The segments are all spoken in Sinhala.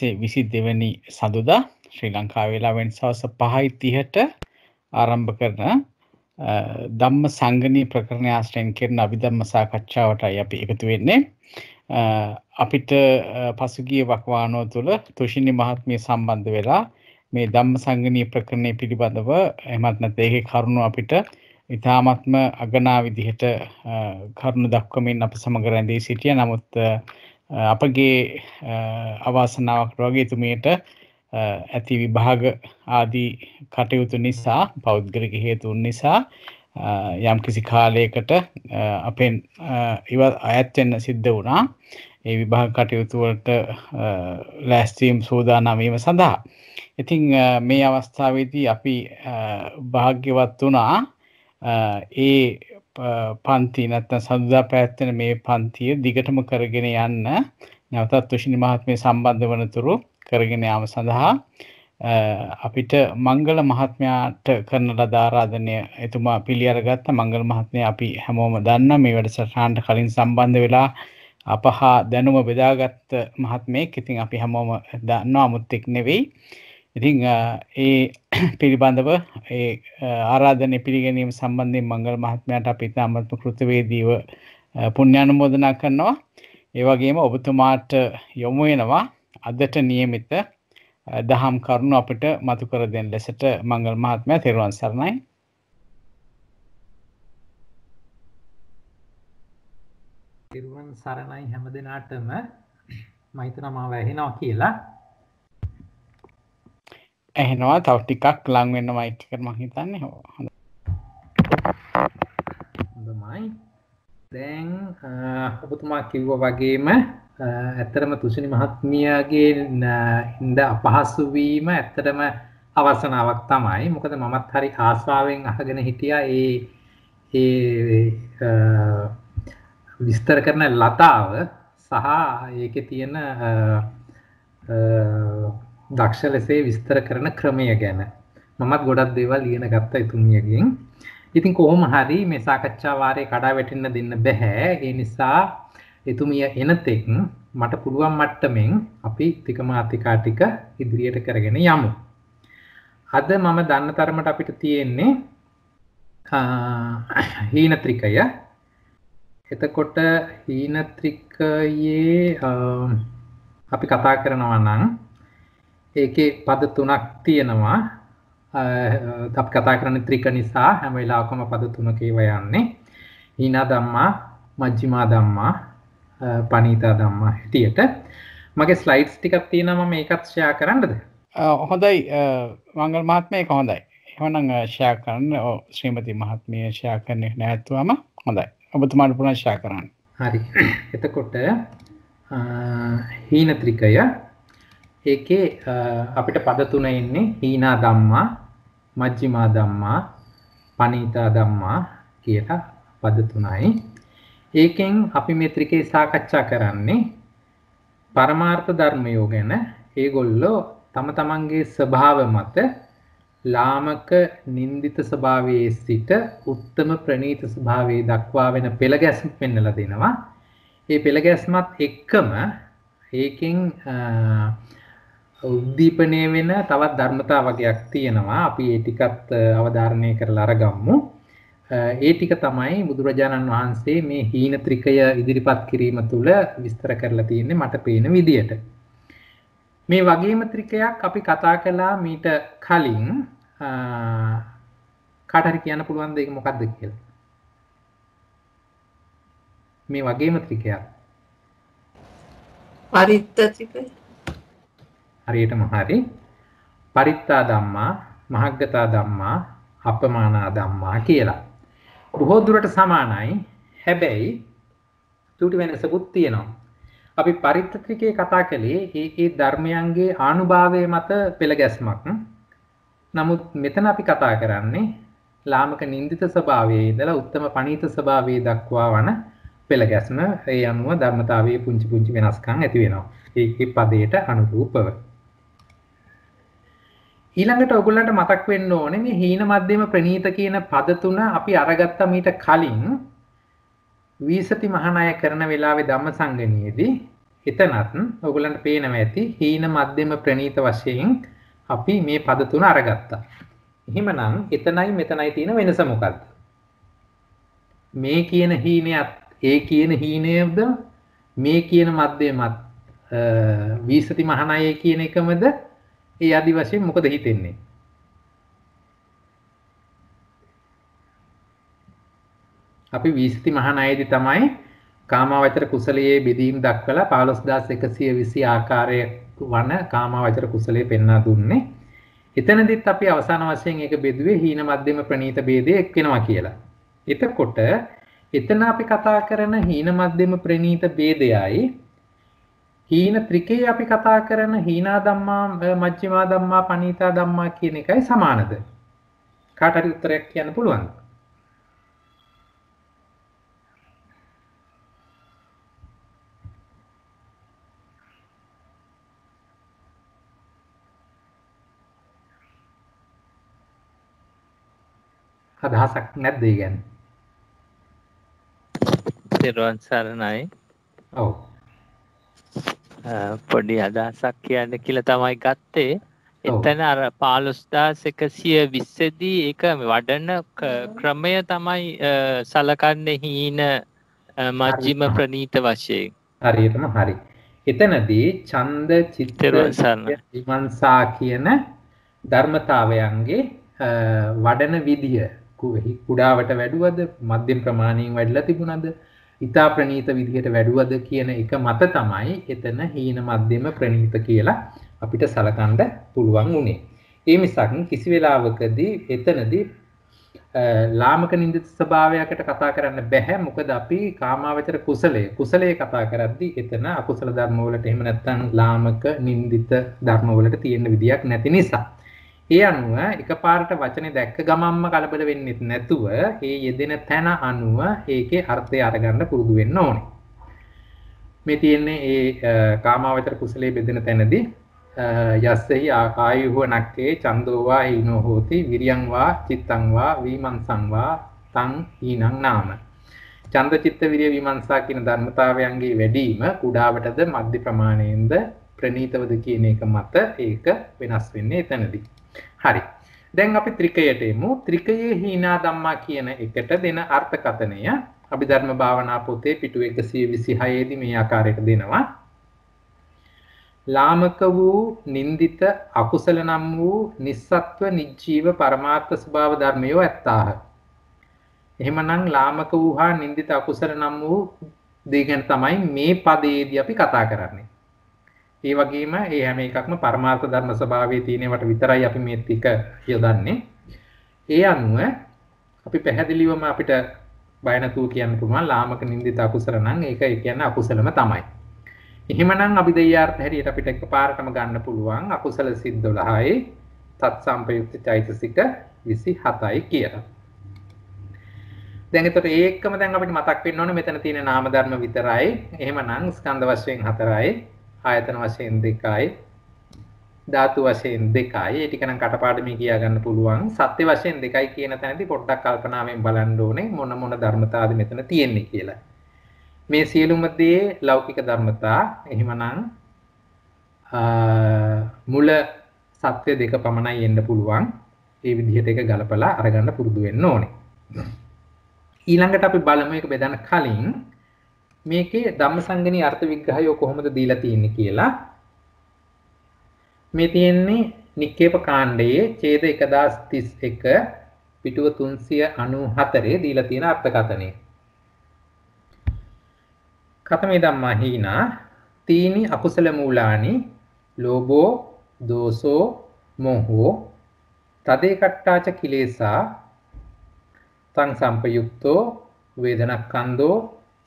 22 වෙනි සඳුදා ශ්‍රී ලංකාවේ වෙලාවෙන් සවස් 5:30ට ආරම්භ කරන ධම්ම සංගණී ප්‍රකරණ ආශ්‍රයෙන් කරන අභිධර්ම සාකච්ඡාවටයි අපි එකතු වෙන්නේ. අපිට පසුගිය වකවානුව තුළ තුෂිනි මහත්මිය සම්බන්ධ වෙලා මේ ධම්ම සංගණී ප්‍රකරණය පිළිබඳව එහෙමත් නැත්නම් ඒකේ කරුණු අපිට ඉතාමත්ම අගනා විදිහට කරුණු දක්වමින් අප සමග රැඳී සිටියා. නමුත් අපගේ අවාසනාවකට වගේ එතුමියට ඇති විභාග ආදී කටයුතු නිසා පෞද්ගලික හේතුන් නිසා යම්කිසි කාලයකට අපෙන් අයත් වෙන්න සිද්ධ වුණා. ඒ විභාග කටයුතු වලට ලෑස්ති වීම සූදානම් වීම සඳහා. ඉතින් මේ අවස්ථාවේදී අපි භාග්‍යවත් වුණා ඒ පන්ති නැත්නම් සඳුදා පැවැත්වෙන මේ පන්තිය දිගටම කරගෙන යන්න නැවතත් තුෂිනි මහත්මිය සම්බන්ධ වනතුරු කරගෙන යාම සඳහා අපිට මංගල මහත්මයාට කරන ලද ආරාධනය එතුමා පිළි අරගත්ත. මංගල මහත්මයා අපි හැමෝම දන්නා මේ වැඩසටහනට කලින් සම්බන්ධ වෙලා අපහා දැනුම බෙදාගත්ත මහත්මයෙක්. ඉතින් අපි හැමෝම දන්නවා අමුත්තෙක් නෙවෙයි. ඉතින් ඒ පිළිබඳව ඒ ආරාධනය පිළිගැනීම සම්බන්ධයෙන් මංගල මහත්මයාට අපි ඉතාමත්ම කෘතවේදීව පුණ්‍යානුමෝදනා කරනවා. ඒ වගේම ඔබතුමාට යොමු වෙනවා අදට නියමිත දහම් කරුණු අපිට මතු කර දෙන ලෙසට මංගල මහත්මයා තෙරුවන් සරණයි. තෙරුවන් සරණයි හැම දිනාටම. මම හිතනවා මාව ඇහෙනවා කියලා. ඇහෙනවා. තව ටිකක් ලං වෙන්න මයික් එකට මම හිතන්නේ. හොඳයි. දැන් ඔබතුමා කිව්වා වගේම ඇත්තටම තුෂිනි මහත්මියගේ ඉඳ අපහසු වීම ඇත්තටම අවසනාවක් තමයි. මොකද මමත් හරි ආශාවෙන් අහගෙන හිටියා ඒ විස්තර කරන ලතාව සහ ඒකේ තියෙන දක්ෂ ලෙසේ විස්තර කරන ක්‍රමය ගැන. මමත් ගොඩක් දේවල් ඉගෙන ගත්තා එතුමියගෙන්. ඉතින් කොහොම හරි මේ සාකච්ඡා වාරේ කඩා වැටෙන්න දෙන්න බෑ. ඒ නිසා එතුමිය එනතෙක් මට පුළුවන් මට්ටමින් අපි ත්‍රිකමාතිකා ටික ඉදිරියට කරගෙන යමු. අද මම දන්න තරමට අපිට තියෙන්නේ හීනත්‍රිකය. එතකොට හීනත්‍රිකයේ අපි කතා කරනවා නම් ඒකේ පද තුනක් තියෙනවා. අපි කතා කරන්නේ ත්‍රික නිසා හැම වෙලාවකම පද තුනක ඒවා යන්නේ. හීනා ධම්මා, මජ්ක්‍ධිමා ධම්මා, පණීතා ධම්මා හැටියට. මගේ ස්ලයිඩ්ස් ටිකක් තියෙනවා මම ඒකත් ෂෙයා කරන්නද? හොඳයි මංගල මහත්මයා ඒක හොඳයි. එහෙනම් ෂෙයා කරන්න. ශ්‍රීමති මහත්මිය ෂෙයා කරන්න නැතුවම හොඳයි. ඔබතුමාට පුළුවන් ෂෙයා කරන්න. හරි. එතකොට හීනත්‍රිකය ඒකේ අපිට පද තුන එන්නේ හීනා ධම්මා, මජ්ක්‍ධිමා ධම්මා, පණීතා ධම්මා කියලා පද තුනයි. ඒකෙන් අපි මේ ත්‍රිකේ සාකච්ඡා කරන්නේ පරමාර්ථ ධර්මයෝ ගැන. ඒගොල්ලෝ තම තමන්ගේ ස්වභාව මත ලාමක නින්දිත ස්වභාවයේ සිට උත්තම ප්‍රණීත ස්වභාවයේ දක්වා වෙන පෙළගැස්ම පෙන්වලා දෙනවා. ඒ පෙළගැස්මත් එක්කම ඒකෙන් උද්දීපනය වෙන තවත් ධර්මතා වගේක් තියෙනවා. අපි ඒ ටිකත් අවධාරණය කරලා අරගමු. ඒ ටික තමයි බුදුරජාණන් වහන්සේ මේ හීනත්‍රිකය ඉදිරිපත් කිරීම තුළ විස්තර කරලා තියෙන්නේ මට පේන විදියට. මේ වගේම ත්‍රිකයක් අපි කතා කළා මීට කලින්. කාට හරි කියන්න පුළුවන්ද ඒක මොකක්ද කියලා? මේ වගේම ත්‍රිකයක්. පරිත්ත ත්‍රිකය. හරියටම හරි. පරිත්තා ධම්මා, මහග්ගතා ධම්මා, අපමානා ධම්මා කියලා. බොහෝ දුරට සමානයි. හැබැයි චූටි වෙනසකුත් තියෙනවා. අපි පරිත්ත ත්‍රිකේ කතා කළේ ඒ ධර්මයන්ගේ ආනුභාවය මත පෙළගැස්මක්. නමුත් මෙතන අපි කතා කරන්නේ ලාමක නින්දිත ස්වභාවයේ ඉඳලා උත්තම පණීත ස්වභාවයේ දක්වා වන පෙළගැස්ම. ඒ අනුව ධර්මතාවයේ පුංචි පුංචි වෙනස්කම් ඇති වෙනවා. ඒකේ පදයට අනුරූපව. ඊළඟට ඔයගොල්ලන්ට මතක් වෙන්න ඕනේ මේ හීන මධ්‍යම ප්‍රණීත කියන පද තුන අපි අරගත්ත මීට කලින් වීසති මහානාය කරන වෙලාවේ ධම්මසංගණියේදී එතනත් ඔයගලන්ට පේනවා ඇති හීන මධ්‍යම ප්‍රනීත වශයෙන් අපි මේ පද තුන අරගත්තා. එහෙමනම් එතනයි මෙතනයි තියෙන වෙනස මොකක්ද? මේ කියන හීනයත් ඒ කියන හීනයද මේ කියන මධ්‍යමත් වීසති මහානායය කියන එකමද? ඒ ආදි වශයෙන් මොකද හිතෙන්නේ? අපි වීසති මහානායයේදී තමයි කාමාවචර කුසලයේ බෙදීම් දක්වලා 15120 ආකාරයක් වන කාමාවචර කුසලයේ පෙන්වා දුන්නේ. එතනදිත් අපි අවසාන වශයෙන් ඒක බෙදුවේ හීන මධ්‍යම ප්‍රනීත ભેදයේ එක් වෙනවා කියලා. එතකොට එතන අපි කතා කරන හීන මධ්‍යම ප්‍රනීත ભેදයයි හීන ත්‍රිකේ අපි කතා කරන හීනා ධම්මා මජ්ක්‍ධිමා ධම්මා පනීතා ධම්මා කියන එකයි සමානද? කාට හරි උත්තරයක් කියන්න පුළුවන්ද? අදහසක් නැද්ද ඒ ගැන? තෙරුවන් සරණයි. ඔව්. පොඩි අදහසක් කියන්න කියලා තමයි ගත්තේ. එතන අර 15120 දී ඒක වඩන ක්‍රමය තමයි සලකන්නේ හීන මජ්ක්‍ධිම ප්‍රනීත වශයෙන්. හරියටම හරි. එතනදී ඡන්ද චිත්ත විමර්ශා කියන ධර්මතාවයන්ගේ වඩන විදිය කුඩාවට වැඩුවද මධ්‍යම ප්‍රමාණයෙන් වැඩිලා තිබුණද ඊතා ප්‍රනීත විදිහට වැඩුවද කියන එක මත තමයි එතන හීන මධ්‍යම ප්‍රනීත කියලා අපිට සලකන්න පුළුවන් උනේ. ඒ මිසක් කිසි වෙලාවකදී එතනදී ලාමක නින්දිත ස්වභාවයකට කතා කරන්න බෑ. මොකද අපි කාමාවචර කුසලයේ කතා කරද්දී එතන අකුසල ධර්ම වලට එහෙම නැත්නම් ලාමක නින්දිත ධර්ම වලට තියෙන විදියක් නැති නිසා. ඒ අනුව එකපාරට වචනේ දැක්ක ගමම්ම කලබල වෙන්නේ නැතුව ඒ යෙදෙන තැන අනුව ඒකේ අර්ථය අරගන්න පුරුදු වෙන්න ඕනේ. මේ තියෙන්නේ ඒ කාමාවචර කුසලයේ බෙදෙන තැනදී යස්සෙහි ආකායුව නක්කේ චන්දෝවා හීනෝ හෝති විරියං වා චිත්තං වා විමංසං වා තං හීනං නාම. ඡන්ද චිත්ත විරිය විමංසා කියන ධර්මතාවයන්ගේ වැඩිම කුඩාවටද මධ්‍ය ප්‍රමාණයෙන්ද ප්‍රනීතවද කියන එක මත ඒක වෙනස් වෙන්නේ එතනදී. හරි. දැන් අපි ත්‍රිකයට එමු. ත්‍රිකයේ හීනා ධම්මා කියන එකට දෙන අර්ථකථනය අභිධර්ම භාවනා පොතේ පිටු 126 දී මේ ආකාරයට දෙනවා. ලාමක වූ නින්දිත අකුසල නම් වූ නිස්සත්ව නිජීව පරමාර්ථ ස්වභාව ධර්මයෝ ඇත්තාහ. එහෙමනම් ලාමක වූ හා නින්දිත අකුසල නම් වූ දෙකෙන් තමයි මේ පදයේදී අපි කතා කරන්නේ. ඒ වගේම ඒ හැම එකක්ම පරමාර්ථ ධර්ම ස්වභාවයේ තියෙනවට විතරයි අපි මේ ටික යොදන්නේ. ඒ අනුව අපි පැහැදිලිවම අපිට බය නැතුව කියන්න පුළුවන් ලාමක නින්දිත අකුසල නම් ඒක කියන්නේ අකුසලම තමයි. එහෙමනම් අභිධේයාර්ථ හැටියට අපිට එකපාරටම ගන්න පුළුවන් අකුසල සිත් 12යි තත් සම්පයුක්ත චෛතසික 27යි කියලා. දැන් ඒතර ඒකම දැන් අපිට මතක් වෙන්න ඕනේ මෙතන තියෙන නාම ධර්ම විතරයි. එහෙමනම් ස්කන්ධ වශයෙන් 4යි, ආයතන වශයෙන් 2යි, ධාතු වශයෙන් 2යි. ඒ ටික නම් කටපාඩමින් කියා ගන්න පුළුවන්. සත්‍ය වශයෙන් 2යි කියන තැනදී පොඩ්ඩක් කල්පනාවෙන් බලන්න ඕනේ මොන මොන ධර්මතාවද මෙතන තියෙන්නේ කියලා. මේ සියලුම දේ ලෞකික ධර්මතා. එහෙමනම් මුල සත්‍ය දෙක පමණයි එන්න පුළුවන්. ඒ විදිහට එක ගලපලා අරගන්න පුරුදු වෙන්න ඕනේ. ඊළඟට අපි බලමු එක බෙදන්න කලින් මේකේ ධම්මසංගණී අර්ථ විග්‍රහය කොහොමද දීලා තියෙන්නේ කියලා. මේ තියෙන්නේ නික්කේප කාණ්ඩයේ ඡේද 1031 පිටුව 394 දීලා තියෙන අර්ථකථනය. කතමේ ධම්මා හීනා තීනි අකුසල මූලානි ලෝභෝ දෝසෝ මොහෝ තදේ කට්ටාච කිලේසා තං සම්පයුක්තෝ වේදනක්ඛන්தோ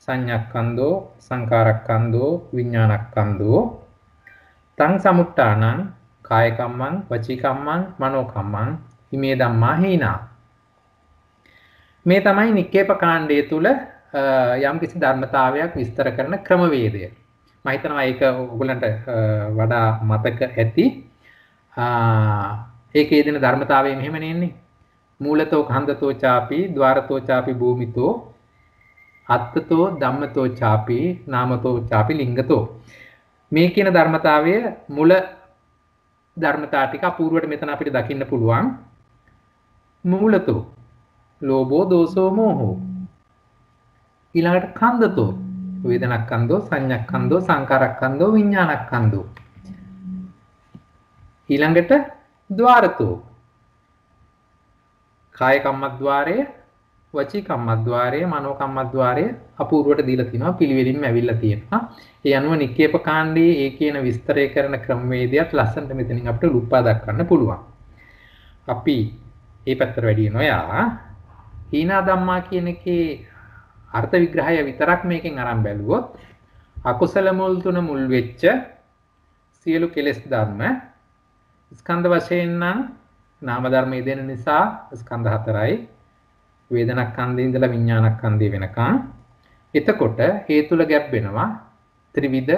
සංඤක්ඛන්தோ සංකාරක්ඛන්தோ විඥානක්ඛන්தோ තං සමුට්ඨානං කාය කම්මං වචී කම්මං මනෝ කම්මං හිමේ ධම්මා හීනා. මේ තමයි නික්කේප කාණ්ඩය තුල යම් කිසි ධර්මතාවයක් විස්තර කරන ක්‍රමවේදය. මම හිතනවා ඒක ඔයගොල්ලන්ට වඩා මතක ඇති. ඒකේ දෙන ධර්මතාවය මෙහෙම නෙන්නේ. මූලතෝ කන්දතෝ ചാපි ద్వාරතෝ ചാපි භූමිතෝ අත්තතෝ ධම්මතෝ ചാපි නාමතෝ ചാපි ලිංගතෝ. මේ කියන ධර්මතාවය මුල ධර්මතා ටික අපූර්වට මෙතන අපිට දකින්න පුළුවන්. මූලතෝ ලෝභෝ දෝසෝ මෝහෝ. ඊළඟට කන්දතෝ වේදනක්ඛන්தோ සංඥාක්ඛන්தோ සංකාරක්ඛන්தோ විඥානක්ඛන්தோ. ඊළඟට ద్వාරතෝ කාය කම්මද්්වාරය වචී කම්මද්්වාරය මනෝ කම්මද්්වාරය අපූර්වට දීලා තිනවා පිළිවෙලින්ම ඇවිල්ලා තියෙනවා. ඒ අනුව නික්කේප කාණ්ඩයේ ඒ කියන විස්තරය කරන ක්‍රමවේදයක් ලස්සනට මෙතනින් අපිට ලුප්පා දක්වන්න පුළුවන්. අපි මේ පැත්තට වැඩි නොයා හීනා ධම්මා කියන එකේ අර්ථ විග්‍රහය විතරක් මේකෙන් අරන් බැලුවොත් අකුසල මුල් තුන මුල් වෙච්ච සියලු කෙලෙස් ධර්ම ස්කන්ධ වශයෙන් නම් නාම ධර්ම යෙදෙන නිසා ස්කන්ධ හතරයි වේදනාස්කන්ධේ ඉඳලා විඥානස්කන්ධය වෙනකන්. එතකොට හේතුල ගැප් වෙනවා ත්‍රිවිධ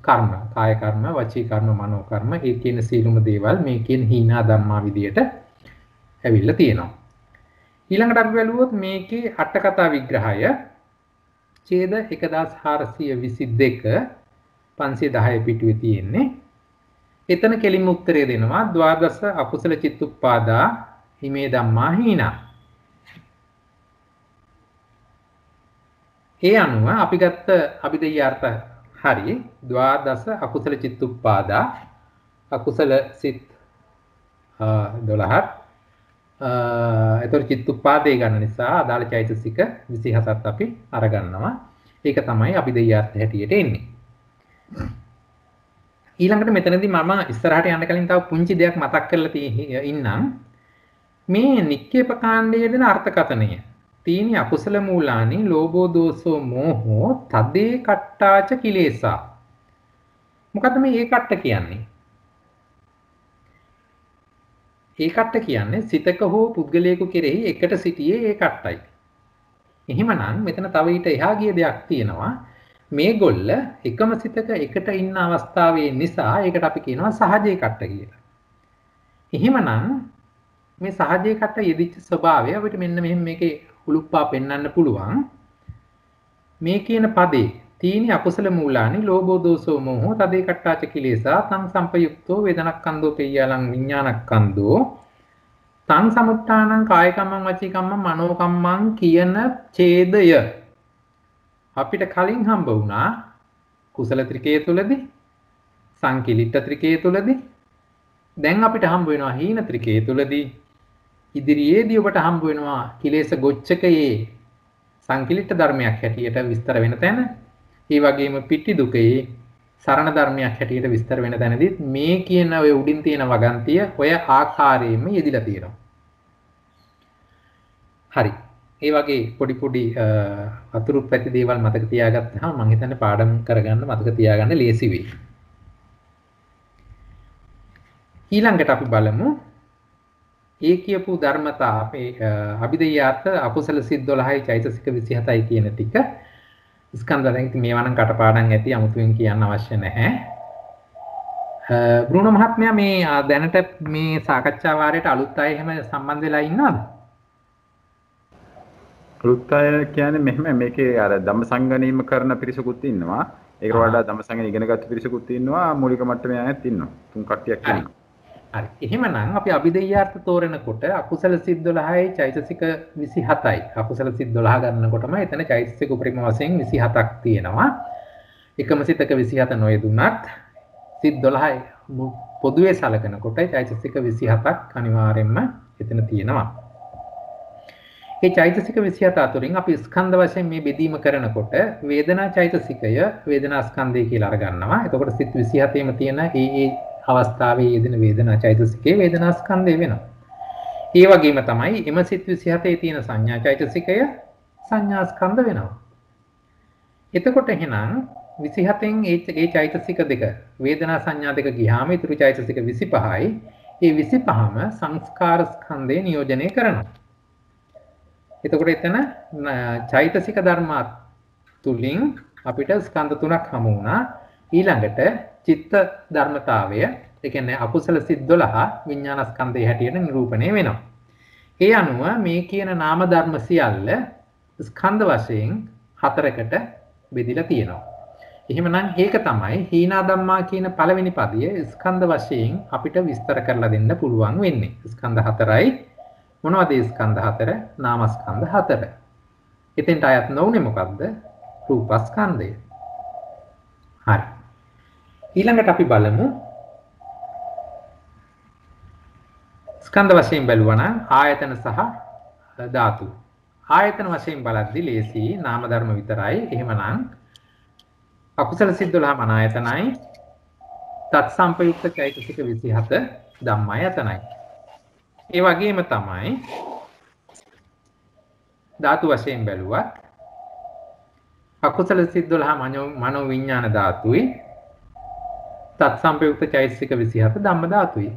කර්ම, කාය කර්ම, වචී කර්ම, මනෝ කර්ම. ඒ කියන සීලුම දේවල් මේ කියන හීනා ධම්මා විදියට ඇවිල්ලා තියෙනවා. ඊළඟට අපි බලුවොත් මේකේ අට කතා විග්‍රහය ඡේද 1422 510 පිටුවේ තියෙන්නේ. එතන කෙලින්ම උත්තරය දෙනවා ද්වාදස අකුසල චිත්තුප්පාදා හිමේ ධම්මා හීනා. ඒ අනුව අපි ගත්ත අභිධේය අර්ථ හරි. ද්වාදස අකුසල චිත්තුප්පාදා අකුසල සිත් 12ක් එතකොට චිත්තුප්පාදේ ගන්න නිසා අදාළ චෛතසික 27ක් අපි අරගන්නවා. ඒක තමයි අභිධේය අර්ථ හැටියට එන්නේ. ඊළඟට මෙතනදී මම ඉස්සරහට යන්න කලින් තව පුංචි දෙයක් මතක් කරලා ඉන්නම්. මේ නික්කේප කාණ්ඩයේ දෙන අර්ථකථනය. තීනි අකුසල මූලානි ලෝභෝ දෝසෝ මෝහෝ තදේ කට්ටාච කිලේසා. මොකද්ද මේ ඒ කට්ට කියන්නේ? ඒ කට්ට කියන්නේ සිතක හෝ පුද්ගලයෙකු කෙරෙහි එකට සිටියේ ඒ කට්ටයි. එහෙමනම් මෙතන තව ඊට එහා ගිය දෙයක් තියෙනවා. මේගොල්ල එකම සිතක එකට ඉන්න අවස්ථාවේ නිසා ඒකට අපි කියනවා සහජේ කට්ට කියලා. එහෙමනම් මේ සහජේ කට්ට යෙදිච්ච ස්වභාවය අපිට මෙන්න මෙහෙම මේකේ උලුප්පා පෙන්වන්න පුළුවන්. මේ කියන පදේ තීනි අකුසල මූලානි ලෝභෝ දෝසෝ මෝහෝ තදේ කට්ටාච කිලේසා තං සම්පයුක්තෝ වේදනක්ඛන්தோ පෙය්‍යාලං විඥානක්ඛන්தோ තං සමුත්ථානං කාය කම්මං වචී කම්මං මනෝ කම්මං කියන ඡේදය අපිට කලින් හම්බ වුණා කුසල ත්‍රිකය තුලදී සංකිලිට ත්‍රිකය තුලදී දැන් අපිට හම්බ වෙනවා හීන ත්‍රිකය තුලදී ඉදිරියේදී ඔබට හම්බ වෙනවා කිලේශ ගොච්ඡකයේ සංකිලිට ධර්මයක් හැටියට විස්තර වෙන තැන. ඒ වගේම පිටි දුකේ සරණ ධර්මයක් හැටියට විස්තර වෙන තැනදී මේ කියන ඔය උඩින් තියෙන වගන්තිය ඔය ආකාරයෙන්ම යෙදිලා තියෙනවා. හරි. ඒ වගේ පොඩි අතුරු පැති දේවල් මතක තියාගත්තාම මම හිතන්නේ පාඩම් කරගන්න මතක තියාගන්න ලේසි වෙයි. ඊළඟට අපි බලමු ඒ කියපු ධර්මතා අපේ අභිධේය අර්ථ අකුසල සිත් 12යි චෛතසික 27යි කියන ටික ස්කන්ධ දැන් ඉතින් මේවා නම් කටපාඩම් ඇති අමුතුවෙන් කියන්න අවශ්‍ය නැහැ. බ්‍රුනෝ මහත්මයා මේ දැනට මේ සාකච්ඡා වාරයට අලුත් අය එහෙම සම්බන්ධ වෙලා ඉන්නවද? අලුත් අය කියන්නේ මෙහෙම මේකේ අර ධම්ම සංගණීම කරන පිරිසකුත් ඉන්නවා. ඒකට වඩා ධම්ම සංගණී ඉගෙන ගත්ත පිරිසකුත් ඉන්නවා. මූලික මට්ටමේ අයත් ඉන්නවා. තුන් කට්ටියක් ඉන්නවා. හරි. එහෙමනම් අපි අභිධේය අර්ථ තෝරනකොට අකුසල සිත් 12යි චෛතසික 27යි. අකුසල සිත් 12 ගන්නකොටම එතන චෛතසික උපරිම වශයෙන් 27ක් තියෙනවා. එකම සිතක 27 නොයෙදුනත් සිත් 12යි පොදුවේ සලකනකොට චෛතසික 27ක් අනිවාර්යයෙන්ම එතන තියෙනවා. මේ චෛතසික 27 අතුරින් අපි ස්කන්ධ වශයෙන් මේ බෙදීම කරනකොට වේදනා චෛතසිකය වේදනා ස්කන්ධය කියලා අරගන්නවා. එතකොට සිත් 27ෙම තියෙන ඒ අවස්ථාවේ යෙදෙන වේදනා චෛතසිකේ වේදනා ස්කන්ධය වෙනවා. ඒ වගේම තමයි එම සිත් 27 තියෙන සංඥා චෛතසිකය සංඥා ස්කන්ධ වෙනවා. එතකොට එහෙනම් 27න් ඒ චෛතසික දෙක වේදනා සංඥා දෙක ගියාම ඊටු චෛතසික 25යි. ඒ 25ම සංස්කාර ස්කන්ධේ නියෝජනය කරනවා. එතකොට එතන චෛතසික ධර්ම තුලින් අපිට ස්කන්ධ තුනක් හමු වුණා. ඊළඟට චිත්ත ධර්මතාවය ඒ කියන්නේ අකුසල සිත් 12 විඥාන ස්කන්ධය හැටියට නිරූපණය වෙනවා. ඒ අනුව මේ කියන නාම ධර්ම සියල්ල ස්කන්ධ වශයෙන් හතරකට බෙදිලා තියෙනවා. එහෙමනම් ඒක තමයි හීනා ධම්මා කියන පළවෙනි පදය ස්කන්ධ වශයෙන් අපිට විස්තර කරලා දෙන්න පුළුවන් වෙන්නේ. ස්කන්ධ හතරයි. මොනවද ඒ ස්කන්ධ හතර? නාමස්කන්ධ හතර. එතෙන්ට අයත් නොවුනේ මොකද්ද? රූපස්කන්ධය. හරි. ඊළඟට අපි බලමු ස්කන්ධ වශයෙන් බැලුවා නම් ආයතන සහ ධාතු. ආයතන වශයෙන් බලද්දී ලේසි නාම ධර්ම විතරයි. එහෙමනම් අකුසල සිත් 12 මන ආයතනයි. තත් සම්පයුක්ත චෛතසික 27 ධම්මායතනයි. ඒ වගේම තමයි ධාතු වශයෙන් බැලුවත් අකුසල සිත් 12 මනෝ විඥාන ධාතුයි. තත් සම්පයුක්ත චෛතසික 27 ධම්ම ධාතුයි.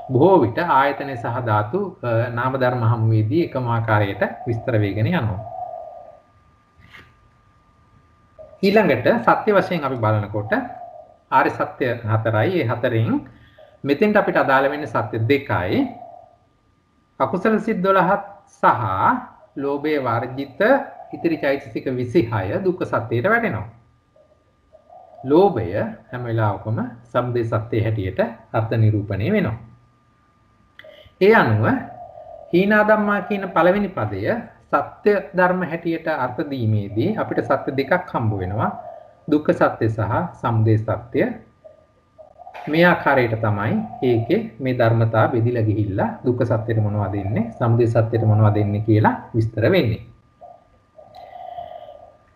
බොහෝ විට ආයතන සහ ධාතු නාම ධර්ම හමුවේදී එකම ආකාරයට විස්තර වෙගෙන යනවා. ඊළඟට සත්‍ය වශයෙන් අපි බලනකොට ආර්ය සත්‍ය හතරයි. ඒ හතරෙන් මෙතෙන්ට අපිට අදාළ වෙන්නේ සත්‍ය දෙකයි. අකුසල සිත් 12 සහ ලෝභය වර්ජිත ඉතිරි චෛතසික 26 දුක්ඛ සත්‍යයට වැටෙනවා. ලෝභය හැම වෙලාවකම සම්දේ සත්‍ය හැටියට අර්ථ නිරූපණය වෙනවා. ඒ අනුව හීනා ධම්මා කියන පළවෙනි පදය සත්‍ය ධර්ම හැටියට අර්ථ දීමේදී අපිට සත්‍ය දෙකක් හම්බ වෙනවා. දුක්ඛ සත්‍ය සහ සමුදය සත්‍ය. මේ ආකාරයට තමයි ඒකේ මේ ධර්මතා බෙදිලා ගිහිල්ලා දුක්ඛ සත්‍යෙට මොනවද දෙන්නේ, සමුදය සත්‍යෙට මොනවද දෙන්නේ කියලා විස්තර වෙන්නේ.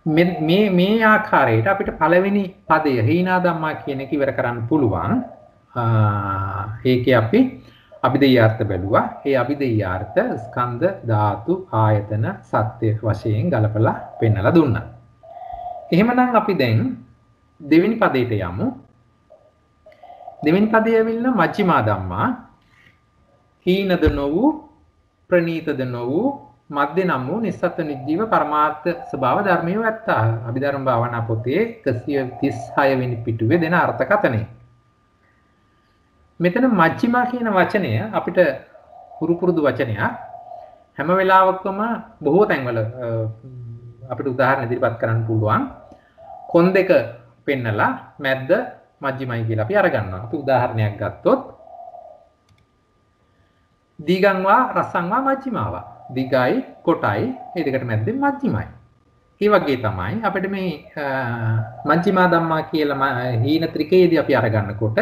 මේ ආකාරයට අපිට පළවෙනි පදය හීනා ධම්මා කියන එක ඉවර කරන්න පුළුවන්. ඒකේ අපි අභිධේයාර්ථ බැලුවා. ඒ අභිධේයාර්ථ ස්කන්ධ ධාතු ආයතන සත්‍ය වශයෙන් ගලපලා පෙන්නලා දුන්නා. එහෙමනම් අපි දැන් දෙවෙනි පදයට යමු. දෙවෙනි පදය ඇවිල්ලා මජ්ක්‍ධිමා ධම්මා. හීනද නොවු ප්‍රනීතද නොවු මධ්‍ය නම් වූ නිස්සත්ත්ව නිජීව පරමාර්ථ ස්වභාව ධර්මියෝ ඇත්තා. අභිධර්ම භාවනා පොතේ 136 වෙනි පිටුවේ දෙන අර්ථකථනය. මෙතන මජ්ක්‍ධිමා කියන වචනය අපිට පුරුදු වචනයක්. හැම වෙලාවකම බොහෝ තැන්වල අපිට උදාහරණ ඉදිරිපත් කරන්න පුළුවන්. කොන් දෙක පෙන්නලා මැද්ද මජ්ක්‍ධිමයි කියලා අපි අරගන්නවා. අපි උදාහරණයක් ගත්තොත් දීගංවා රසංවා මජ්ක්‍ධිමාවා. දිගයි කොටයි මේ දෙකට මැද්දෙන් මජ්ක්‍ධිමයි. ඒ වගේ තමයි අපිට මේ මජ්ක්‍ධිමා ධම්මා කියලා හීන ත්‍රිකයේදී අපි අරගන්නකොට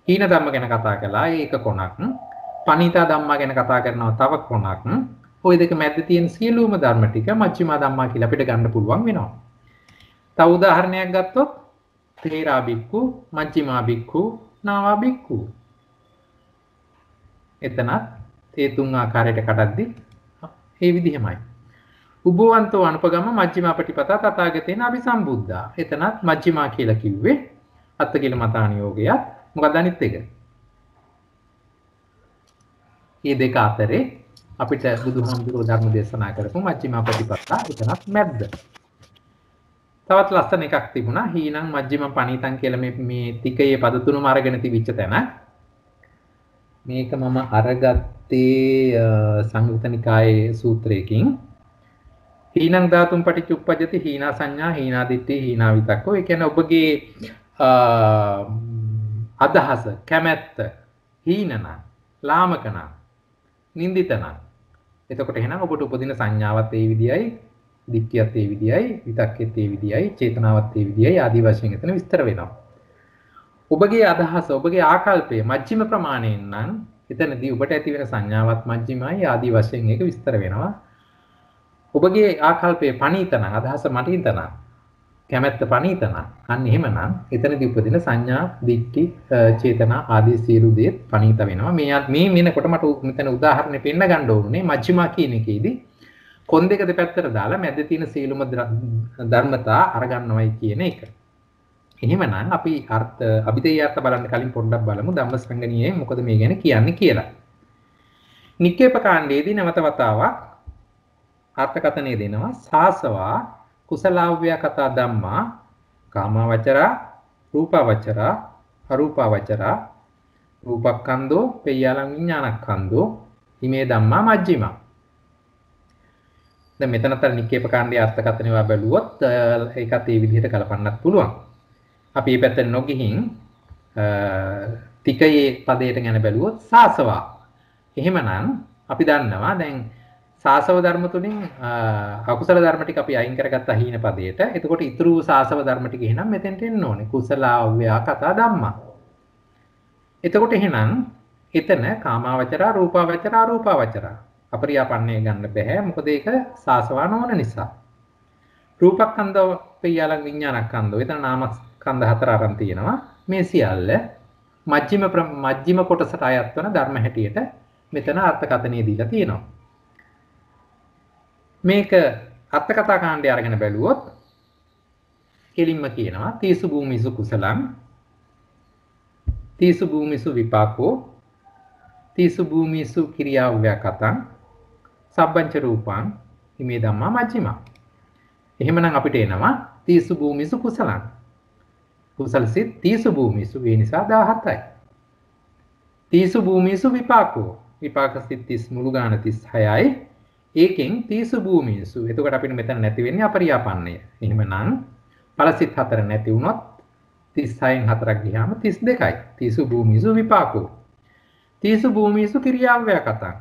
හීන ධම්ම ගැන කතා කළා ඒක කොනක්. පණීතා ධම්මා ගැන කතා කරනවා තව කොනක්. ওই දෙක මැද්ද තියෙන සියලුම ධර්ම ටික මජ්ක්‍ධිමා ධම්මා කියලා අපිට ගන්න පුළුවන් වෙනවා. තව උදාහරණයක් ගත්තොත් තේරා බික්කු, මජ්ක්‍ධිමා බික්කු, නාවා බික්කු. එතනත් ඒ තුන් ආකාරයට කඩද්දී ඒ විදිහමයි. උභවන්තෝ අනුපගම මජ්ක්‍ධිමා ප්‍රතිපදා තථාගතේන අபிසම්බුද්ධා. එතනත් මජ්ක්‍ධිමා කියලා කිව්වේ අත්තිකිල මතානියෝගයත් මොකක්ද අනිත් එක? මේ දෙක අතරේ අපිට බුදුහාමුදුරුවෝ ධර්ම දේශනා කරපු මජ්ක්‍ධිමා ප්‍රතිපදා එතනත් මැද්ද. තවත් ලස්සන එකක් තිබුණා. හීනං මජ්ක්‍ධිම පණීතං කියලා මේ තිකයේ පද තුනම අරගෙන තිබිච්ච තැන. මේක මම අරගත්තේ සංයුත්ත නිකායේ සූත්‍රයකින්. හීනං ධාතුම් පටිච්චුප්පජ්ජති හීනා සංඥා හීනා දිට්ඨි හීනා විතක්කෝ. ඒ කියන්නේ ඔබගේ අදහස කැමැත්ත හීනනම් ලාමකනම් නින්දිතනම් එතකොට එහෙනම් ඔබට උපදින සංඥාවත් ඒ විදියයි දික්කියත් ඒ විදියයි විතක්කෙත් ඒ විදියයි චේතනාවත් ඒ විදියයි ආදී වශයෙන් එතන විස්තර වෙනවා. ඔබගේ අදහස ඔබගේ ආකල්පය මජ්ක්‍ධිම ප්‍රමාණයෙන් නම් එතනදී ඔබට ඇති වෙන සංඥාවත් මජ්ක්‍ධිමයි ආදී වශයෙන් ඒක විස්තර වෙනවා. ඔබගේ ආකල්පය පණීතනම් අදහස මටින්තනම් කැමැත්ත පණීතනම් අන්න එහෙමනම් එතනදී උපදින සංඥා දික්ටි චේතනා ආදී සියලු දේ පණීත වෙනවා. මේ මෙන්නකොට මට මෙතන උදාහරණයක් පෙන්න ගන්න ඕනේ මජ්ක්‍ධිමා කියන එකේදී කොන් දෙක දෙපැත්තට දාලා මැද තියෙන සීලුම ධර්මතා අරගන්නවයි කියන එක. එහෙමනම් අපි අභිධේයාර්ථ බලන්න කලින් පොඩ්ඩක් බලමු ධම්මසංගණියේ මොකද මේ ගැන කියන්නේ කියලා. නික්කේප කාණ්ඩයේදී නැවත වතාවක් අර්ථකථනය දෙනවා සාසවා කුසලාව්‍ය කතා ධම්මා කාමවචරා රූපවචරා අරූපවචරා රූපක්ඛන්தோ පෙය්‍යාලං විඥානක්ඛන්தோ හිමේ ධම්මා මජ්ක්‍ධිමා. දැන් මෙතනතර නික්කේප කාණ්ඩයේ අර්ථකථන ඒවා බැලුවොත් ඒකත් ඒ විදිහට කලපන්නත් පුළුවන්. අපි මේ පැත්තට නොගිහින් තිකයේ පදයට ගැන බැලුවොත් සාසවා. එහෙමනම් අපි දන්නවා දැන් සාසව ධර්ම තුලින් අකුසල ධර්ම ටික අපි අයින් කරගත්ත හීන පදයට. එතකොට ඉතුරු සාසව ධර්ම ටික එහෙනම් මෙතෙන්ට එන්න ඕනේ. කුසලාව්‍යා කතා ධම්මා. එතකොට එහෙනම් එතන කාමාවචරා රූපාවචරා අරූපාවචරා අපරියාපන්නේ ගන්න බෑ. මොකද ඒක සාසවා නොවන නිසා. රූපස්කන්ධ පියාලං විඥානස්කන්ධ. එතන නාමස්කන්ධ හතර අරන් තියෙනවා. මේ සියල්ල මජ්ක්‍ධිම කොටසට අයත් වන ධර්ම හැටියට මෙතන අර්ථකථනය දීලා තියෙනවා. මේක අර්ථකථා කාණ්ඩය අරගෙන බැලුවොත් කෙලින්ම කියනවා තීසු භූමිසු කුසලං තීසු භූමිසු විපාකෝ තීසු භූමිසු ක්‍රියාව්‍යාකතං සබ්බංච රූපං හිමේ ධම්මා මජ්ක්‍ධිමා. එහෙමනම් අපිට එනවා තීසු භූමිසු කුසලං. කුසල සිත් තීසු භූමිසු ඒ නිසා 17යි. තීසු භූමිසු විපාකෝ විපාක සිත් 30 මුළු ගාන 36යි. ඒකෙන් තීසු භූමිසු. එතකොට අපිට මෙතන නැති වෙන්නේ අපරියාපන්නය. එහෙමනම් ඵලසිත 4 නැති වුණොත් 36න් 4ක් ගියාම 32යි. තීසු භූමිසු විපාකෝ. තීසු භූමිසු ක්‍රියාව්‍යාකතං.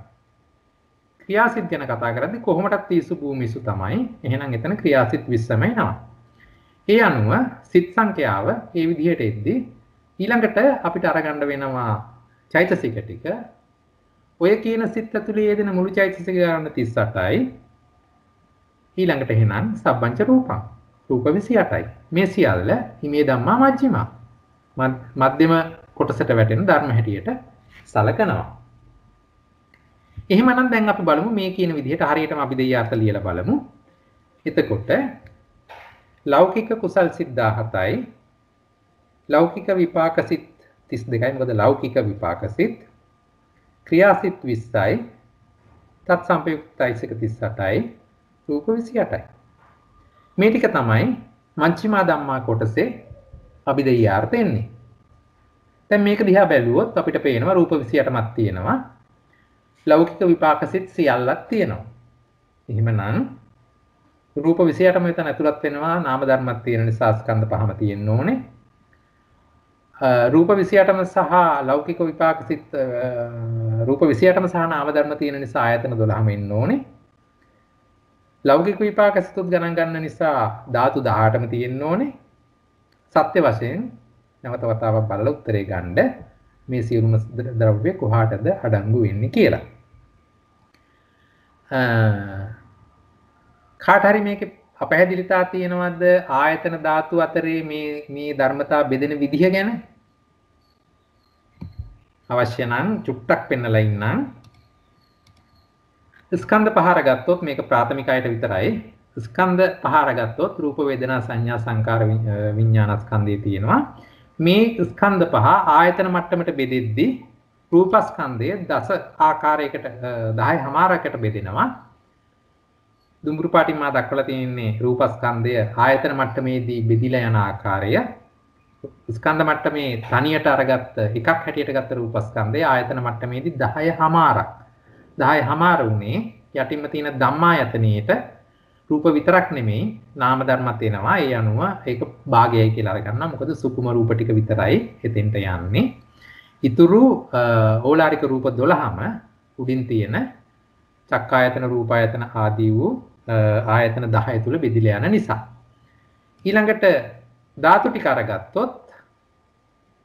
ක්‍රියාසිත ගැන කතා කරද්දී කොහොමදත් තීසු භූමිසු තමයි. එහෙනම් එතන ක්‍රියාසිත 20ම එනවා. ඒ අනුව සිත් සංඛ්‍යාව මේ විදිහට එද්දී ඊළඟට අපිට අරගන්න වෙනවා චෛතසික ටික. ඔය කියන සිත් ඇතුලේ යෙදෙන මුළු චෛතසික ගන්න 38යි. ඊළඟට එහෙනම් සබ්බංච රූපං රූප 28යි. මේ සියල්ල හිමේ ධම්මා මජ්ක්‍ධිමා. මධ්‍යම කොටසට වැටෙන ධර්ම හැටියට සලකනවා. එහෙමනම් දැන් අපි බලමු මේ කියන විදිහට හරියටම අපි දෙය අර්ථ ලියලා බලමු. එතකොට ලෞකික කුසල් සිත් 17යි. ලෞකික විපාක සිත් 32යි. මොකද ලෞකික විපාක සිත් ක්‍රියාසිත 20යි. තත් සම්පයුක්තයිසික 38යි. රූප 28යි. මේ ටික තමයි මජ්ක්‍ධිමා ධම්මා කොටසේ අභිධේයාර්ථ එන්නේ. දැන් මේක දිහා බැලුවොත් අපිට පේනවා රූප 28ක් තියෙනවා. ලෞකික විපාක සිත් සියල්ලක් තියෙනවා. එහෙමනම් රූප 28ම මෙතන ඇතුළත් වෙනවා. නාම ධර්මයක් තියෙන නිසා ස්කන්ධ පහම තියෙන්න ඕනේ. රූප 28ම සහ ලෞකික විපාක සිත් රූප 28ම සහ නාම ධර්ම තියෙන නිසා ආයතන 12ම එන්න ඕනේ. ලෞකික විපාක සිතුත් ගණන් ගන්න නිසා ධාතු 18ම තියෙන්න ඕනේ. සත්‍ය වශයෙන් නැවත වතාවක් බලලා උත්තරේ ගන්න මේ සියලුම ද්‍රව්‍ය කොහාටද අඩංගු වෙන්නේ කියලා. කාට හරි මේකේ අපහැදිලිතා තියෙනවද ආයතන ධාතු අතරේ මේ ධර්මතා බෙදෙන විදිහ ගැන? අවශ්‍ය නම් චුට්ටක් පෙන්නලා ඉන්නම්. ස්කන්ධ පහර ගත්තොත් මේක ප්‍රාථමිකයට විතරයි. ස්කන්ධ පහර ගත්තොත් රූප වේදනා සංඥා සංකාර විඥාන ස්කන්ධය තියෙනවා. මේ ස්කන්ධ පහ ආයතන මට්ටමට බෙදෙද්දී රූපස්කන්ධය දස ආකාරයකට 10 බෙදෙනවා. දුඹුරු පාටින් මා දක්වලා තියෙන්නේ රූපස්කන්ධය ආයතන මට්ටමේදී බෙදිලා යන ආකාරය. ස්කන්ධ මට්ටමේ තනියට අරගත්ත එකක් හැටියට ගත්ත රූපස්කන්ධය ආයතන මට්ටමේදී 10 උනේ යටින්ම තියෙන ධම්මායතනෙට රූප විතරක් නෙමෙයි නාම ධර්මත් එනවා. ඒ අනුව ඒක භාගයයි කියලා අරගන්නවා. මොකද සුකුම රූප ටික විතරයි එතෙන්ට යන්නේ. ඉතුරු ඕලාරික රූප 12ම උඩින් තියෙන චක්කායතන රූපායතන ආදී වූ ආයතන 10 තුල බෙදිලා යන නිසා. ඊළඟට ධාතු ටික අරගත්තොත්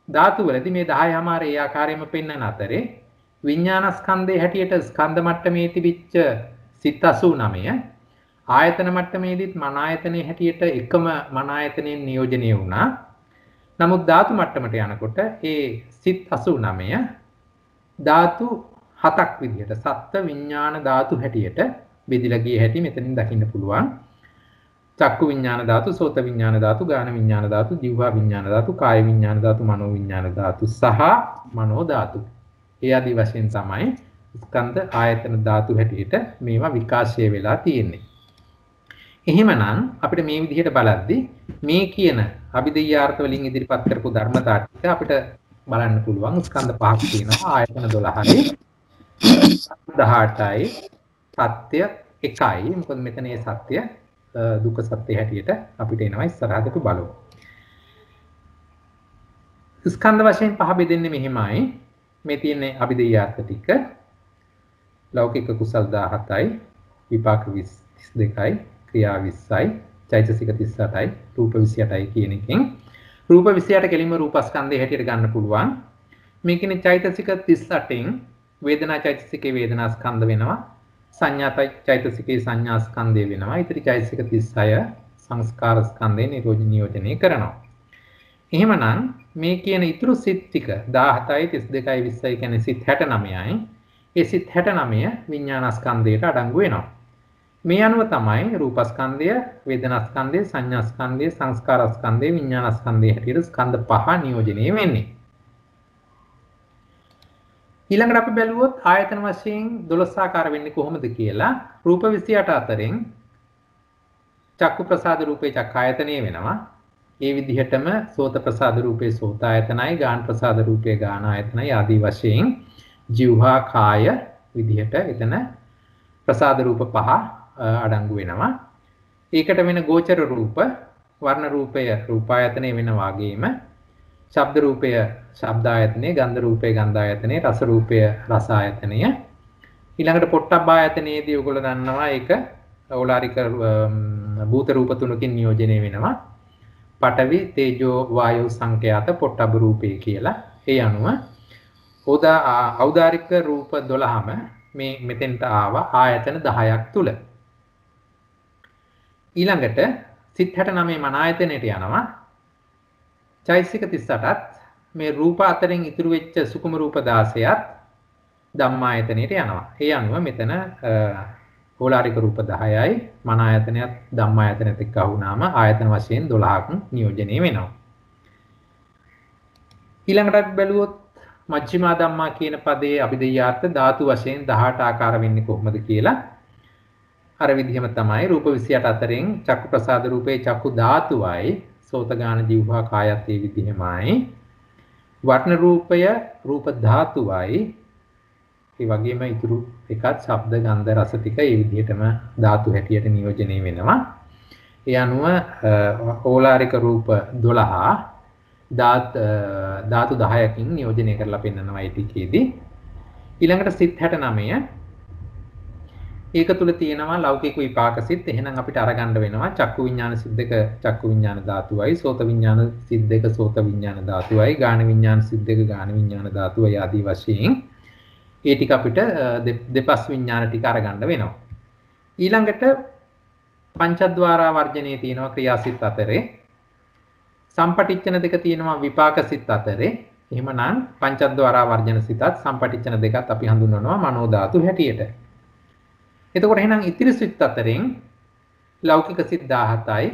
ධාතු වලදී මේ 10 ඒ ආකාරයෙන්ම පෙන්වන අතරේ විඥානස්කන්ධයේ හැටියට ස්කන්ධ මට්ටමේ තිබිච්ච සිත් 89 ආයතන මට්ටමේදීත් මන ආයතනයේ හැටියට එකම මන ආයතනයෙන් නියෝජනය වුණා. නමුත් ධාතු මට්ටමට යනකොට ඒ සිත් 89 ධාතු 7ක් විදිහට සත්ත්ව විඥාන ධාතු හැටියට බෙදිලා ගිය හැටි මෙතනින් දකින්න පුළුවන්. චක්කු විඥාන ධාතු, සෝත විඥාන ධාතු, ගාන විඥාන ධාතු, જીවහා විඥාන ධාතු, කාය විඥාන ධාතු, මනෝ විඥාන ධාතු සහ මනෝ ධාතු. ඒ ආදී වශයෙන් තමයි ස්කන්ධ ආයතන ධාතු හැටියට මේවා විකාශය වෙලා තියෙන්නේ. එහෙමනම් අපිට මේ විදිහට බලද්දී මේ කියන අභිධේයාර්ථ වලින් ඉදිරිපත් කරපු ධර්මතා ටික අපිට බලන්න පුළුවන්. ස්කන්ධ පහක් තියෙනවා. ආයතන 12යි 18යි සත්‍ය එකයි. මොකද මෙතන මේ සත්‍ය දුක්ඛ සත්‍ය හැටියට අපිට එනවා ඉස්සරහට අපි බලමු. ස්කන්ධ වශයෙන් පහ බෙදෙන්නේ මෙහිමයි. මේ තියෙන්නේ අභිධේයාර්ථ ටික. ලෞකික කුසල් 17යි, විපාක 22යි, ක්‍රියා 20යි, චෛතසික 38යි, රූප 28යි කියන එකෙන් රූප 28 කෙලින්ම රූපස්කන්ධය හැටියට ගන්න පුළුවන්. මේකනේ චෛතසික 38න් වේදනා චෛතසිකේ වේදනා ස්කන්ධ වෙනවා. සංඥා චෛතසිකේ සංඥා ස්කන්ධය වෙනවා. ඊටි චෛතසික 36 සංස්කාර ස්කන්ධේ නියෝජනය කරනවා. එහෙමනම් මේ කියන ඊතුරු සිත් ටික 17යි 32යි 20යි කියන්නේ සිත් 69යි. ඒ සිත් 69 විඥානස්කන්ධයට අඩංගු වෙනවා. මේ අනුව තමයි රූපස්කන්ධය, වේදනාස්කන්ධය, සංඥාස්කන්ධය, සංස්කාරස්කන්ධය, විඥානස්කන්ධය හැටියට ස්කන්ධ පහ නියෝජනය වෙන්නේ. ඊළඟට අපි බැලුවොත් ආයතන වශයෙන් 12 ආකාර වෙන්නේ කොහොමද කියලා. රූප 28 අතරින් චක්කු ප්‍රසාද රූපේ චක්කායතනෙ වෙනවා. ඒ විදිහටම සෝත ප්‍රසාද රූපේ සෝතායතනයි, ගාන ප්‍රසාද රූපේ ගානායතනයි ආදී වශයෙන් ජීවහා කාය විදිහට එතන ප්‍රසාද රූප පහ අඩංගු වෙනවා. ඒකට වෙන ගෝචර රූප, වර්ණ රූපය රූපායතනෙ වෙන වගේම ශබ්ද රූපය ශබ්දායතනෙ, ගන්ධ රූපය ගන්ධායතනෙ, රස රූපය රසායතනය. ඊළඟට පොට්ටබ්බායතනෙදී ඔයගොල්ලෝ දන්නවා ඒක ඕලාරික භූත රූප තුනකින් නියෝජනය වෙනවා. පඨවි, තේජෝ, වායෝ සංඛ්‍යාත පොට්ටබ්බ රූපේ කියලා. ඒ අනුව ඖදාරික රූප 12ම මේ මෙතෙන්ට ආවා ආයතන 10ක් තුල. ඊළඟට සිත් 69 මන ආයතනයට යනවා. චෛතසික 38ත් මේ රූප අතරින් ඉතුරු වෙච්ච සුකුම රූප 16ත් ධම්මායතනයට යනවා. ඒ අනුව මෙතන ඕලාරික රූප 10යි මන ආයතනයත් ධම්මායතනයත් එක්ක වුණාම ආයතන වශයෙන් 12ක් නියෝජනය වෙනවා. ඊළඟට බැලුවොත් මජ්ක්‍ධිමා ධම්මා කියන පදයේ අභිධේයාර්ථ ධාතු වශයෙන් 18 ආකාර වෙන්නේ කොහොමද කියලා. අර විදිහම තමයි රූප 28 අතරින් චක්කු ප්‍රසාද රූපේ චක්කු ධාතුවයි, සෝත ගාන ජීවහා කායත් ඒ විදිහමයි. වර්ණ රූපය රූප ධාතුවයි. ඒ වගේම ඊතුරු එකත් ශබ්ද ගන්ධ රස ටික ඒ විදිහටම ධාතු හැටියට නියෝජනය වෙනවා. ඒ අනුව ඕලාරික රූප 12 ධාතු 10කින් නියෝජනය කරලා පෙන්නනවා ඒ ටිකේදී. ඊළඟට සිත් 69 ඒක තුල තියෙනවා ලෞකික විපාක සිත්. එහෙනම් අපිට අරගන්න වෙනවා චක්කු විඥාන සිත් දෙක චක්කු විඥාන ධාතුවයි, සෝත විඥාන සිත් දෙක සෝත විඥාන ධාතුවයි, ගාන විඥාන සිත් දෙක ගාන විඥාන ධාතුවයි ආදී වශයෙන් ඒ ටික අපිට දෙපස් විඥාන ටික අරගන්න වෙනවා. ඊළඟට පංචද්වාරා වර්ජනයේ තියෙනවා ක්‍රියාසිත අතරේ. සම්පටිච්ඡන දෙක තියෙනවා විපාක සිත් අතරේ. එහෙමනම් පංචද්වාරා වර්ජන සිතත් සම්පටිච්ඡන දෙකත් අපි හඳුන්වනවා මනෝ ධාතු හැටියට. එතකොට එහෙනම් ඉතිරි සිත් අතරින් ලෞකික සිත් 17යි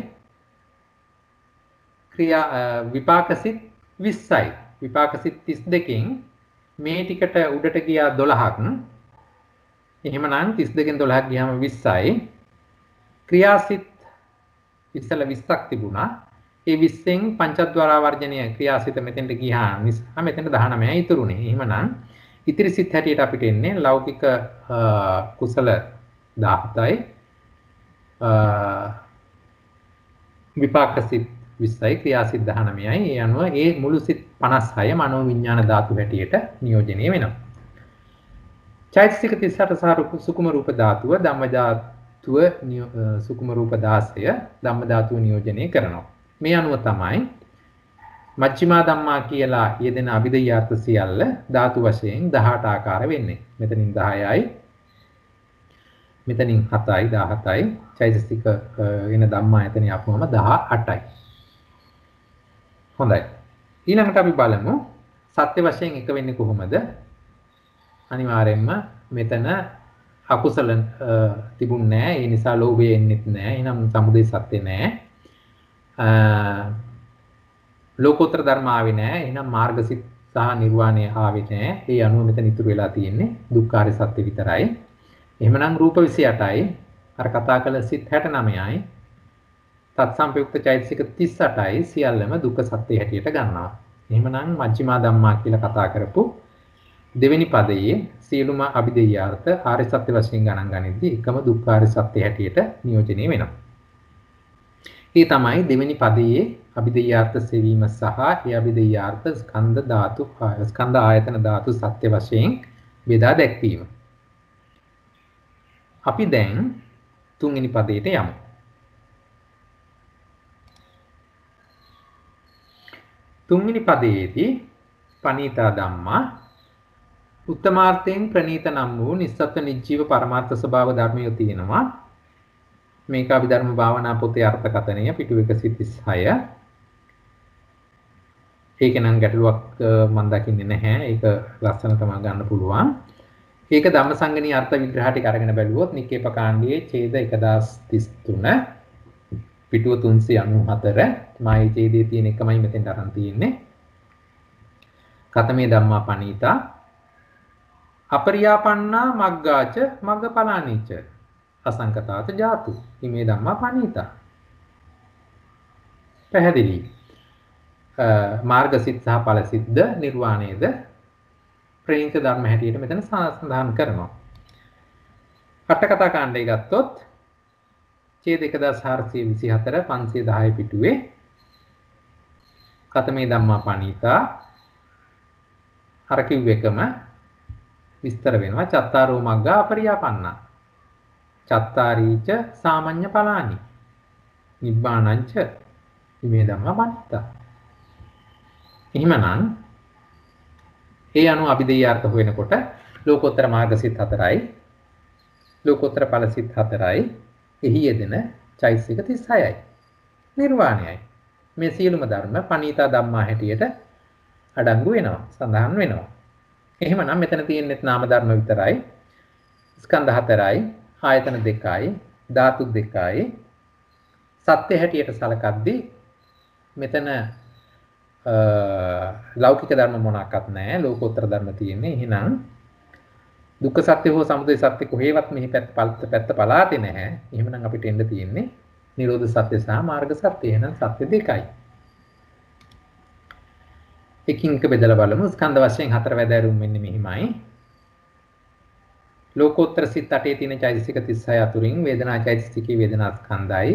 විපාක සිත් 20යි. විපාක සිත් 32කින් මේ ටිකට උඩට ගියා 12ක්. එහෙමනම් 32කින් 12ක් ගියාම 20යි. ක්‍රියාසිත ඉස්සෙල්ලා 20ක් තිබුණා. ඒ 20න් පංචද්වාරා වර්ජනීය ක්‍රියාසිත මෙතෙන්ට ගියා නිසා මෙතෙන්ට 19යි ඉතුරුනේ. එහෙමනම් ඉතිරි සිත් හැටියට අපිට එන්නේ ලෞකික කුසල 17යි විපාක සිත් 20යි ක්‍රියාසිත 19යි. ඒ අනුව ඒ මුළු සිත් 56 මනෝ විඥාන ධාතු හැටියට නියෝජනය වෙනවා. චෛතසික 38 සහ සුකුම රූප ධාතුව ධම්ම ධාතුව සුකුම රූප 16 ධම්ම ධාතුව නියෝජනය කරනවා. මේ අනුව තමයි මජ්ක්‍ධිමා ධම්මා කියලා යෙදෙන අභිධේයාර්ථ සියල්ල ධාතු වශයෙන් 18 ආකාර වෙන්නේ. මෙතනින් 10යි මෙතනින් 7යි 17යි චෛතසික වෙන ධම්මායතනිය අපුවම 18යි. හොඳයි. ඊළඟට අපි බලමු සත්‍ය වශයෙන් එක වෙන්නේ කොහොමද? අනිවාර්යයෙන්ම මෙතන අකුසල තිබුණේ නැහැ. ඒ නිසා ලෝභය එන්නේත් නැහැ. එහෙනම් සමුදය සත්‍ය නැහැ. ලෝකෝත්තර ධර්ම ආවේ නැහැ. එහෙනම් මාර්ගසිත සහ නිර්වාණය ආවේ නැහැ. ඒ අනුව මෙතන ඉතුරු වෙලා තියෙන්නේ දුක්ඛාරය සත්‍ය විතරයි. එහෙමනම් රූප 28යි අර කතා කළ සිත් 69යි තත්සම්පයුක්ත චෛතසික 38යි සියල්ලම දුක්ඛ සත්‍ය හැටියට ගන්නවා. එහෙමනම් මජ්ක්‍ධිමා ධම්මා කියලා කතා කරපු දෙවෙනි පදයේ සියලුම අභිධේයාර්ථ ආර්ය සත්‍ය වශයෙන් ගණන් ගනිද්දී එකම දුක්ඛාර සත්‍ය හැටියට නියෝජනය වෙනවා. ඒ තමයි දෙවෙනි පදයේ අභිධේයාර්ථ සෙවීම සහ ඒ අභිධේයාර්ථ ස්කන්ධ ධාතු ස්කන්ධ ආයතන ධාතු සත්‍ය වශයෙන් බෙදා දැක්වීම. අපි දැන් තුන්වෙනි පදයට යමු. තුන්වෙනි පදයේදී පනීතා ධම්මා උත්තමාර්ථයෙන් ප්‍රණීත නම් වූ නිස්සත්ත්ව නිජීව පරමාර්ථ ස්වභාව ධර්මය තියෙනවා. මේක අභිධර්ම භාවනා පොතේ අර්ථකථනය පිටු 136. ඒක නම් ගැටලුවක් මම දකින්නේ නැහැ. ඒක ලස්සනටම ගන්න පුළුවන්. ඒක ධම්මසංගණී අර්ථ විග්‍රහ ටික අරගෙන බැලුවොත් නික්කේප කාණ්ඩයේ ඡේද 1033 පිටුව 394 මායි ඡේදයේ තියෙන එකමයි මෙතෙන්ට අරන් තියෙන්නේ. කතමේ ධම්මා පනීතා අපරියාපන්නා මග්ගාච මග්ගඵලානිච අසංකතාත ජාතු හිමේ ධම්මා පනීතා. පැහැදිලි. මාර්ගසිත සහ ඵලසිතද නිර්වාණයද ප්‍රේණිත ධර්ම හැටියට මෙතන සඳහන් කරනවා. අටකථා කාණ්ඩය ගත්තොත් ඡේද 1424 510 පිටුවේ කතමේ ධම්මා පනීතා අර කිව් එකම විස්තර වෙනවා. චත්තාරෝ මග්ගා අපරියාපන්නා චත්තාරීච සාමඤ්ඤ ඵලානි නිබ්බාණංච හිමේ ධම්මා පනීතා. එහෙමනම් ඒ අනුව අභිධේයාර්ථ හොයනකොට ලෝකෝත්තර මාර්ගසිත 4යි ලෝකෝත්තර ඵලසිත 4යි එහි යෙදෙන චෛතසික 36යි නිර්වාණයයි. මේ සියලුම ධර්ම පනීතා ධම්මා හැටියට අඩංගු වෙනවා, සඳහන් වෙනවා. එහෙමනම් මෙතන තියෙන්නේ නාම ධර්ම විතරයි, ස්කන්ධ 4යි, ආයතන 2යි, ධාතු 2යි. සත්‍ය හැටියට සලකද්දී මෙතන ලෞකික ධර්ම මොනක්වත් නැහැ, ලෝකෝත්තර ධර්ම තියෙන්නේ. එහෙනම් දුක්ඛ සත්‍ය හෝ සමුදය සත්‍ය කොහේවත් මෙහි පැත්ත පලාතේ නැහැ. එහෙමනම් අපිට එන්න තියෙන්නේ නිරෝධ සත්‍ය සහ මාර්ග සත්‍ය. එහෙනම් සත්‍ය දෙකයි. එකින් එක බෙදලා බලමු. ස්කන්ධ වශයෙන් හතර වැදෑරුම් මෙන්න මෙහිමයි. ලෝකෝත්තර සිත් 8 තියෙන චෛතසික 36 අතුරින් වේදනා චෛතසිකේ වේදනා ස්කන්ධයි.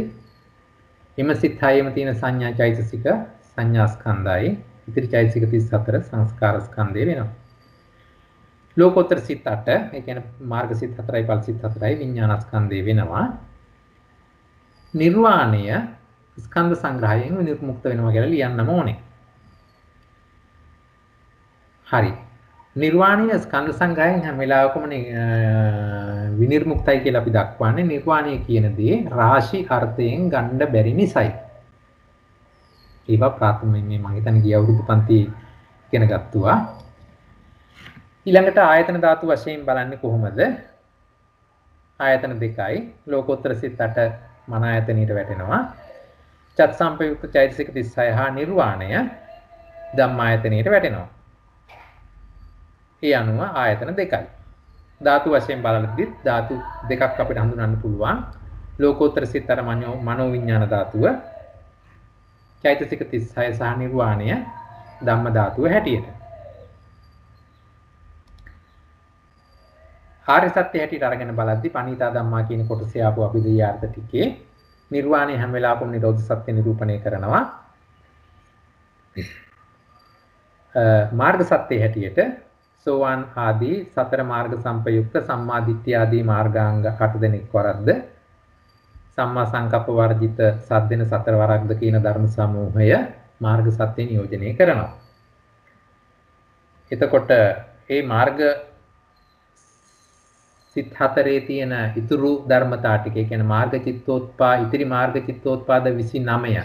හිම සිත් 6ෙම තියෙන සංඥා චෛතසික සංඥා ස්කන්ධයි. ඉතිරි චෛතසික 34 සංස්කාර ස්කන්ධය වෙනවා. ලෝකෝත්තර සිත් 8 ඒ කියන්නේ මාර්ග සිත් 4යි ඵල සිත් 4යි විඥාන ස්කන්ධය වෙනවා. නිර්වාණය ස්කන්ධ සංග්‍රහයෙන් විනිර්මුක්ත වෙනවා කියලා ලියන්නම ඕනේ. හරි. නිර්වාණය ස්කන්ධ සංග්‍රහයෙන් හැම වෙලාවකම විනිර්මුක්තයි කියලා අපි දක්වන්නේ. නිර්වාණය කියන දේ රාශි අර්ථයෙන් ගන්න බැරි නිසායි. ඒවා ප්‍රාථමික මේ මම හිතන්නේ ගිය අවුරුදු පන්ති ඉගෙන ගත්තා. ඊළඟට ආයතන ධාතු වශයෙන් බලන්නේ කොහොමද? ආයතන දෙකයි. ලෝකෝත්තර සිත් 8 මන ආයතනීයට වැටෙනවා. චත් සම්පයුක්ත චෛතසික 36 හා නිර්වාණය ධම්මායතනීයට වැටෙනවා. ඒ අනුව ආයතන දෙකයි. ධාතු වශයෙන් බලද්දී ධාතු දෙකක් අපිට හඳුනන්න පුළුවන්. ලෝකෝත්තර සිත් 8 මනෝවිඤ්ඤාණ ධාතුව, චෛතසික 36 සහ නිර්වාණය ධම්ම ධාතුව හැටියට. ආර්ය සත්‍ය හැටියට අරගෙන බලද්දී පනීතා ධම්මා කියන කොටසේ ආපු අභිධේයාර්ථ ටිකේ නිර්වාණය හැම වෙලාවකම නිරෝධ සත්‍ය නිරූපණය කරනවා. මාර්ග සත්‍ය හැටියට සෝවාන් ආදී සතර මාර්ග සම්පයුක්ත සම්මා දිට්ඨිය ආදී මාර්ගාංග 8 දෙනෙක් වරද්ද සම්මා සංකප්ප වර්ජිත සද්දෙන සතර වරක්ද කියන ධර්ම සමූහය මාර්ග සත්‍ය නියෝජනය කරනවා. එතකොට මේ මාර්ග සිත් 4 තියෙන ඉතුරු ධර්මතා ටික, ඒ කියන්නේ මාර්ග චිත්තෝත්පා ඉතිරි මාර්ග චිත්තෝත්පාද 29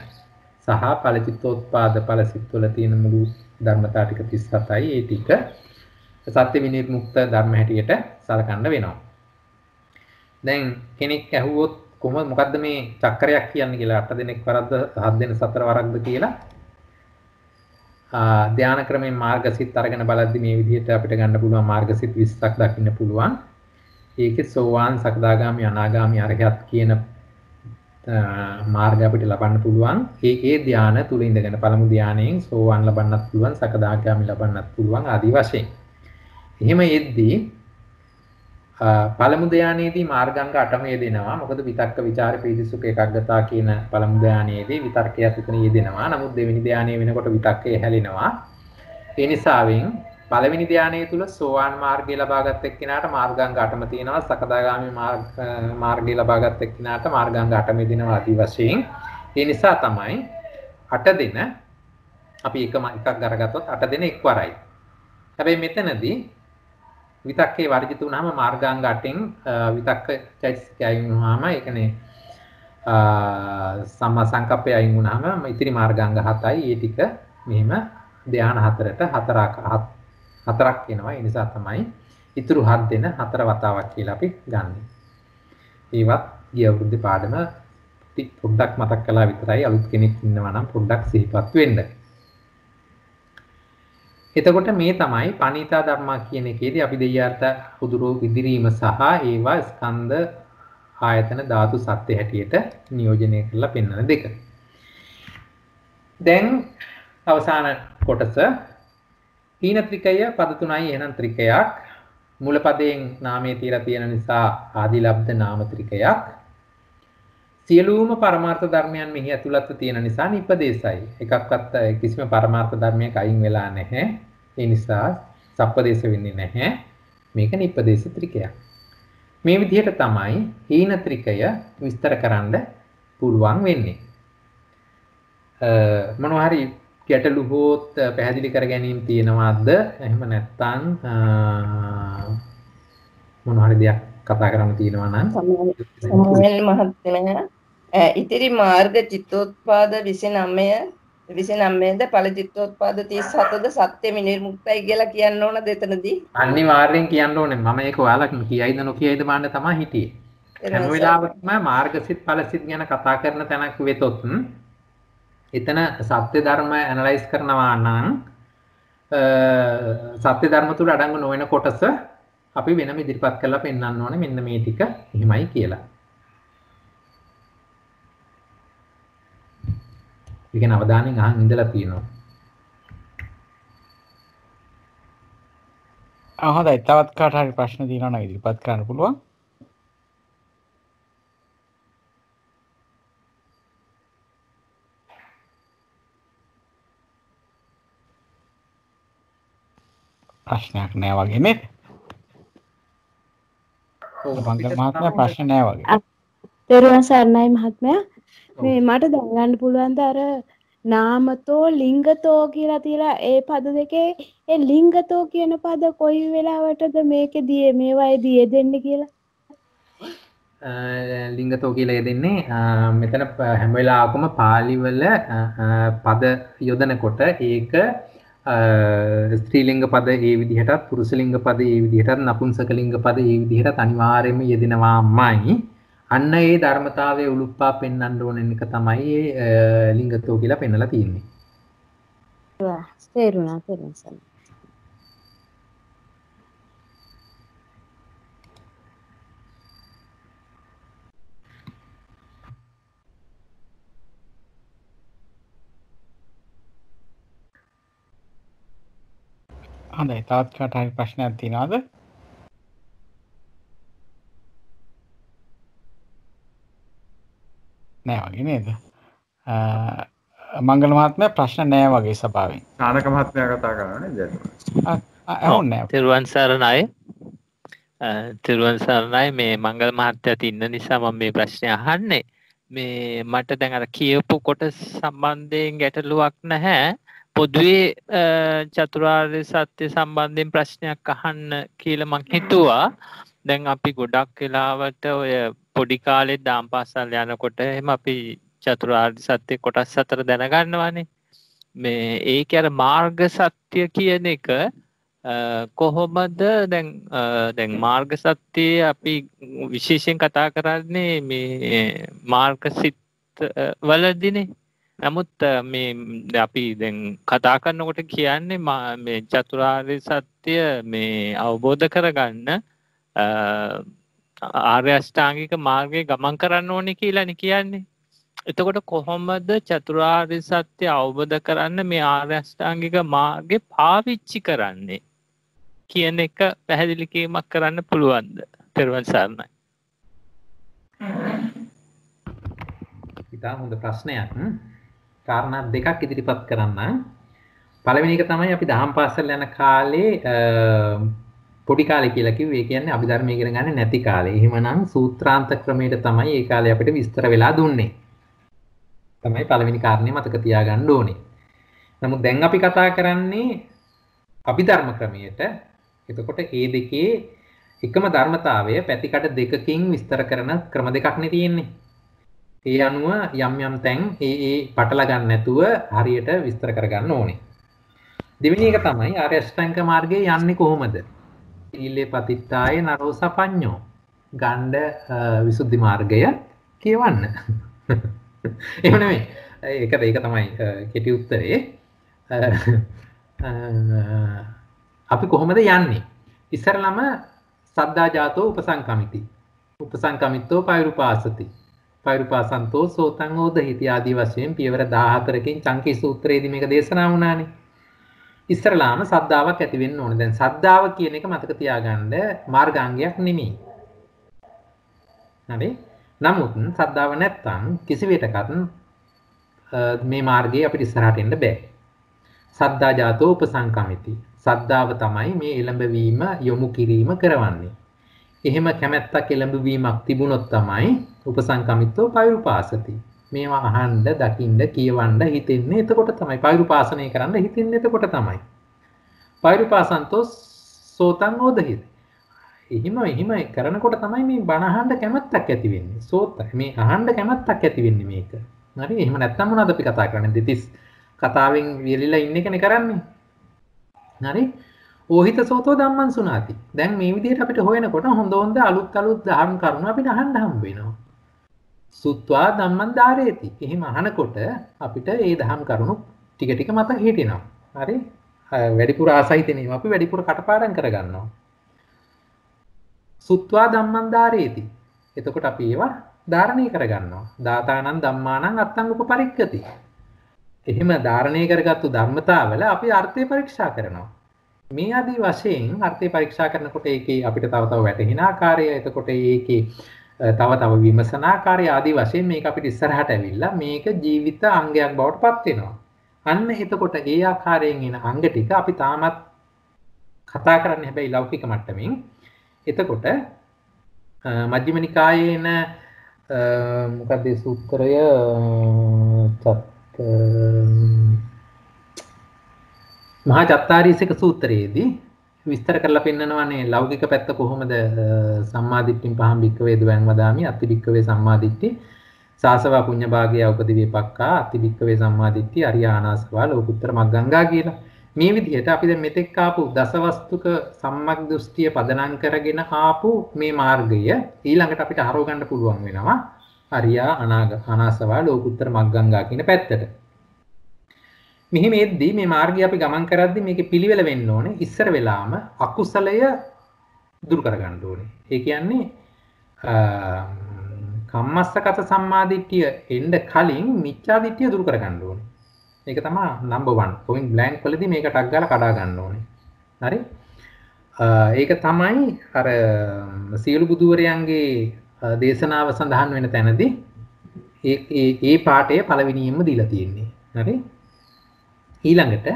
සහ ඵල චිත්තෝත්පාද ඵල සිත් වල තියෙන මුළු ධර්මතා ටික 37යි. ඒ ටික සත්‍ය විනිර්මුක්ත ධර්ම හැටියට සලකන්න වෙනවා. දැන් කෙනෙක් ඇහුවොත් කොහොමද මොකද්ද මේ චක්‍රයක් කියන්නේ කියලා 8 දෙනෙක් වරද්ද 7 දෙන සතර වරක්ද කියලා ධානා ක්‍රමයෙන් මාර්ගසිත අරගෙන බලද්දි මේ විදිහට අපිට ගන්න පුළුවන් මාර්ගසිත 20ක් දකින්න පුළුවන්. ඒකේ සෝවාන් සකදාගාමි අනාගාමි අරහත් කියන මාර්ග අපිට ලබන්න පුළුවන්. ඒ ධානය තුල ඉඳගෙන පළමු ධානයෙන් සෝවාන් ලබන්නත් පුළුවන්, සකදාගාමි ලබන්නත් පුළුවන් ආදී වශයෙන්. එහෙම යෙද්දී පළමු ධානයේදී මාර්ගාංග 8ම යෙදෙනවා. මොකද විතක්ක ਵਿਚාර ප්‍රීති සුඛ ඒකාග්‍රතාව කියන පළමු ධානයේදී විතර්කයක් එතන යෙදෙනවා. නමුත් දෙවෙනි ධානයේ වෙනකොට විතක්කය හැලෙනවා. ඒ නිසාවෙන් පළවෙනි ධානයේ තුල සෝවාන් මාර්ගය ලබාගත් එක්කිනාට මාර්ගාංග 8ම තියෙනවා. සකදාගාමී මාර්ගය ලබාගත් එක්කිනාට මාර්ගාංග 8ම යෙදෙනවා ආදී වශයෙන්. ඒ නිසා තමයි 8 දින අපි එකක් අරගත්තොත් 8 දින එක්වරයි. හැබැයි මෙතනදී විතක්කේ වර්ජිත වුණාම මාර්ගාංග 8න් විතක්ක චෛතසිකය අයින් වුණාම ඒ කියන්නේ සම්මා සංකප්පය අයින් වුණාම ඉතිරි මාර්ගාංග 7යි. ඒ ටික මෙහෙම ධ්‍යාන 4ට හතරක් වෙනවා. ඒ නිසා තමයි ඉතුරු 7 දෙන 4 වතාවක් කියලා අපි ගන්නෙ. ඒවත් ගිය අවුරුද්දේ පාඩම පොඩ්ඩක් මතක් කළා විතරයි. අලුත් කෙනෙක් ඉන්නවා නම් පොඩ්ඩක් සිහිපත් වෙන්න. එතකොට මේ තමයි පණීතා ධර්මා කියන එකේදී අපි දෙයියන්ට උදුරු විදිරීම සහ ඒවා ස්කන්ධ ආයතන ධාතු සත්‍ය හැටියට නියෝජනය කරලා පෙන්වන දෙක. දැන් අවසාන කොටස හීන ත්‍රිකය පද තුනයි එහෙනම් ත්‍රිකයක්. මුල පදයෙන් නාමයේ තියලා තියෙන නිසා ආදිලබ්ධ නාම ත්‍රිකයක්. සියලුම පරමාර්ථ ධර්මයන් මෙහි ඇතුළත්ව තියෙන නිසා නිපදේශයි. එකක්වත් කිසිම පරමාර්ථ ධර්මයක අයින් වෙලා නැහැ. ඒ නිසා සප්පදේශ වෙන්නේ නැහැ. මේක නිපදේශ ත්‍රිකයක්. මේ විදිහට තමයි හීන ත්‍රිකය විස්තර කරන්න පුළුවන් වෙන්නේ. මොනවා හරි ගැටලු හොත් පැහැදිලි කර ගැනීම තියෙනවද? එහෙම නැත්නම් මොනවා හරි දෙයක් කතා කරන්න තියෙනවා නම් සමහල් මහත්මයා ඉතිරි මාර්ග චිත්තෝත්පාද 29ද ඵල චිත්තෝත්පාද 37ද සත්‍ය විනිර්මුක්තයි කියලා කියන්න ඕනද එතනදී? අනිවාර්යෙන් කියන්න ඕනේ. මම ඒක ඔයාලා කියයිද නොකියයිද බලන්න තමයි හිටියේ. හැම වෙලාවෙම මාර්ගසිත ඵලසිත ගැන කතා කරන තැනක් වෙතොත් එතන සත්‍ය ධර්ම ඇනලයිස් කරනවා නම් සත්‍ය ධර්ම තුල අඩංගු නොවන කොටස අපි වෙනම ඉදිරිපත් කරලා පෙන්වන්න ඕනේ මෙන්න මේ ටික එහෙමයි කියලා. ඒක නවදානෙන් අහන් ඉඳලා තියෙනවා. හොඳයි. තවත් කාට හරි ප්‍රශ්න තියෙනවා නම් ඉදිරිපත් කරන්න පුළුවන්. ප්‍රශ්නයක් නෑ වගේ නේද? මංගල මහත්මයා ප්‍රශ්න නෑ වගේ. තෙරුවන් සරණයි මහත්මයා. මේ මට දැනගන්න පුළුවන් ද අර නාමතෝ ලිංගතෝ කියලා තියලා ඒ පද දෙකේ ඒ ලිංගතෝ කියන පද කොයි වෙලාවටද මේකෙදී මේවායිදී යෙදෙන්නේ කියලා? ලිංගතෝ කියලා යෙදෙන්නේ මෙතන හැම වෙලාවකම පාලි වල පද යොදනකොට ඒක ස්ත්‍රීලිංග පද ඒ විදිහටත් පුරුෂලිංග පද ඒ විදිහටත් නපුංසකලිංග පද ඒ විදිහටත් අනිවාර්යයෙන්ම යෙදෙනවාමයි. අන්න ඒ ධර්මතාවයේ උලුප්පා පෙන්වන්න ඕන එක තමයි ලිංගතෝ කියලා පෙන්වලා තියෙන්නේ. තේරුණා. හොඳයි. තවත් කාට හරි ප්‍රශ්නයක් තියෙනවද? නෑ වගේ නේද? මංගල මහත්මයා ප්‍රශ්න නෑ වගේ සභාවෙන්. නානක මහත්මයා කතා කරනවා නේද? ඇහුන්නේ නෑ. තෙරුවන් සරණයි. තෙරුවන් සරණයි. මේ මංගල මහත්තයාත් ඉන්න නිසා මම මේ ප්‍රශ්නේ අහන්නේ. මේ මට දැන් අර කියපු කොටස සම්බන්ධයෙන් ගැටලුවක් නැහැ. පොදුවේ චතුරාර්ය සත්‍ය සම්බන්ධයෙන් ප්‍රශ්නයක් අහන්න කියලා මං හිතුවා. දැන් අපි ගොඩක් වෙලාවට ඔය පොඩි කාලේ දාම් පාසල් යනකොට එහෙම අපි චතුරාර්ය සත්‍ය කොටස් 4 දැනගන්නවානේ. මේ ඒකේ අර මාර්ග සත්‍ය කියන එක කොහොමද දැන් මාර්ග සත්‍ය අපි විශේෂයෙන් කතා කරන්නේ මේ මාර්ග සිත් වලදීනේ. නමුත් මේ අපි දැන් කතා කරනකොට කියන්නේ මේ චතුරාර්ය සත්‍ය මේ අවබෝධ කරගන්න ආර්ය අෂ්ටාංගික මාර්ගයේ ගමන් කරන්න ඕනේ කියලානේ කියන්නේ. එතකොට කොහොමද චතුරාර්ය සත්‍ය අවබෝධ කරන්න මේ ආර්ය අෂ්ටාංගික මාර්ගේ පාවිච්චි කරන්නේ? කියන එක පැහැදිලි කිරීමක් කරන්න පුළුවන්ද? තෙරුවන් සරණයි. ඉතාල හොඳ ප්‍රශ්නයක්. කාරණා දෙකක් ඉදිරිපත් කරන්න. පළවෙනි එක තමයි අපි දහම් පාසල් යන කාලේ පොඩි කාලේ කියලා කිව්වේ. ඒ කියන්නේ අභිධර්ම ඉගෙන ගන්න නැති කාලේ. එහෙමනම් සූත්‍රාන්ත ක්‍රමයට තමයි ඒ කාලේ අපිට විස්තර වෙලා දුන්නේ. තමයි පළවෙනි කාරණේ මතක තියාගන්න ඕනේ. නමුත් දැන් අපි කතා කරන්නේ අභිධර්ම ක්‍රමයට. එතකොට මේ දෙකේ එකම ධර්මතාවය පැතිකඩ දෙකකින් විස්තර කරන ක්‍රම දෙකක් නේ තියෙන්නේ. ඒ අනුව යම් යම් තැන් ඒ පටල ගන්න නැතුව හරියට විස්තර කරගන්න ඕනේ. දෙවෙනි එක තමයි ආර්ය අෂ්ටාංග මාර්ගයේ යන්නේ කොහොමද? ඊලේ පතිත්තාය නරෝ සපඤ්ඤෝ ගණ්ඩ විසුද්ධි මාර්ගය කියවන්න. එහෙම නෙමෙයි. ඒක තමයි කෙටි උත්තරේ. අපි කොහොමද යන්නේ? ඉස්සරළම සද්දා ජාතෝ උපසංකමිති. උපසංකමිතෝ පෛරුපාසති. පෛරුපාසන්තෝ සෝතං ඕදහිති ආදී වශයෙන් පියවර 14කින් චංකී සූත්‍රයේදී මේක දේශනා වුණානේ. ඉස්සරලාම සද්ධාාවක් ඇති වෙන්න ඕනේ. දැන් සද්ධාව කියන එක මතක තියාගන්න මාර්ගාංගයක් නෙමෙයි. හරි? නමුත් සද්ධාව නැත්තම් කිසි විටකත් මේ මාර්ගයේ අපිට ඉස්සරහට එන්න බෑ. සද්දා ජාතෝ උපසංකමිති. සද්ධාව තමයි මේ එළඹවීම යොමු කිරීම කරවන්නේ. එහෙම කැමැත්තක් එළඹවීමක් තිබුණොත් තමයි උපසංකමිතෝ පෛරුපාසති. මේවා අහන්න, දකින්න, කියවන්න හිතෙන්නේ එතකොට තමයි. පෛරුපාසනය කරන්න හිතෙන්නේ එතකොට තමයි. පෛරුපාසන්තෝ සෝතං ඕදහිත. එහෙම කරනකොට තමයි මේ බණ අහන්න කැමැත්තක් ඇති වෙන්නේ. සෝත මේ අහන්න කැමැත්තක් ඇති වෙන්නේ මේක. හරි? එහෙම නැත්නම් මොනවද අපි කතා කරන්නේ? දෙතිස් කතාවෙන් වියලිලා ඉන්න එකනේ කරන්නේ. හරි? ඕහිත සෝතෝ ධම්මං සුනාති. දැන් මේ විදිහට අපිට හොයනකොට හොඳ අලුත් දහම් කරුණු අපිට අහන්න හම්බ වෙනවා. සුත්වා ධම්මං ධාරේති. එහෙම අහනකොට අපිට ඒ දහම් කරුණු ටික මතක හිටිනවා. හරි? වැඩිපුර ආසයිතනේ අපි වැඩිපුර කටපාඩම් කරගන්නවා. සුත්වා ධම්මං ධාරේති. එතකොට අපි ඒවා ධාරණය කරගන්නවා. දාතානං ධම්මානං අත්තං උපපරික්කති. එහෙම ධාරණය කරගත්තු ධර්මතාවල අපි අර්ථය පරීක්ෂා කරනවා. මේ ආදී වශයෙන් අර්ථය පරීක්ෂා කරනකොට ඒකේ අපිට තව වැටහෙන ආකාරය, එතකොට ඒකේ තව විමසන ආකාරය ආදී වශයෙන් මේක අපිට ඉස්සරහට ඇවිල්ලා මේක ජීවිත අංගයක් බවට පත් වෙනවා. අන්න එතකොට ඒ ආකාරයෙන් එන අංග ටික අපි තාමත් කතා කරන්නේ හැබැයි ලෞකික මට්ටමින්. එතකොට මජ්ක්‍ධිම නිකායේ එන මොකක්ද සූත්‍රය මහා චත්තාරීසක සූත්‍රයේදී විස්තර කරලා පෙන්නනවානේ ලෞකික පැත්ත කොහොමද සම්මාදිට්ඨින් පහම් භික්කවේ දුවන් වදාමි අති භික්කවේ සම්මාදිට්ඨි සාසවා පුඤ්ඤ භාගය උපදි වේපක්කා අති භික්කවේ සම්මාදිට්ඨි අරියානාසවා ලෝකුත්තර මග්ගංගා කියලා මේ විදිහට අපි දැන් මෙතෙක් ආපු දසවස්තුක සම්මක් දෘෂ්ටිය පදනම් කරගෙන ආපු මේ මාර්ගය ඊළඟට අපිට හරව ගන්න පුළුවන් වෙනවා අරියා අනාසවා ලෝකුත්තර මග්ගංගා කියන පැත්තට. මෙහිම එද්දී මේ මාර්ගය අපි ගමන් කරද්දී මේකේ පිළිවෙල වෙන්න ඕනේ. ඉස්සර වෙලාම අකුසලය දුරු කරගන්න ඕනේ. ඒ කියන්නේ කම්මස්සගත සම්මාදිට්ඨිය එන්න කලින් මිච්ඡාදිට්ඨිය දුරු කරගන්න ඕනේ. ඒක තමයි නම්බර් 1. පොයින්ට් බ්ලැන්ක් වලදී මේක ටක් ගාලා කඩා ගන්න ඕනේ. හරි? ඒක තමයි අර සියලු බුදුවරයන්ගේ දේශනාව සඳහන් වෙන තැනදී ඒ පාඩය පළවෙනියෙන්ම දීලා තියෙන්නේ. හරි? ඊළඟට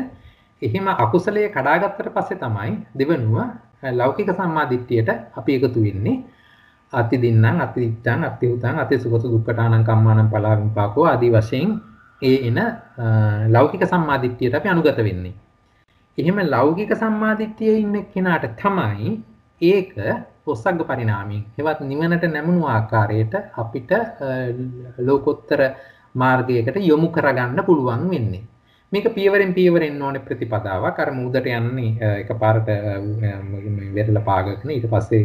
එහෙම අකුසලයේ කඩාගත්තට පස්සේ තමයි දෙවනුව ලෞකික සම්මාදිට්ඨියට අපි එකතු වෙන්නේ. අති දින්නම් අති දිත්තං අති උතං අති සුගත දුක්ඛටානං කම්මානං පලාවින් පාකෝ ආදී වශයෙන් ඒ එන ලෞකික සම්මාදිට්ඨියට අපි අනුගත වෙන්නේ. එහෙම ලෞකික සම්මාදිට්ඨියේ ඉන්න කෙනාට තමයි ඒක ඔස්සග්ග පරිණාමයෙන් හෙවත් නිවනට නැමුණු ආකාරයට අපිට ලෝකෝත්තර මාර්ගයකට යොමු කරගන්න පුළුවන් වෙන්නේ. මේක පියවරෙන් පියවර එන්න ඕනේ ප්‍රතිපදාවක්. අර මූදට යන්නේ එකපාරට වෙරළ පාගගෙන ඊට පස්සේ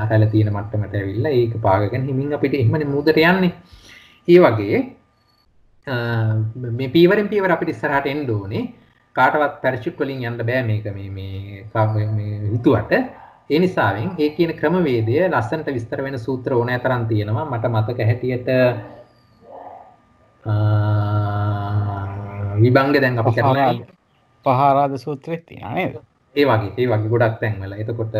හැල තියෙන මට්ටමට ඇවිල්ලා ඒක පාගගෙන හිමින් අපිට එහෙමනේ මූදට යන්නේ. ඒ වගේ මේ පියවරෙන් පියවර අපිට ඉස්සරහට එන්න ඕනේ. කාටවත් පැරෂුට් වලින් යන්න බෑ මේක මේ හිතුවට. ඒ නිසාවෙන් ඒ කියන ක්‍රමවේදය ලස්සනට විස්තර වෙන සූත්‍ර ඕනෑ තරම් තියෙනවා. මට මතක හැටියට විභංග දැන් අපි කරලා පහාරාද සූත්‍රෙත් තියෙනවා නේද? ඒ වගේ ගොඩක් තැන්වල. එතකොට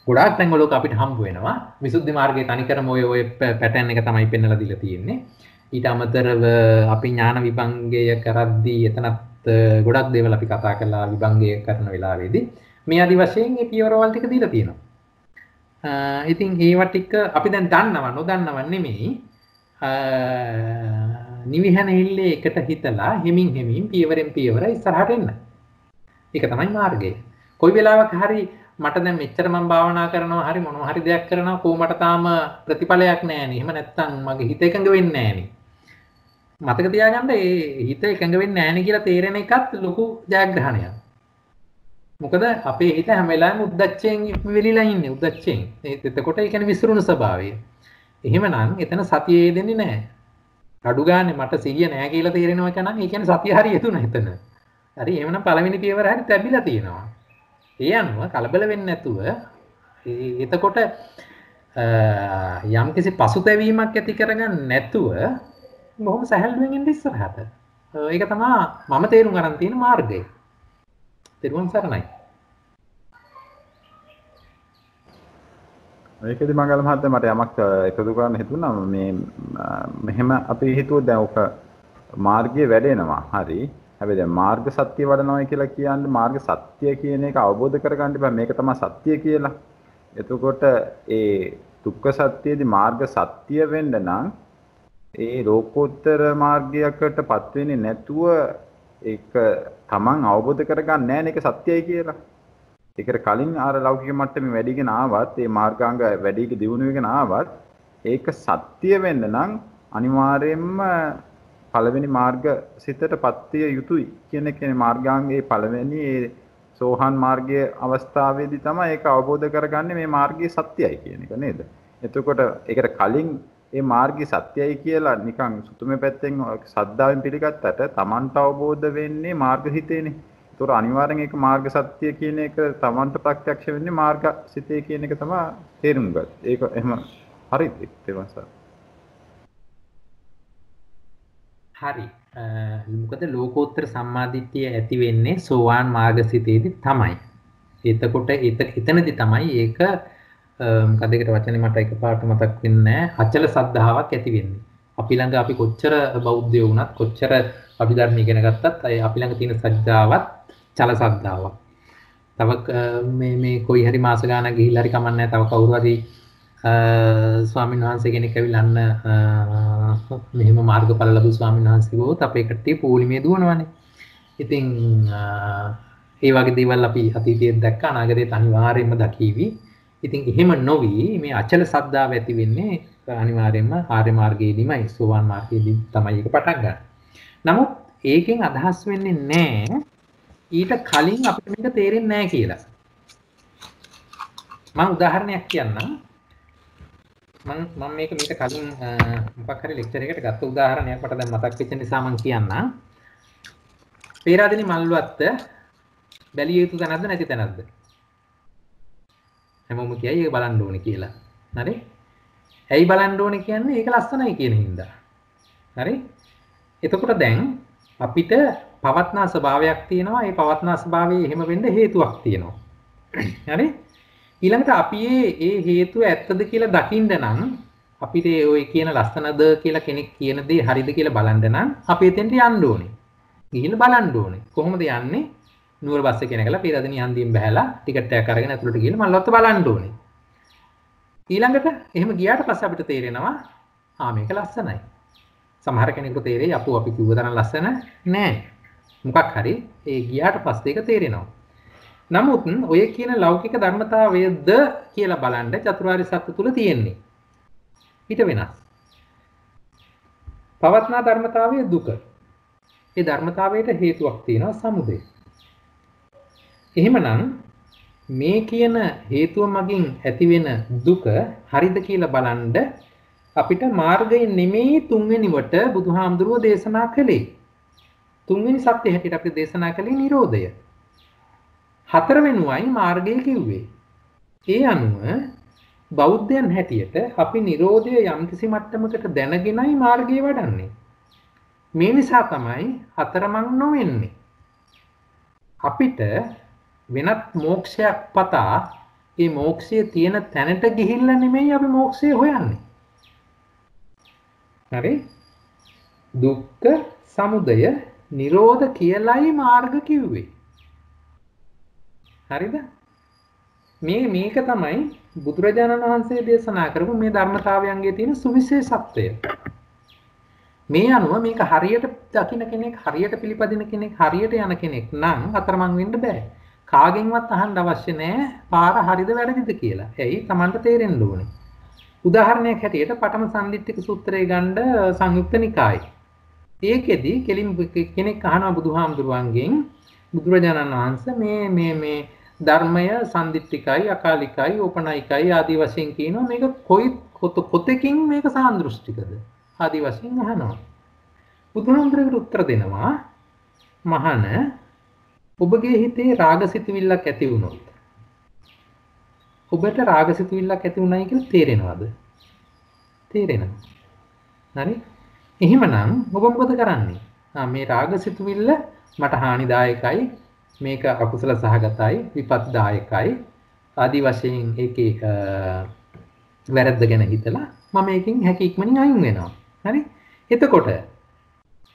ගොඩාක් තැන්වල අපිට හම්බ වෙනවා විසුද්ධි මාර්ගයේ තනිකරම ඔය පැටර්න් එක තමයි පෙන්වලා දීලා තියෙන්නේ. ඊට අමතරව අපි ඥාන විභංගය කරද්දී එතනත් ගොඩක් දේවල් අපි කතා කළා විභංගය කරන වෙලාවේදී. මේ ආදි වශයෙන් මේ පියවරවල් ටික දීලා තියෙනවා. ඉතින් ඒවා ටික අපි දැන් දන්නවා නොදන්නව නෙමෙයි. නිවිහැනෙල්ලේ එකට හිතලා හිමින් පියවරෙන් පියවර ඉස්සරහට එන්න. ඒක තමයි මාර්ගය. කොයි වෙලාවක හරි මට දැන් මෙච්චර මම භාවනා කරනවා හරි මොනවා හරි දෙයක් කරනවා කොහොමද තාම ප්‍රතිඵලයක් නැහැ නේ. එහෙම නැත්නම් මගේ හිත එකඟ වෙන්නේ නැහැ නේ. මතක තියාගන්න ඒ හිත එකඟ වෙන්නේ නැහැ නේ කියලා තේරෙන එකත් ලොකු ජයග්‍රහණයක්. මොකද අපේ හිත හැම වෙලාවෙම උද්දච්චයෙන් වෙලිලා ඉන්නේ උද්දච්චයෙන්. එතකොට ඒ කියන්නේ විසිරුණු ස්වභාවය. එහෙමනම් එතන සතියේ දෙන්නේ නැහැ. අඩු ගානේ මට සිහිය නැහැ කියලා තේරෙනවා එක නම් ඒ කියන්නේ සතිය හරිය යතුණා එතන. හරි එහෙමනම් පළවෙනි පියවර හරි තැබිලා තියෙනවා. ඒ අනුව කලබල වෙන්නේ නැතුව එතකොට යම්කිසි පසුතැවීමක් ඇති කරගන්න නැතුව බොහොම සැහැල්ලුවෙන් ඉන්න ඉස්සරහට. ඒක තමයි මම තේරුම් ගන්න තියෙන මාර්ගය. තෙරුවන් සරණයි. ඒකෙදි මංගල මහත්තයා මට යමක් එකතු කරන්න හිතුණා මේ මෙහෙම අපි හිතුවොත් දැන් ඔක මාර්ගයේ වැඩෙනවා. හරි. හැබැයි දැන් මාර්ග සත්‍ය වඩනවා කියලා කියන්නේ මාර්ග සත්‍ය කියන එක අවබෝධ කරගන්න බෑ මේක තමයි සත්‍ය කියලා. එතකොට ඒ දුක්ඛ සත්‍යයේදී මාර්ග සත්‍ය වෙන්න නම් ඒ ලෝකෝත්තර මාර්ගයකටපත් වෙන්නේ නැතුව ඒක තමන් අවබෝධ කරගන්න නැහැ නේ ඒක සත්‍යයි කියලා. ඒකට කලින් ආර ලෞකික මට්ටමේ වැඩිගෙන ආවත් ඒ මාර්ගාංග වැඩික දියුණු වෙගෙන ආවත් ඒක සත්‍ය වෙන්න නම් අනිවාර්යයෙන්ම පළවෙනි මාර්ග සිතටපත් විය යුතුයි කියන එකේ මාර්ගාංගයේ පළවෙනි ඒ සෝහන් මාර්ගයේ අවස්ථාවේදී තමයි ඒක අවබෝධ කරගන්නේ මේ මාර්ගයේ සත්‍යයි කියන එක නේද? එතකොට ඒකට කලින් ඒ මාර්ගයේ සත්‍යයි කියලා නිකන් සුතුමේ පැත්තෙන් සද්ධාවෙන් පිළිගත්තට Tamanට අවබෝධ වෙන්නේ මාර්ග හිතේනේ. ඒතොර අනිවාර්යෙන් ඒක මාර්ග සත්‍ය කියන එක Tamanට ප්‍රත්‍යක්ෂ වෙන්නේ මාර්ග සිතේ කියන එක තමයි තේරුම් ගන්න. ඒක එහෙම හරිද? ඒකවස. හරි. මොකද ලෝකෝත්තර සම්මාදිට්ඨිය ඇති වෙන්නේ සෝවාන් මාර්ගසිතේදී තමයි. එතකොට එතනදී තමයි ඒක මොකද ඒකට වචනේ මට එකපාරට මතක් වෙන්නේ නැහැ. අචල සද්ධාාවක් ඇති වෙන්නේ. අපි ළඟ අපි කොච්චර බෞද්ධයෝ වුණත් කොච්චර අපි ධර්ම ඉගෙන ගත්තත් අපි ළඟ තියෙන සද්ධාවත් චල සද්ධාාවක්. තව මේ කොයි හරි මාස ගානක් ගිහිල්ලා හරි කමන්නේ නැහැ. තව කවුරු හරි ස්වාමීන් වහන්සේ කෙනෙක් ඇවිල්ලා අන්න මෙහෙම මාර්ගඵල ලැබු ස්වාමීන් වහන්සේ ගොත් අපේ කට්ටිය පොලිමේ දුවනවානේ. ඉතින් ඒ වගේ දේවල් අපි අතීතයේ දැක්ක අනාගතයේ අනිවාර්යයෙන්ම දකීවි. ඉතින් එහෙම නොවි මේ අචල සද්ධාව ඇති වෙන්නේ අනිවාර්යයෙන්ම ආර්ය මාර්ගයේදීමයි සෝවාන් මාර්ගයේදී තමයි ඒක පටන් ගන්න. නමුත් ඒකෙන් අදහස් වෙන්නේ නැහැ ඊට කලින් අපිට මේක තේරෙන්නේ නැහැ කියලා. මම උදාහරණයක් කියන්නම්. මම මේක මීට කලින් මොකක් හරි ලෙක්චර් එකකට ගත්ත උදාහරණයක් මට දැන් මතක් වෙච්ච නිසා මම කියන්නම්. පේරාදෙනි මල්වත්ත බැලිය යුතු තැනක්ද නැති තැනක්ද? හැමෝම කියයි ඒක බලන්න ඕනේ කියලා. හරි? ඇයි බලන්න ඕනේ කියන්නේ ඒක ලස්සනයි කියන හින්දා. හරි? එතකොට දැන් අපිට පවත්නා ස්වභාවයක් තියෙනවා. ඒ පවත්නා ස්වභාවයේ එහෙම වෙන්න හේතුවක් තියෙනවා. හරි? ඊළඟට අපි ඒ හේතුව ඇත්තද කියලා දකින්න නම් අපිට ඔය කියන ලස්සනද කියලා කෙනෙක් කියන දේ හරිද කියලා බලන්න නම් අපි එතෙන්ට යන්න ඕනේ. ගිහිල්ලා බලන්න ඕනේ. කොහොමද යන්නේ? නුවර බස් එකේ නැගලා පීරදෙනිය හන්දියෙන් බහැලා ටිකට් එකක් අරගෙන ඇතුළට ගිහලා මල්වත්ත බලන්න ඕනේ. ඊළඟට එහෙම ගියාට පස්සේ අපිට තේරෙනවා මේක ලස්සනයි. සමහර කෙනෙකුට තේරෙයි අපෝ අපි කිව්ව තරම් ලස්සන නෑ. මොකක් හරි ඒ ගියාට පස්සේ ඒක තේරෙනවා. නමුත් ඔය කියන ලෞකික ධර්මතාවයද කියලා බලන්න චතුරාර්ය සත්‍ය තුල තියෙන්නේ. ඊට වෙනස්. පවත්නා ධර්මතාවයේ දුක. ඒ ධර්මතාවයට හේතුවක් තියෙනවා සමුදය. එහෙමනම් මේ කියන හේතුව මගින් ඇතිවෙන දුක හරිද කියලා බලන්න අපිට මාර්ගය නෙමෙයි තුන්වෙනිවට බුදුහාමුදුරුවෝ දේශනා කළේ. තුන්වෙනි සත්‍ය හැටියට අපිට දේශනා කළේ නිරෝධය. හතරවෙනුවයි මාර්ගය කිව්වේ. ඒ අනුව බෞද්ධයන් හැටියට අපි නිරෝධය යම්කිසි මට්ටමකට දැනගෙනයි මාර්ගය වඩන්නේ. මේ නිසා තමයි හතරමං නොවෙන්නේ. අපිට වෙනත් මෝක්ෂයක් පතා ඒ මෝක්ෂයේ තියෙන තැනට ගිහිල්ලා නෙමෙයි අපි මෝක්ෂය හොයන්නේ. හරි? දුක්ඛ සමුදය නිරෝධ කියලායි මාර්ග කිව්වේ. හරිද? මේක තමයි බුදුරජාණන් වහන්සේ දේශනා කරපු මේ ධර්මතාවයන්ගේ තියෙන සුවිශේෂත්වය. මේ අනුව මේක හරියට දකින්න කෙනෙක්, හරියට පිළිපදින කෙනෙක්, හරියට යන කෙනෙක් නම් අතරමං වෙන්න බෑ. කාගෙන්වත් අහන්න අවශ්‍ය නැහැ පාර හරිද වැරදිද කියලා. ඇයි? Tamanට තේරෙන්න ඕනේ. උදාහරණයක් හැටියට පඨම සම්දිට්ඨික සූත්‍රය ගන්න සංයුක්ත නිකායේ. ඒකෙදි කෙනෙක් අහනවා බුදුහාමුදුරුවන්ගෙන් බුදුරජාණන් වහන්සේ මේ ධර්මය සම්දිට්ඨිකයි, අකාලිකයි, ඕපනයිකයි ආදී වශයෙන් කියනවා. මේක කොතකින් මේක සාන්දෘෂ්ටිකද? ආදී වශයෙන් අහනවා. බුදුහාමුදුරුවෝ උත්තර දෙනවා, මහණ ඔබගේ හිතේ රාගසිතවිල්ලක් ඇති වුණොත් ඔබට රාගසිතවිල්ලක් ඇති වුණයි කියලා තේරෙනවද? තේරෙනවා. හරි? එහෙමනම් ඔබ මොකද කරන්නේ? මේ රාගසිතවිල්ල මට හානිදායකයි, මේක අකුසල සහගතයි, විපත්දායකයි ආදී වශයෙන් ඒකේ වැරද්ද ගැන හිතලා මම මේකෙන් හැකි ඉක්මනින් අයින් වෙනවා. හරි? එතකොට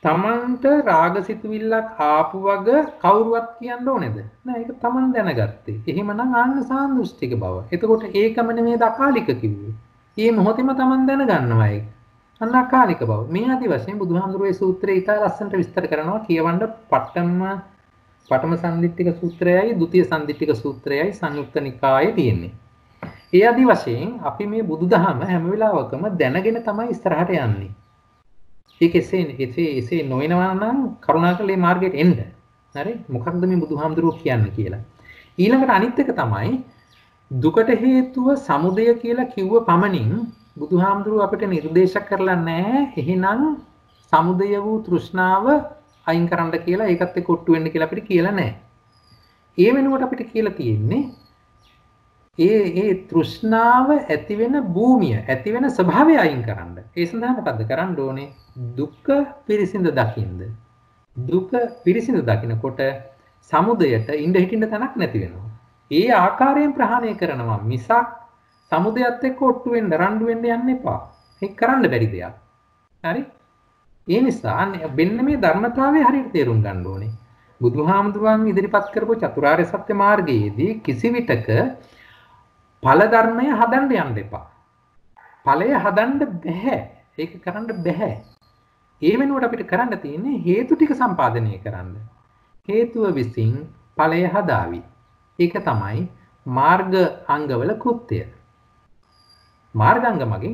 තමන්ට රාගසිතවිල්ලක් ආපු වග කවුරුවත් කියන්න ඕනේද? නෑ, ඒක තමන් දැනගත්තේ. එහෙමනම් ආන්න සාන්දෘෂ්ටික බව. එතකොට ඒකම නෙමෙයි අකාලික කිව්වේ. මේ මොහොතේම තමන් දැනගන්නවා ඒක. අන්න අකාලික බව. මේ ආදි වශයෙන් බුදුහාමුදුරුවෝ මේ සූත්‍රය ඉතා ලස්සනට විස්තර කරනවා. කියවන්න පඨම සම්දිට්ඨික සූත්‍රයයි, ဒုတိ ය සම්දිට්ඨික සූත්‍රයයි සංයුක්ත නිකායේ තියෙන්නේ. ඒ ආදි වශයෙන් අපි මේ බුදුදහම හැම වෙලාවකම දැනගෙන තමයි ඉස්සරහට යන්නේ. ඒක එසේ නොවනවා නම් කරුණාකරලා මේ මාර්ගයට එන්න. හරි? මොකක්ද මේ බුදුහාමුදුරුවෝ කියන්නේ කියලා. ඊළඟට අනිත් එක තමයි දුකට හේතුව සමුදය කියලා කිව්ව පමණින් බුදුහාමුදුරුවෝ අපිට නිර්දේශ කරලා නැහැ. එහෙනම් සමුදය වූ තෘෂ්ණාව අයින් කරන්න කියලා, ඒකත් එක්ක ඔට්ටු වෙන්න කියලා අපිට කියලා නැහැ. ඒ වෙනුවට අපිට කියලා තියෙන්නේ ඒ තෘෂ්ණාව ඇති වෙන භූමිය, ඇති වෙන ස්වභාවය අයින් කරන්න. ඒ සඳහා මොකද්ද කරන්න ඕනේ? දුක පිරිසිඳ දකින්න. දුක පිරිසිඳ දකිනකොට සමුදයට ඉඳ හිටින්න තැනක් නැති වෙනවා. ඒ ආකාරයෙන් ප්‍රහාණය කරනවා මිසක් සමුදයත් එක්ක ඔට්ටු වෙන්න, රණ්ඩු වෙන්න යන්න එපා. ඒක කරන්න බැරි දෙයක්. හරි? ඒ නිසා මෙන්න මේ ධර්මතාවය හරියට තේරුම් ගන්න ඕනේ. බුදුහාමුදුරුවන් ඉදිරිපත් කරපු චතුරාර්ය සත්‍ය මාර්ගයේදී කිසි විටක ඵල ධර්මය හදන්න යන්න එපා. ඵලය හදන්න බෑ. ඒක කරන්න බෑ. ඒ වෙනුවට අපිට කරන්න තියෙන්නේ හේතු ටික සම්පාදනය කරන්න. හේතුව විසින් ඵලය හදාවි. ඒක තමයි මාර්ග අංගවල කෘත්‍යය. මාර්ගාංග මගින්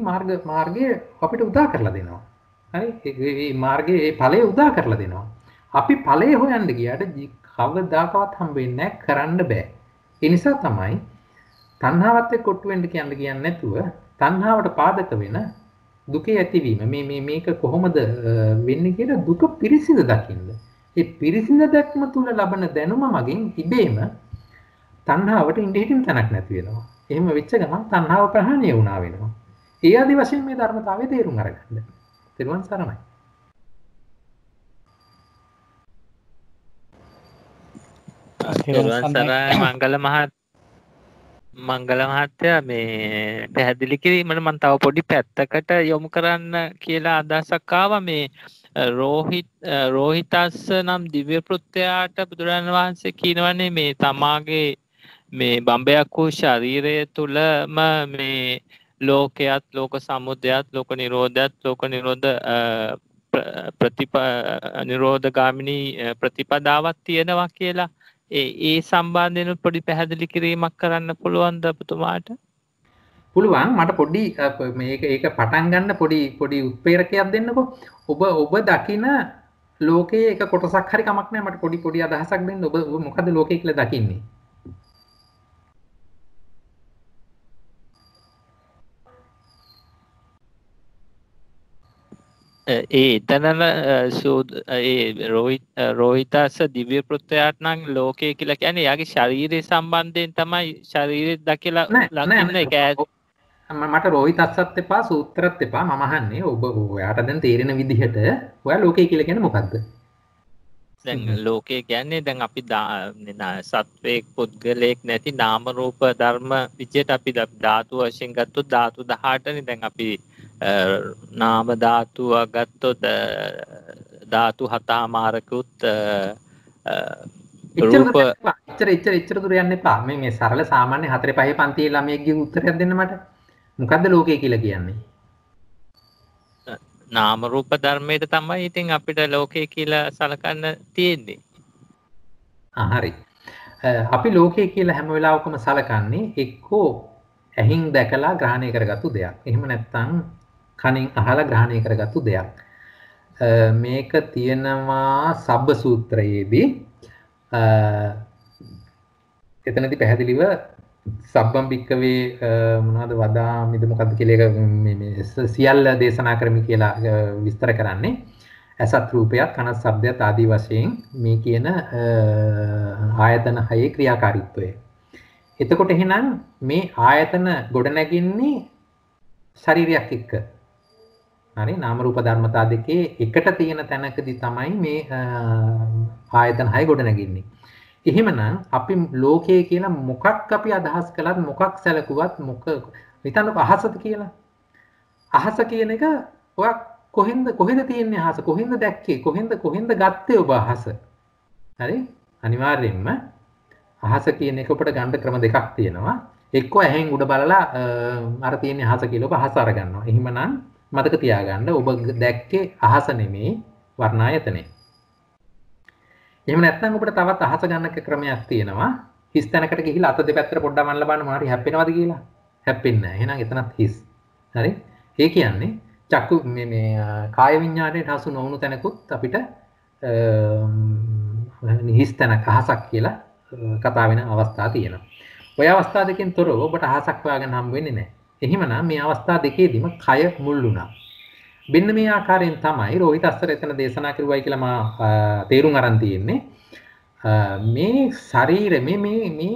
මාර්ගය අපිට උදා කරලා දෙනවා. හරි? මේ මාර්ගයේ ඒ ඵලය උදා කරලා දෙනවා. අපි ඵලය හොයන්න ගියාට කවදාකවත් හම්බ වෙන්නේ නැහැ, කරන්න බෑ. ඒ නිසා තමයි තණ්හාවත් එක්ක කොට්ටු වෙන්න කියන්නේ නැතුව තණ්හාවට පාදක වෙන දුකේ ඇතිවීම මේක කොහොමද වෙන්නේ කියලා දුක පිරිසිඳ දකින්න. ඒ පිරිසිඳ දැක්ම තුල ලබන දැනුම මගින් ඉබේම තණ්හාවට ඉඳ හිටින් තැනක් නැති වෙනවා. එහෙම වෙච්ච ගමන් තණ්හාව ප්‍රහාණය වුණා වෙනවා. ඒ ආදි වශයෙන් මේ ධර්මතාවය තේරුම් අරගන්න. තෙරුවන් සරණයි. තෙරුවන් සරණයි මංගල මහත්තයා, මේ පැහැදිලි කිරීමට මම තව පොඩි පැත්තකට යොමු කරන්න කියලා අදහසක් ආවා. මේ රෝහිතස්ස නම් දිව්‍ය පුත්‍රයාට බුදුරජාණන් වහන්සේ කියනවනේ මේ තමාගේ මේ බඹයක් වූ ශරීරය තුලම මේ ලෝකයත්, ලෝක සමුදයත්, ලෝක නිරෝධයත්, ලෝක නිරෝධ නිරෝධගාමිනී ප්‍රතිපදාවක් තියෙනවා කියලා. ඒ සම්බන්ධයෙන් පොඩි පැහැදිලි කිරීමක් කරන්න පුළුවන්ද ඔබතුමාට? පුළුවන්. මට පොඩි ඒක පටන් ගන්න පොඩි උත්ප්‍රේරකයක් දෙන්නකෝ. ඔබ දකින ලෝකයේ එක කොටසක් හරි කමක් නැහැ. මට පොඩි අදහසක් දෙන්න. ඔබ මොකද ලෝකය කියලා දකින්නේ? එතනල රෝහිතස්ස දිව්‍ය පුත්‍රයාට නම් ලෝකය කියලා කියන්නේ යාගේ ශරීරය සම්බන්ධයෙන් තමයි ශරීරය දකිලා ලකින්න ඒක. මට රෝහිතස්සත් එපා, සූත්‍රත් එපා. මම අහන්නේ ඔයාට දැන් තේරෙන විදිහට ඔයා ලෝකය කියලා කියන්නේ මොකද්ද? දැන් ලෝකේ කියන්නේ දැන් අපි සත්වයක් පුද්ගලයෙක් නැති නාම රූප ධර්ම විදියට අපි ධාතු වශයෙන් ගත්තොත් ධාතු 18නේ. දැන් අපි නාම ධාතුව ගත්තොත් ධාතු 7මාරකුත් රූප එච්චර දුර යන්න එපා. මේ සරල සාමාන්‍ය 4 5 පන්තියේ ළමයෙක්ගේ උත්තරයක් දෙන්න මට. මොකද්ද ලෝකය කියලා කියන්නේ? නාම රූප ධර්මයට තමයි ඉතින් අපිට ලෝකය කියලා සලකන්න තියෙන්නේ. හරි. අපි ලෝකය කියලා හැම වෙලාවකම සලකන්නේ එක්කෝ ඇහින් දැකලා ග්‍රහණය කරගත්තු දෙයක්. එහෙම නැත්නම් කනින් අහලා ග්‍රහණය කරගත්තු දෙයක්. මේක තියෙනවා සබ්බ සූත්‍රයේදී එතනදී පැහැදිලිව සබ්බම් භික්කවේ මොනවද වදාමිද මොකද්ද කියලා එක මේ සියල්ල දේශනා කරමි කියලා විස්තර කරන්නේ. අසත් රූපයක් කන ශබ්දයක් ආදී වශයෙන් මේ කියන ආයතන හයේ ක්‍රියාකාරීත්වය. එතකොට එහෙනම් මේ ආයතන ගොඩනැගින්නේ ශරීරයක් එක්ක. හරි නාම රූප ධර්මතා දෙකේ එකට තියෙන තැනකදී තමයි මේ ආයතන හය ගොඩනැගින්නේ. එහෙමනම් අපි ලෝකයේ කියලා මොකක් අපි අදහස් කළත් මොකක් සැලකුවත් මොක හිතන්නකො අහසද කියලා. අහස කියන එක ඔය කොහෙන්ද තියෙන්නේ අහස? කොහෙන්ද දැක්කේ? කොහෙන්ද ගත්තේ ඔබ අහස? හරි? අනිවාර්යයෙන්ම අහස කියන එක අපිට ගන්න ක්‍රම දෙකක් තියෙනවා. එක්ක ඇහෙන් උඩ බලලා අර තියෙන්නේ අහස කියලා ඔබ අහස අරගන්නවා. එහෙමනම් මතක තියාගන්න ඔබ දැක්කේ අහස නෙමෙයි වර්ණායතනෙ. එහෙම නැත්නම් ඔබට තවත් අහස ගන්න ක්‍රමයක් තියෙනවා. හිස් තැනකට ගිහිල්ලා අත දෙපැත්තට පොඩ්ඩක් මල්ලා බලන්න මොනාරි හැප්පෙනවද කියලා. හැප්පෙන්නේ නැහැ. එහෙනම් එතනත් හිස්. හරි? ඒ කියන්නේ චක්කු මේ කාය විඤ්ඤාණයට හසු නොවුණු තැනකුත් අපිට හිස් තැනක් අහසක් කියලා කතා වෙන අවස්ථා තියෙනවා. ඔය අවස්ථා දෙකෙන් තොරව ඔබට අහසක් හොයාගන්න හම් වෙන්නේ නැහැ. එහෙමනම් මේ අවස්ථා දෙකේදීම කය මුල් වුණා. මෙන්න මේ ආකාරයෙන් තමයි රෝහිත අස්තර එතන දේශනා කරුවයි කියලා මා තේරුම් අරන් තියෙන්නේ. මේ ශරීර මේ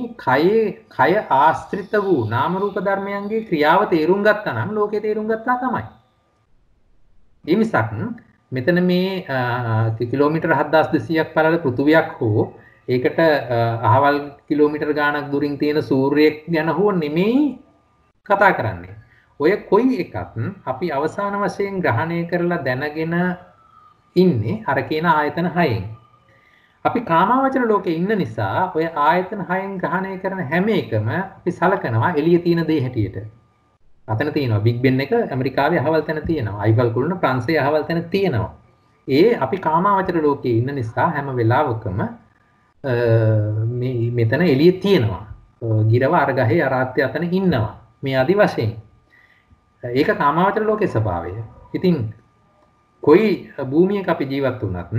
කය ආශ්‍රිත වූ නාම රූප ධර්මයන්ගේ ක්‍රියාව තේරුම් ගත්තා නම් ලෝකේ තේරුම් ගත්තා තමයි. මේ මිසක් මෙතන මේ කිලෝමීටර් 7200ක් පළල පෘථුවියක් හෝ ඒකට අහවල් කිලෝමීටර් ගාණක් දුරින් තියෙන සූර්යයෙක් ගැන හෝ නෙමෙයි කතා කරන්නේ. ඔය කොයි එකත් අපි අවසාන වශයෙන් ග්‍රහණය කරලා දැනගෙන ඉන්නේ අර කියන ආයතන 6න්. අපි කාමාවචර ලෝකේ ඉන්න නිසා ඔය ආයතන 6න් ග්‍රහණය කරන හැම එකම අපි සලකනවා එළියේ තියෙන දේ හැටියට. අතන තියෙනවා බිග් බෙන් එක ඇමරිකාවේ අහවල් තැන තියෙනවා. අයිෆල් කුළුණ ප්‍රංශයේ අහවල් තැන තියෙනවා. ඒ අපි කාමාවචර ලෝකේ ඉන්න නිසා හැම වෙලාවකම මෙතන එළියේ තියෙනවා. ගිරව අර ගහේ අරාත්‍ය අතන ඉන්නවා. මේ আদি වශයෙන් ඒක කාමාවචර ලෝකේ ස්වභාවය. ඉතින් කොයි භූමියක අපි ජීවත් වුණත්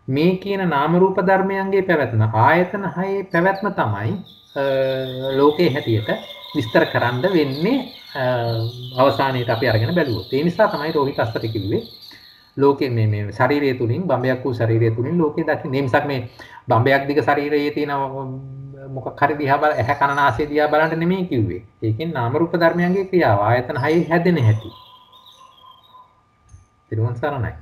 මේ කියන නාම රූප ධර්මයන්ගේ පැවැත්ම ආයතන හයේ පැවැත්ම තමයි ලෝකේ හැටියට විස්තර කරන්න වෙන්නේ අවසානයේට අපි අරගෙන බැලුවොත්. ඒ නිසා තමයි රෝහිත අස්තර කිව්වේ ලෝකේ මේ ශරීරය තුලින් බම්බයක් වූ ශරීරය තුලින් ලෝකේ දකින්නේ. මිසක් මේ බම්බයක් දිග ශරීරයේ තියෙන මොකක් හරි දිහා බල ඇහැ කන නාසය දිහා බලන්න නෙමෙයි කිව්වේ. ඒකෙන් නාම රූප ධර්මයන්ගේ ක්‍රියාව ආයතන හයේ හැදෙන හැටි. ඊළඟ සරණයි.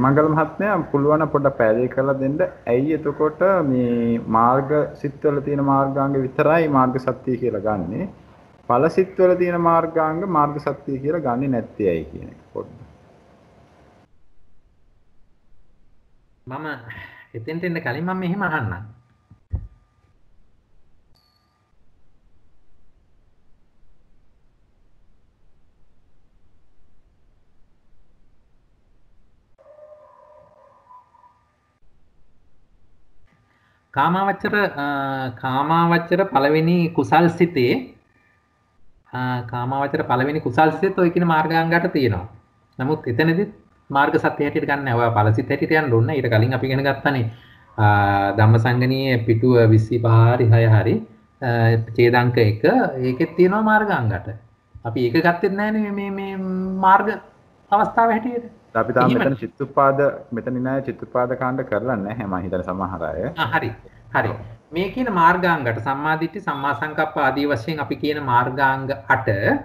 මංගල මහත්මයා පුළුවන් පොඩ්ඩක් පැහැදිලි කරලා දෙන්න. ඇයි එතකොට මේ මාර්ග සිත්වල තියෙන මාර්ගාංග විතරයි මාර්ග සත්‍ය කියලා ගන්නෙ? ඵල සිත්වල තියෙන මාර්ගාංග මාර්ග සත්‍ය කියලා ගන්නෙ නැත්තේ ඇයි කියන එක පොඩ්ඩක්. මම එතෙන්ට එන්න කලින් මම මෙහෙම අහන්නම්. කාමාවචර පළවෙනි කුසල් සිතේ කාමාවචර පළවෙනි කුසල් සිතේ ඔය කියන මාර්ගාංගات තියෙනවා. නමුත් එතනදිත් මාර්ග සත්‍ය හැටියට ගන්න නැහැ. ඔය ඵල සිත හැටියට යන්න ඕන. ඊට කලින් අපි ඉගෙන ගත්තානේ ධම්මසංගණීයේ පිටුව 25 හරි 6 හරි ඡේදාංක 1 ඒකෙත් තියෙනවා මාර්ගාංගات. අපි ඒක ගත්තෙත් නැහැ මේ මාර්ග අවස්ථාව හැටියට. අපි තාම මෙතන චිත්තුපාද මෙතන නෑ චිත්තුපාද කාණ්ඩ කරලා නැහැ මම හිතන්නේ සමහර අය. හරි. මේ කියන මාර්ගාංගට සම්මාදිට්ඨි සම්මා සංකප්ප ආදී වශයෙන් අපි කියන මාර්ගාංග 8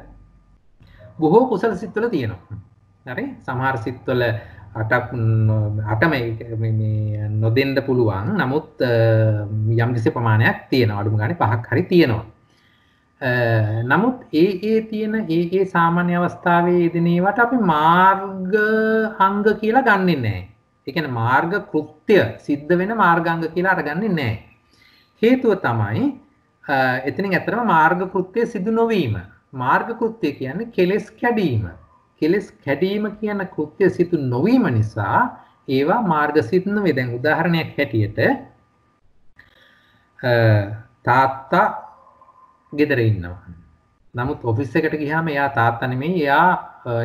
බොහෝ කුසල සිත්වල තියෙනවා. හරි? සමහර සිත්වල අටම මේ නොදෙන්න පුළුවන්. නමුත් යම් කිසි ප්‍රමාණයක් තියෙනවා. අඩුම ගානේ 5ක් හරි තියෙනවා. නමුත් ඒ තියෙන ඒ සාමාන්‍ය අවස්ථාවේ යෙදෙන ඒවට අපි මාර්ග අංග කියලා ගන්නෙ නැහැ. ඒ කියන්නේ මාර්ග කෘත්‍ය සිද්ධ වෙන මාර්ගාංග කියලා අරගන්නේ නැහැ. හේතුව තමයි එතනින් ඇත්තටම මාර්ග කෘත්‍ය සිදු නොවීම. මාර්ග කෘත්‍ය කියන්නේ කෙලෙස් කැඩීම. කෙලෙස් කැඩීම කියන කෘත්‍ය සිදු නොවීම නිසා ඒවා මාර්ග සිත් නෙවෙයි. දැන් උදාහරණයක් හැටියට තාත්තා ගෙදර ඉන්නවා. නමුත් ඔෆිස් එකට ගියාම එයා තාත්තා නෙමෙයි, එයා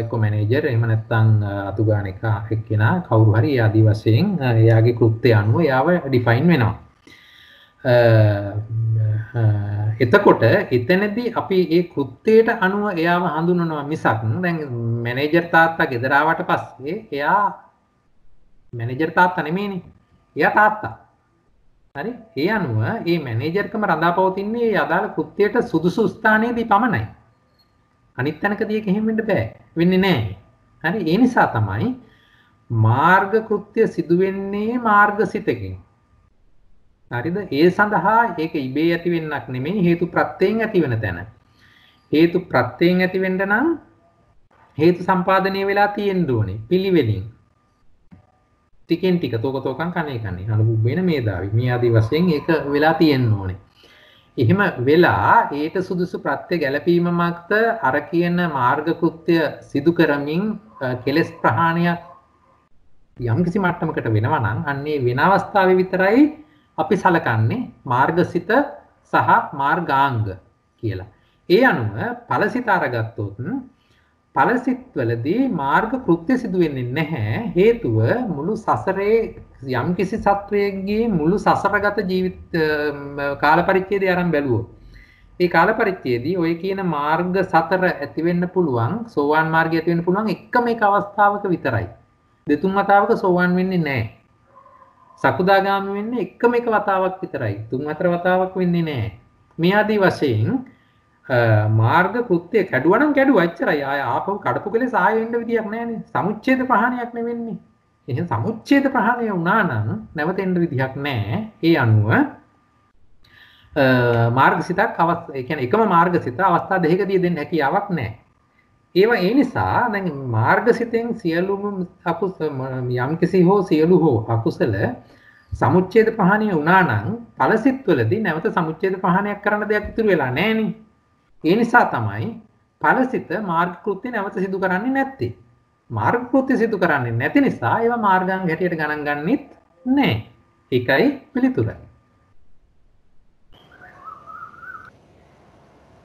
එක්ක මැනේජර් එහෙම නැත්නම් අතුගාන එක එක්කෙනා කවුරු හරි ඒ ආදි වශයෙන් එයාගේ කෘත්‍ය අනුව එයාව ඩිෆයින් වෙනවා. එතකොට එතනදී අපි ඒ කෘත්‍යයට අනුව එයාව හඳුන්වනවා මිසක් දැන් මැනේජර් තාත්තා ගෙදර ආවට පස්සේ එයා මැනේජර් තාත්තා නෙමෙයිනේ. එයා තාත්තා. හරි? ඒ අනුව මේ මැනේජර්කම රඳාපවතින්නේ මේ අදාළ කෘත්‍යයට සුදුසු ස්ථානයේදී පමණයි. අනිත් තැනකදී ඒක එහෙම වෙන්න බෑ. වෙන්නේ නැහැ. හරි? ඒ නිසා තමයි මාර්ග කෘත්‍ය සිදු වෙන්නේ මාර්ගසිතකින්. හරිද? ඒ සඳහා ඒක ඉබේ ඇති වෙන්නක් නෙමෙයි, හේතු ප්‍රත්‍යයෙන් ඇති වෙන තැන. හේතු ප්‍රත්‍යයෙන් ඇති වෙන්න නම් හේතු සම්පාදනය වෙලා තියෙන්න ඕනේ පිළිවෙලින්. ටිකෙන් ටික තෝකතෝකම් කන්නේ අනුභවයෙන් මේ දාවි මේ ආදී වශයෙන් ඒක වෙලා තියෙන්න ඕනේ. එහෙම වෙලා ඒට සුදුසු ප්‍රත්‍ය ගැලපීම මත අර කියන මාර්ග කෘත්‍ය සිදු කරමින් කෙලෙස් ප්‍රහාණයක් යම්කිසි මට්ටමකට වෙනවා නම් අන්නේ වෙන අවස්ථාවේ විතරයි අපි සලකන්නේ මාර්ගසිත සහ මාර්ගාංග කියලා. ඒ අනුව ඵලසිත අරගත්තොත් ඵලසිතවලදී මාර්ග කෘත්‍ය සිදු වෙන්නේ නැහැ. හේතුව මුළු සසරේ යම්කිසි සත්වයේගේ මුළු සසරගත ජීවිත කාල පරිච්ඡේදය අරන් බැලුවොත් ඒ කාල පරිච්ඡේදයේ ඔය කියන මාර්ග සතර ඇති වෙන්න පුළුවන්, සෝවාන් මාර්ගය ඇති වෙන්න පුළුවන් එකම එක අවස්ථාවක විතරයි. දෙතුන් වතාවක සෝවාන් වෙන්නේ නැහැ. සකුදාගාමී වෙන්නේ එකම එක වතාවක් විතරයි. තුන් හතර වතාවක් වෙන්නේ නැහැ. මේ ආදී වශයෙන් මාර්ග කෘත්‍ය කැඩුවා නම් කැඩුවා එච්චරයි. ආය ආපහු කඩපු කෙලෙස් ආයෙ වෙන්න විදියක් නැහැනේ. සමුච්ඡේද ප්‍රහාණයක් නෙවෙන්නේ. එහෙනම් සමුච්ඡේද ප්‍රහාණය වුණා නම් නැවතෙන්න විදියක් නැහැ. ඒ අනුව මාර්ගසිතක් ඒ කියන්නේ එකම මාර්ගසිත අවස්ථා දෙකකදී දෙන්න හැකියාවක් නැහැ. ඒවා ඒ නිසා දැන් මාර්ගසිතෙන් සියලුම යම්කිසි හෝ සියලු හෝ අකුසල සමුච්ඡේද ප්‍රහාණය වුණා නම් ඵලසිතවලදී නැවත සමුච්ඡේද ප්‍රහාණයක් කරන්න දෙයක් ඉතුරු වෙලා නැහැනේ. ඒ නිසා තමයි ඵලසිත මාර්ග කෘත්‍ය නැවත සිදු කරන්නේ නැත්තේ. මාර්ග කෘත්‍ය සිදු කරන්නේ නැති නිසා ඒවා මාර්ගාංග හැටියට ගණන් ගන්නෙත් නැහැ. ඒකයි පිළිතුර.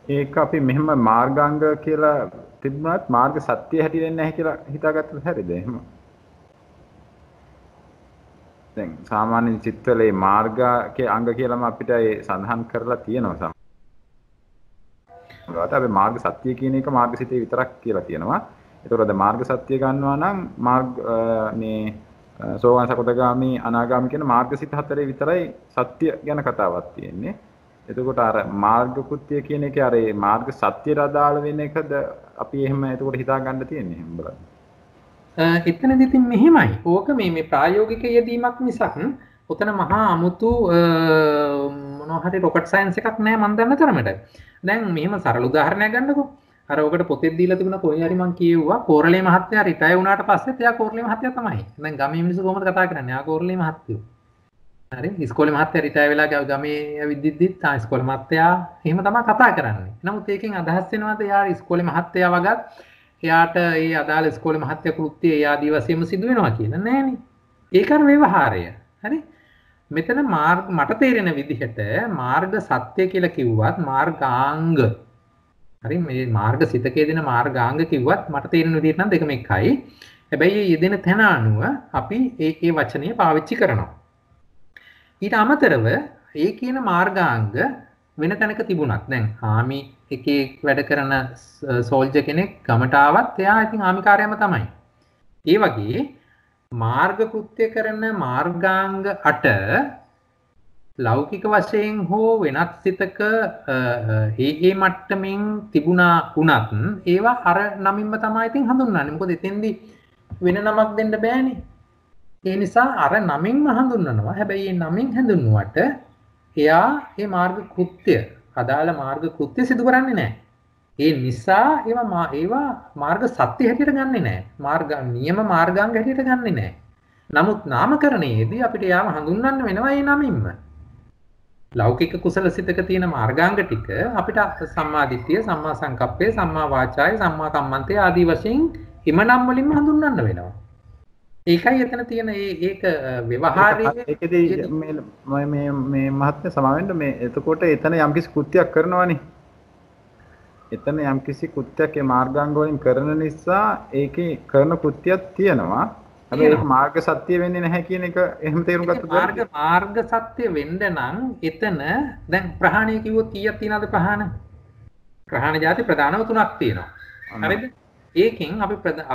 ඒක අපි මෙහෙම මාර්ගාංග කියලා තිබුණත් මාර්ග සත්‍ය හැටියට නැහැ කියලා හිතාගත්තොත් හරියද? එහෙම. දැන් සාමාන්‍ය චිත්තවලේ මාර්ගයේ අංග කියලාම අපිට ඒ සඳහන් කරලා තියෙනවා. අපි මාර්ග සත්‍ය කියන එක මාර්ගසිතේ විතරක් කියලා තියෙනවා. ඒතකොට අද මාර්ග සත්‍ය ගන්නවා නම් මේ සෝවාන් සකදාගාමි අනාගාමි කියන මාර්ගසිත හතරේ විතරයි සත්‍ය ගැන කතාවක් තියෙන්නේ. එතකොට අර මාර්ග කෘත්‍ය කියන එකේ අර මාර්ග සත්‍යයට අදාළ වෙන එකද අපි එහෙම එතකොට හිතා ගන්න තියෙන්නේ එහෙම බලන්න. එතනදී ඉතින් මෙහෙමයි. ඕක මේ ප්‍රායෝගික යෙදීමක් මිසක් උතන මහා අමුතු මොනවා හරි රොකට් සයන්ස් එකක් නෑ මන් දන්න තරමට. දැන් මෙහෙම සරල උදාහරණයක් ගන්නකෝ. අර ඔකට පොතේ දීලා තිබුණා කොහේ හරි මං කියෙව්වා කෝරළේ මහත්තයා රිටයර් වුණාට පස්සෙත් එයා කෝරළේ මහත්තයා තමයි. දැන් ගමේ මිනිස්සු කොහොමද කතා කරන්නේ? ආ කෝරළේ මහත්තයෝ. හරි ඉස්කෝලේ මහත්තයා රිටයර් වෙලා ගමේ ඇවිද්දිත් ඉස්කෝලේ මහත්තයා එහෙම තමයි කතා කරන්නේ. නමුත් ඒකෙන් අදහස් වෙනවාද එයා ඉස්කෝලේ මහත්තයා වගත් එයාට ඒ අදාළ ඉස්කෝලේ මහත්තයා කෘත්‍ය ඒ ආදී වශයෙන්ම සිදු වෙනවා කියලා නෑනේ. ඒක අර ව්‍යවහාරය. හරි මෙතන මට තේරෙන විදිහට මාර්ග සත්‍ය කියලා කිව්වත් මාර්ගාංග හරි මේ මාර්ග සිතකේ දෙන මාර්ගාංග කිව්වත් මට තේරෙන විදිහට නම් දෙකම එකයි. හැබැයි මේ යෙදෙන තැන අනුව අපි ඒ වචනය පාවිච්චි කරනවා. ඊට අමතරව ඒ කියන මාර්ගාංග වෙන තැනක තිබුණත් දැන් ආමි එකේ වැඩ කරන සෝල්ජර් කෙනෙක් ගමට ආවත් එයා ඉතින් ආමිකාරයම තමයි. ඒ වගේ මාර්ග කෘත්‍ය කරන මාර්ගාංග 8 ලෞකික වශයෙන් හෝ වෙනත් සිතක ඒ මට්ටමින් තිබුණා වුණත් ඒවා අර නමින්ම තමයි ඉතින් හඳුන්වන්නේ. මොකද එතෙන්දී වෙන නමක් දෙන්න බෑනේ. ඒ නිසා අර නමින්ම හඳුන්වනවා. හැබැයි මේ නමින් හඳුන්වුවට එයා මේ මාර්ග කෘත්‍ය අදාළ මාර්ග කෘත්‍ය සිදු කරන්නේ නැහැ. ඒ නිසා ඒවා මාර්ග සත්‍ය හැටියට ගන්නෙ නැහැ. නියම මාර්ගාංග හැටියට ගන්නෙ නැහැ. නමුත් නාමකරණයේදී අපිට යාම හඳුන්වන්න වෙනවා ඒ නමින්ම. ලෞකික කුසල සිතක තියෙන මාර්ගාංග ටික අපිට සම්මා දිට්ඨිය, සම්මා සංකප්පය, සම්මා වාචාය, සම්මා කම්මන්තය ආදී වශයෙන් හිම නම් වලින්ම හඳුන්වන්න වෙනවා. ඒකයි එතන තියෙන ඒක ව්‍යවහාරයේ ඒකදී මේ මහත්මයා සමාවෙන්න මේ එතකොට එතන යම්කිසි කෘත්‍යයක් කරනවානේ. එතන යම්කිසි කෘත්‍යයක් ඒ මාර්ගාංග වලින් කරන නිසා ඒකේ කරන කෘත්‍යයක් තියෙනවා. හැබැයි ඒක මාර්ග සත්‍ය වෙන්නේ නැහැ කියන එක එහෙම තේරුම් ගත්තොත් මාර්ග සත්‍ය වෙන්න නම් එතන දැන් ප්‍රහාණය කිව්වොත් කීයක් තියෙනවද ප්‍රහාණ? ප්‍රහාණ જાති ප්‍රධානව 3ක් තියෙනවා. හරිද? ඒකෙන්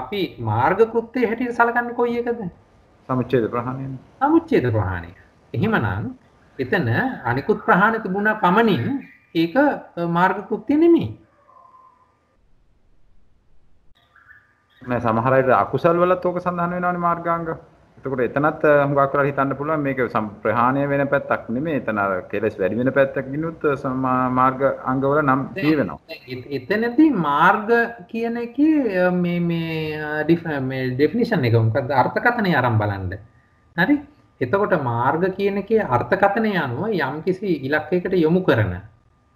අපි මාර්ග කෘත්‍යය හැටියට සලකන්නේ කොයි එකද? සමුච්ඡේද ප්‍රහාණය. සමුච්ඡේද ප්‍රහාණය. එහෙමනම් එතන අනිකුත් ප්‍රහාණ තිබුණා පමණින් ඒක මාර්ග කෘත්‍ය නෙමෙයි. නෑ සමහර අය අකුසල් වලත් ඕක සඳහන් වෙනවානේ මාර්ගාංග. එතකොට එතනත් හුඟක් වෙලා හිතන්න පුළුවන් මේක ප්‍රහාණය වෙන පැත්තක් නෙමෙයි. එතන අර කෙලස් වැඩි වෙන පැත්තක් ගිනුත් මාර්ග අංග වල නම් කියවෙනවා. එතනදී මාර්ග කියන එකේ මේ ඩෙෆිනිෂන් එක මොකක්ද අර්ථකථනය අරන් බලන්න. හරි? එතකොට මාර්ග කියන එකේ අර්ථකථනය අනුව යම්කිසි ඉලක්කයකට යොමු කරන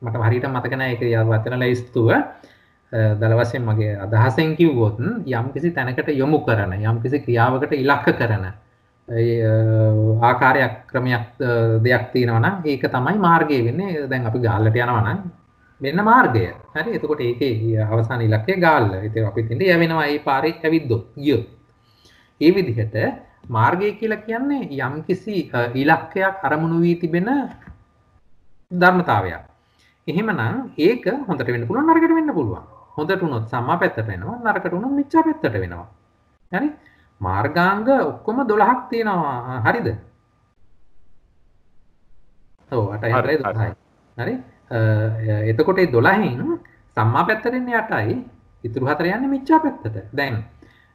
මට හරියට මතක නැහැ ඒක වචන ලැයිස්තුව දල වශයෙන් මගේ අදහසෙන් කිව්වොත් යම්කිසි තැනකට යොමු කරන යම්කිසි ක්‍රියාවකට ඉලක්ක කරන ආකාරයක් ක්‍රමයක් දෙයක් තියෙනවා නම් ඒක තමයි මාර්ගය වෙන්නේ. දැන් අපි ගාල්ලට යනවා නම් මෙන්න මාර්ගය. හරි? එතකොට ඒකේ අවසාන ඉලක්කය ගාල්ල. ඒක අපි දෙන්නේ යවෙනවා ඒ පාරේ ඇවිද්දොත් ගියොත්. ඒ විදිහට මාර්ගය කියලා කියන්නේ යම්කිසි ඉලක්කයක් අරමුණු වී තිබෙන ධර්මතාවයක්. එහෙමනම් ඒක හොඳට වෙන්න පුළුවන් නරකට වෙන්න පුළුවන්. හොඳට වුණොත් සම්මා පැත්තට වෙනවා නරකට වුණොත් මිච්ඡා පැත්තට වෙනවා. හරි? මාර්ගාංග ඔක්කොම 12ක් තියෙනවා. හරිද? ඔව් 8යි 12යි. හරි? එතකොට මේ 12න් සම්මා පැත්තට එන්නේ 8යි. ඉතුරු 4 යන්නේ මිච්ඡා පැත්තට. දැන්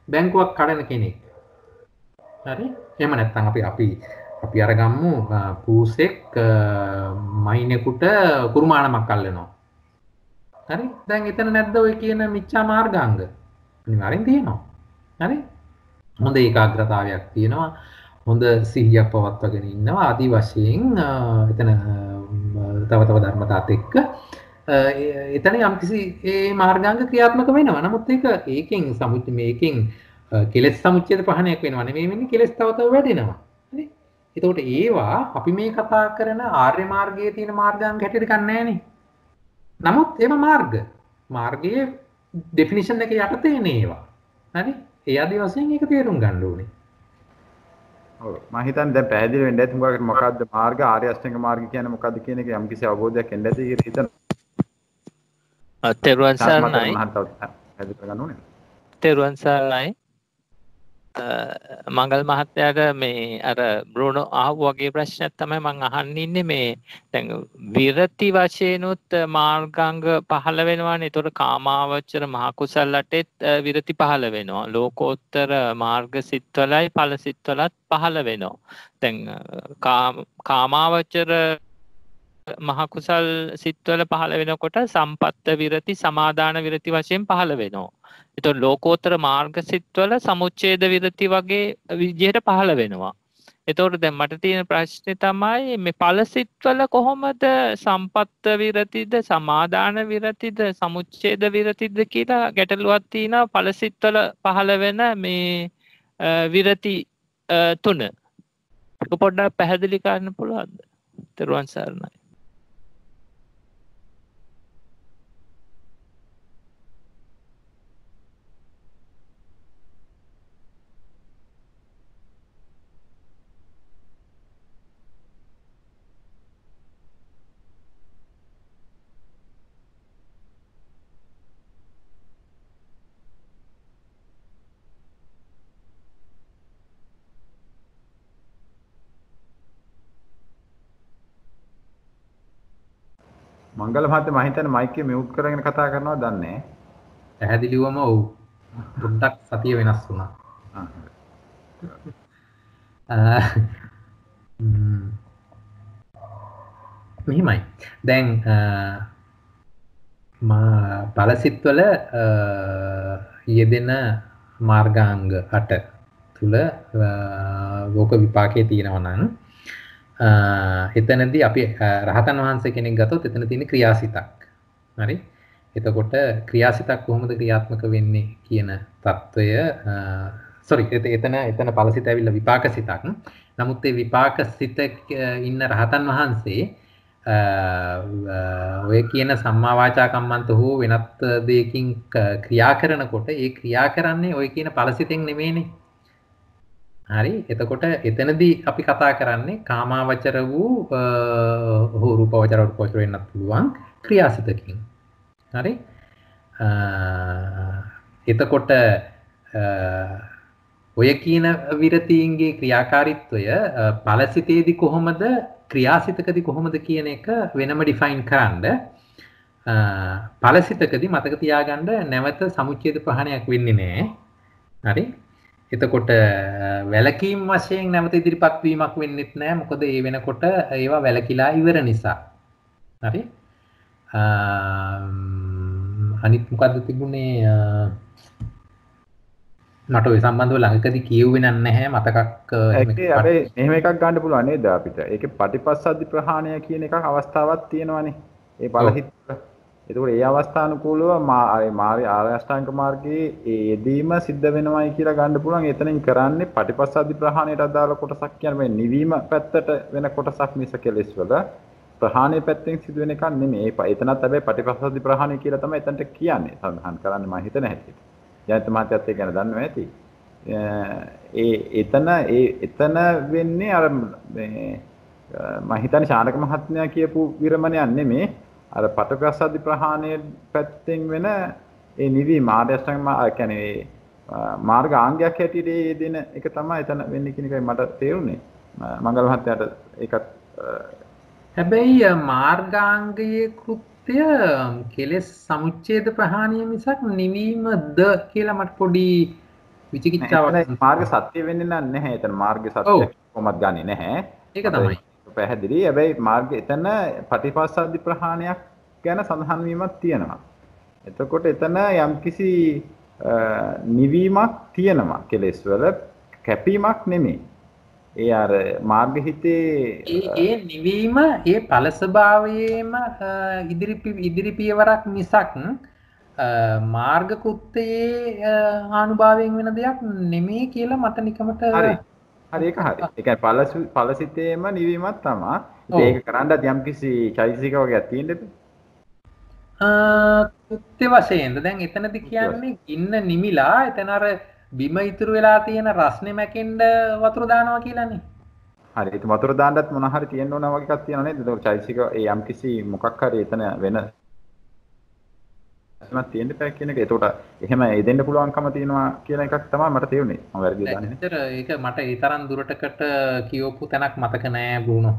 බැංකුවක් කඩන කෙනෙක්. හරි? එහෙම නැත්නම් අපි අරගම්මු පූසෙක් මයිනෙකුට කුරුමානමක් අල්ලනවා. හරි? දැන් එතන නැද්ද ඔය කියන මිච්ඡා මාර්ගාංග? අනිවාර්යෙන් තියෙනවා. හරි? හොඳ ඒකාග්‍රතාවයක් තියෙනවා. හොඳ සිහියක් පවත්වාගෙන ඉන්නවා. ආදි වශයෙන් එතන තව ධර්මතාවත් එක්ක එතන යම්කිසි ඒ මාර්ගාංග ක්‍රියාත්මක වෙනවා. නමුත් ඒකෙන් මේකෙන් කෙලෙස් සමුච්ඡේද ප්‍රහාණයක් වෙනවා නෙමෙයි වෙන්නේ කෙලෙස් තව වැඩෙනවා. හරි? එතකොට ඒවා අපි මේ කතා කරන ආර්ය මාර්ගයේ තියෙන මාර්ගාංග හැටියට ගන්න නෑනේ. නමුත් ඒවා මාර්ගයේ ඩෙෆිනිෂන් එක යටතේ එන ඒවා. හරි? ඒ ආදී වශයෙන් ඒක තේරුම් ගන්න ඕනේ. ඔව් මම හිතන්නේ දැන් පැහැදිලි වෙන්න ඇති මොකක්ද මාර්ග ආර්ය අෂ්ටාංග මාර්ග කියන්නේ මොකක්ද කියන එක යම්කිසි අවබෝධයක් එන්න ඇති කියලා හිතන. තෙරුවන් සරණයි. තෙරුවන් සරණයි. මංගල් මහත්තයාට මේ අර බ්‍රූනෝ ආපු වගේ ප්‍රශ්නයක් තමයි මම අහන්න ඉන්නේ මේ දැන් විරති වශයෙන්ුත් මාර්ගාංග පහළ වෙනවානේ. ඒතකොට කාමාවචර මහ කුසලටෙත් විරති පහළ වෙනවා. ලෝකෝත්තර මාර්ග සිත්වලයි ඵල සිත්වලත් පහළ වෙනවා. දැන් කාමාවචර මහ කුසල් සිත්වල පහළ වෙනකොට සම්පත්ත විරති සමාදාන විරති වශයෙන් පහළ වෙනවා. එතකොට ලෝකෝත්තර මාර්ග සිත්වල සමුච්ඡේද විරති වගේ විදිහට පහළ වෙනවා. එතකොට දැන් මට තියෙන ප්‍රශ්නේ තමයි මේ ඵල සිත්වල කොහොමද සම්පත්ත විරතිද සමාදාන විරතිද සමුච්ඡේද විරතිද කියලා ගැටලුවක් තියෙනවා. ඵල සිත්වල පහළ වෙන මේ විරති තුන. ඒක පොඩ්ඩක් පැහැදිලි කරන්න පුළුවන්ද? තෙරුවන් සරණයි. මංගල මහත්තයා මම හිතන්නේ මයික් එක මියුට් කරගෙන කතා කරනවද දන්නේ නැහැ. පැහැදිලිවම ඔව්. පොඩ්ඩක් සතිය වෙනස් වුණා. මෙහිමයි. දැන් ඵලසිටවල යෙදෙන මාර්ගාංග 8 තුල ලෝක විපාකයේ තියෙනවා නම් එතනදී අපි රහතන් වහන්සේ කෙනෙක් ගත්තොත් එතන තියෙන ක්‍රියාසිතක්. හරි? එතකොට ක්‍රියාසිතක් කොහොමද ක්‍රියාත්මක වෙන්නේ කියන తত্ত্বය එතන ඵලසිත ඇවිල්ලා විපාකසිතක්. නමුත් ඒ විපාකසිත ඉන්න රහතන් වහන්සේ ඔය කියන සම්මා වාචා කම්මන්ත හෝ වෙනත් දෙයකින් ක්‍රියා කරනකොට ඒ ක්‍රියා කරන්නේ ඔය කියන ඵලසිතෙන් නෙමෙයිනේ. හරි? එතකොට එතනදී අපි කතා කරන්නේ කාමාවචර වූ හෝ රූපවචර රූපවචර වෙන්නත් පුළුවන් ක්‍රියාසිතකින්. හරි? එතකොට ඔය කියන විරතීන්ගේ ක්‍රියාකාරීත්වය ඵලසිතේදී කොහොමද ක්‍රියාසිතකදී කොහොමද කියන එක වෙනම ඩිෆයින් කරන්න ඵලසිතකදී මතක තියාගන්න නැවත සමුච්ඡේද ප්‍රහාණයක් වෙන්නේ නැහැ. හරි? එතකොට වැලකීම් වශයෙන් නැවත ඉදිරිපත් වීමක් වෙන්නෙත් නැහැ. මොකද ඒ වෙනකොට ඒවා වැලකිලා ඉවර නිසා. හරි? අනිත් මොකද්ද තිබුණේ මට ඔය සම්බන්ධව ළඟකදී කියුවේ නැහැ මතකක් හැබැයි මෙහෙම එකක් ගන්න පුළුවන් නේද අපිට. ඒකේ පටිපස්සද්ධි ප්‍රහාණය කියන එකක් අවස්ථාවක් තියෙනවානේ. ඒ ඵලහිත. ඒකෝට ඒ අවස්ථානුකූලව මාර්ය ආර්ය අෂ්ටාංග මාර්ගයේ ඒ යෙදීම සිද්ධ වෙනවයි කියලා ගන්න පුළුවන්. එතනින් කරන්නේ පටිපස්සද්ධි ප්‍රහාණයට අදාළ කොටසක් කියන්නේ නිවීම පැත්තට වෙන කොටසක් මිස කෙලෙස් වල ප්‍රහාණය පැත්තෙන් සිදුවෙන එකක් නෙමෙයි. එතනත් හැබැයි පටිපස්සද්ධි ප්‍රහාණය කියලා තමයි එතනට කියන්නේ. සඳහන් කරන්නේ මම හිතන හැටියට. ජයන්ත මහත්තයත් ඒක ගැන දන්නවා ඇති. එතන වෙන්නේ අර මේ මම හිතන්නේ ශානක මහත්මයා කියපු විරමණයක් නෙමෙයි. අර පටිපස්සද්ධි ප්‍රහාණය පැත්තෙන් වෙන ඒ නිවි මාර්ග අෂ්ටාංග කියන්නේ මාර්ග ආංගයක් හැටියට දෙන එක තමයි එතන වෙන්නේ කියන එකයි මට තේරුනේ. මංගල මහත්තයාට ඒකත් හැබැයි මාර්ගාංගයේ කෘත්‍ය කෙලෙස් සමුච්ඡේද ප්‍රහාණය මිසක් නිවීමද කියලා මට පොඩි විචිකිච්ඡාවක් මාර්ග සත්‍ය වෙන්නේ නැහැ. එතන මාර්ග සත්‍ය කොහොමද ගන්නෙ නැහැ. ඒක තමයි. පැහැදිලි. හැබැයි මාර්ග එතන පටිපස්සද්ධි ප්‍රහාණයක් ගැන සඳහන් වීමක් තියෙනවා. එතකොට එතන යම්කිසි නිවීමක් තියෙනවා කෙලෙස් වල කැපීමක් නෙමෙයි. ඒ අර මාර්ග හිතේ ඒ නිවීම ඒ ඵල ස්වභාවයේම ඉදිරි පියවරක් මිසක් මාර්ග කෘත්‍යයේ ආනුභාවයෙන් වෙන දෙයක් නෙමෙයි කියලා මට නිකමට හරි ඒක හරි. ඒ කියන්නේ ඵලසිතේම නිවීමක් තමයි. ඒක කරන්නත් යම්කිසි චෛතසික වගේක් තියෙන්නද? කෘත්‍ය වශයෙන්ද දැන් එතනදී කියන්නේ ගින්න නිමිලා එතන අර බිම ඉතුරු වෙලා තියෙන රස්නේ මැකෙන්න වතුර දානවා කියලානේ. හරි. ඒක වතුර දාන්නත් මොන හරි තියෙන්න ඕන වගේ එකක් තියෙනව නේද? ඒක චෛතසික ඒ යම්කිසි මොකක් හරි එතන වෙන මත් තියෙන්න බෑ කියන එක. ඒකට එහෙම එදෙන්න පුළුවන්කම තියෙනවා කියන එකක් තමයි මට තේරුනේ. මම වැරදි දන්නේ නැහැ. ඒක මට ඒ තරම් දුරටකට කියවපු තැනක් මතක නෑ බුරුණෝ.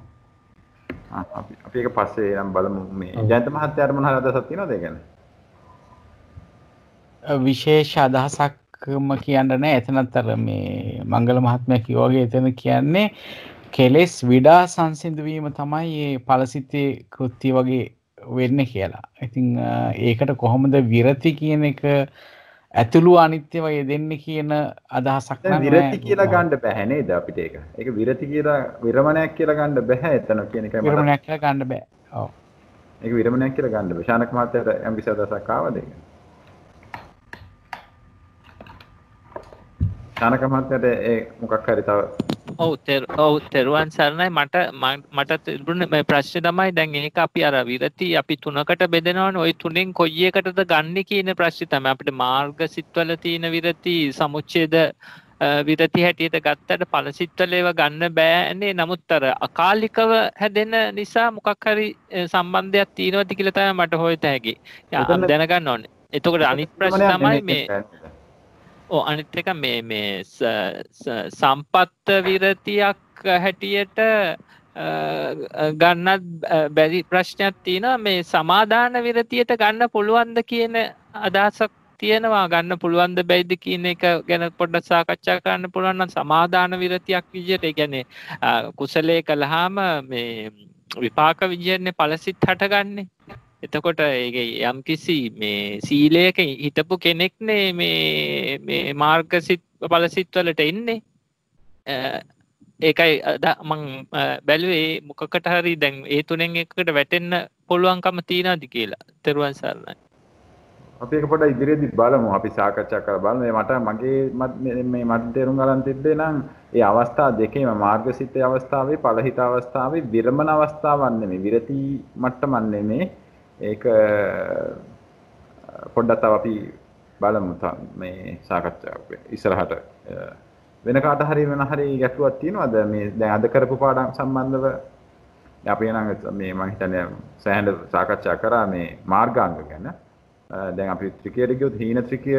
අපි ඒක පස්සේ නම් බලමු. මේ ජයන්ත මහත්තයාට මොන හරි අදහසක් තියෙනවද ඒ ගැන? විශේෂ අදහසක්ම කියන්න නෑ. එතනත් අර මේ මංගල මහත්මයා කිව්වා වගේ එතන කියන්නේ කෙලෙස් විඩා සංසිඳු වීම තමයි මේ ඵලසිතේ කෘත්‍ය වගේ වෙන්නේ කියලා. ඉතින් ඒකට කොහොමද විරති කියන එක ඇතුළු අනිත්‍යව යෙදෙන්නේ කියන අදහසක් නම් විරති කියලා ගන්න බෑ නේද අපිට ඒක. ඒක විරති කියලා විරමණයක් කියලා ගන්න බෑ එතන කියන එකයි මම. විරමණයක් කියලා ගන්න බෑ. ඔව්. ඒක විරමණයක් කියලා ගන්න බෑ. ශානක මහත්තයාට යම් කිසි අදහසක් ආවද ඒක? ශානක මහත්තයාට ඒ මොකක් හරි තව ඔව් තෙරුවන් සරණයි. මට තිබුණේ මේ ප්‍රශ්නේ තමයි දැන් ඒක අපි අර විරති අපි තුනකට බෙදනවනේ. ওই තුනෙන් කොයි එකටද ගන්න කියන ප්‍රශ්නේ තමයි. අපිට මාර්ග සිත්වල තියෙන විරති සමුච්ඡේද විරති හැටියට ගත්තට ඵල සිත්වල ඒවා ගන්න බෑනේ. නමුත් අර අකාලිකව හැදෙන නිසා මොකක් හරි සම්බන්ධයක් තියෙනවද කියලා තමයි මට හොයත හැකි. දැනගන්න ඕනේ. එතකොට අනිත් ප්‍රශ්නේ තමයි මේ අනිත් එක මේ සම්පත්ත විරතියක් හැටියට ගන්නත් බැරි ප්‍රශ්නයක් තියෙනවා මේ සමාදාන විරතියට ගන්න පුළුවන්ද කියන අදහසක් තියෙනවා ගන්න පුළුවන්ද බැයිද කියන එක ගැන පොඩ්ඩක් සාකච්ඡා කරන්න පුළුවන් නම් සමාදාන විරතියක් විදිහට ඒ කියන්නේ කුසලයේ කළාම මේ විපාක විදිහටනේ ඵලසිත හටගන්නේ. එතකොට ඒක යම්කිසි මේ සීලයක හිටපු කෙනෙක්නේ මේ මාර්ගසිත ඵලසිත වලට එන්නේ. ඒකයි මං බැලුවේ මොකකට හරි දැන් ඒ තුනෙන් එකකට වැටෙන්න පුළුවන්කම තියනවාද කියලා. තෙරුවන් සරණයි. අපි ඒක පොඩ්ඩක් ඉදිරියේදී බලමු. අපි සාකච්ඡා කරලා බලමු. මගේ මට තේරුම් ගන්න තිබ්බේ නම් ඒ අවස්ථා දෙකේම මාර්ගසිතේ අවස්ථාවේ ඵලහිත අවස්ථාවේ විරමණ අවස්ථාවක් නෙමෙයි. විරති මට්ටමක් නෙමෙයි. ඒක පොඩ්ඩක් තව අපි බලමු මේ සාකච්ඡාව ඉස්සරහට. වෙන කාට හරි වෙන හරි ගැටලුවක් තියෙනවද මේ දැන් අද කරපු පාඩම් සම්බන්ධව? අපි නම් මේ මම හිතන්නේ සෑහෙන සාකච්ඡා කරා මේ මාර්ගාංග ගැන. දැන් අපි ත්‍රිකයට ගියොත් හීන ත්‍රිකය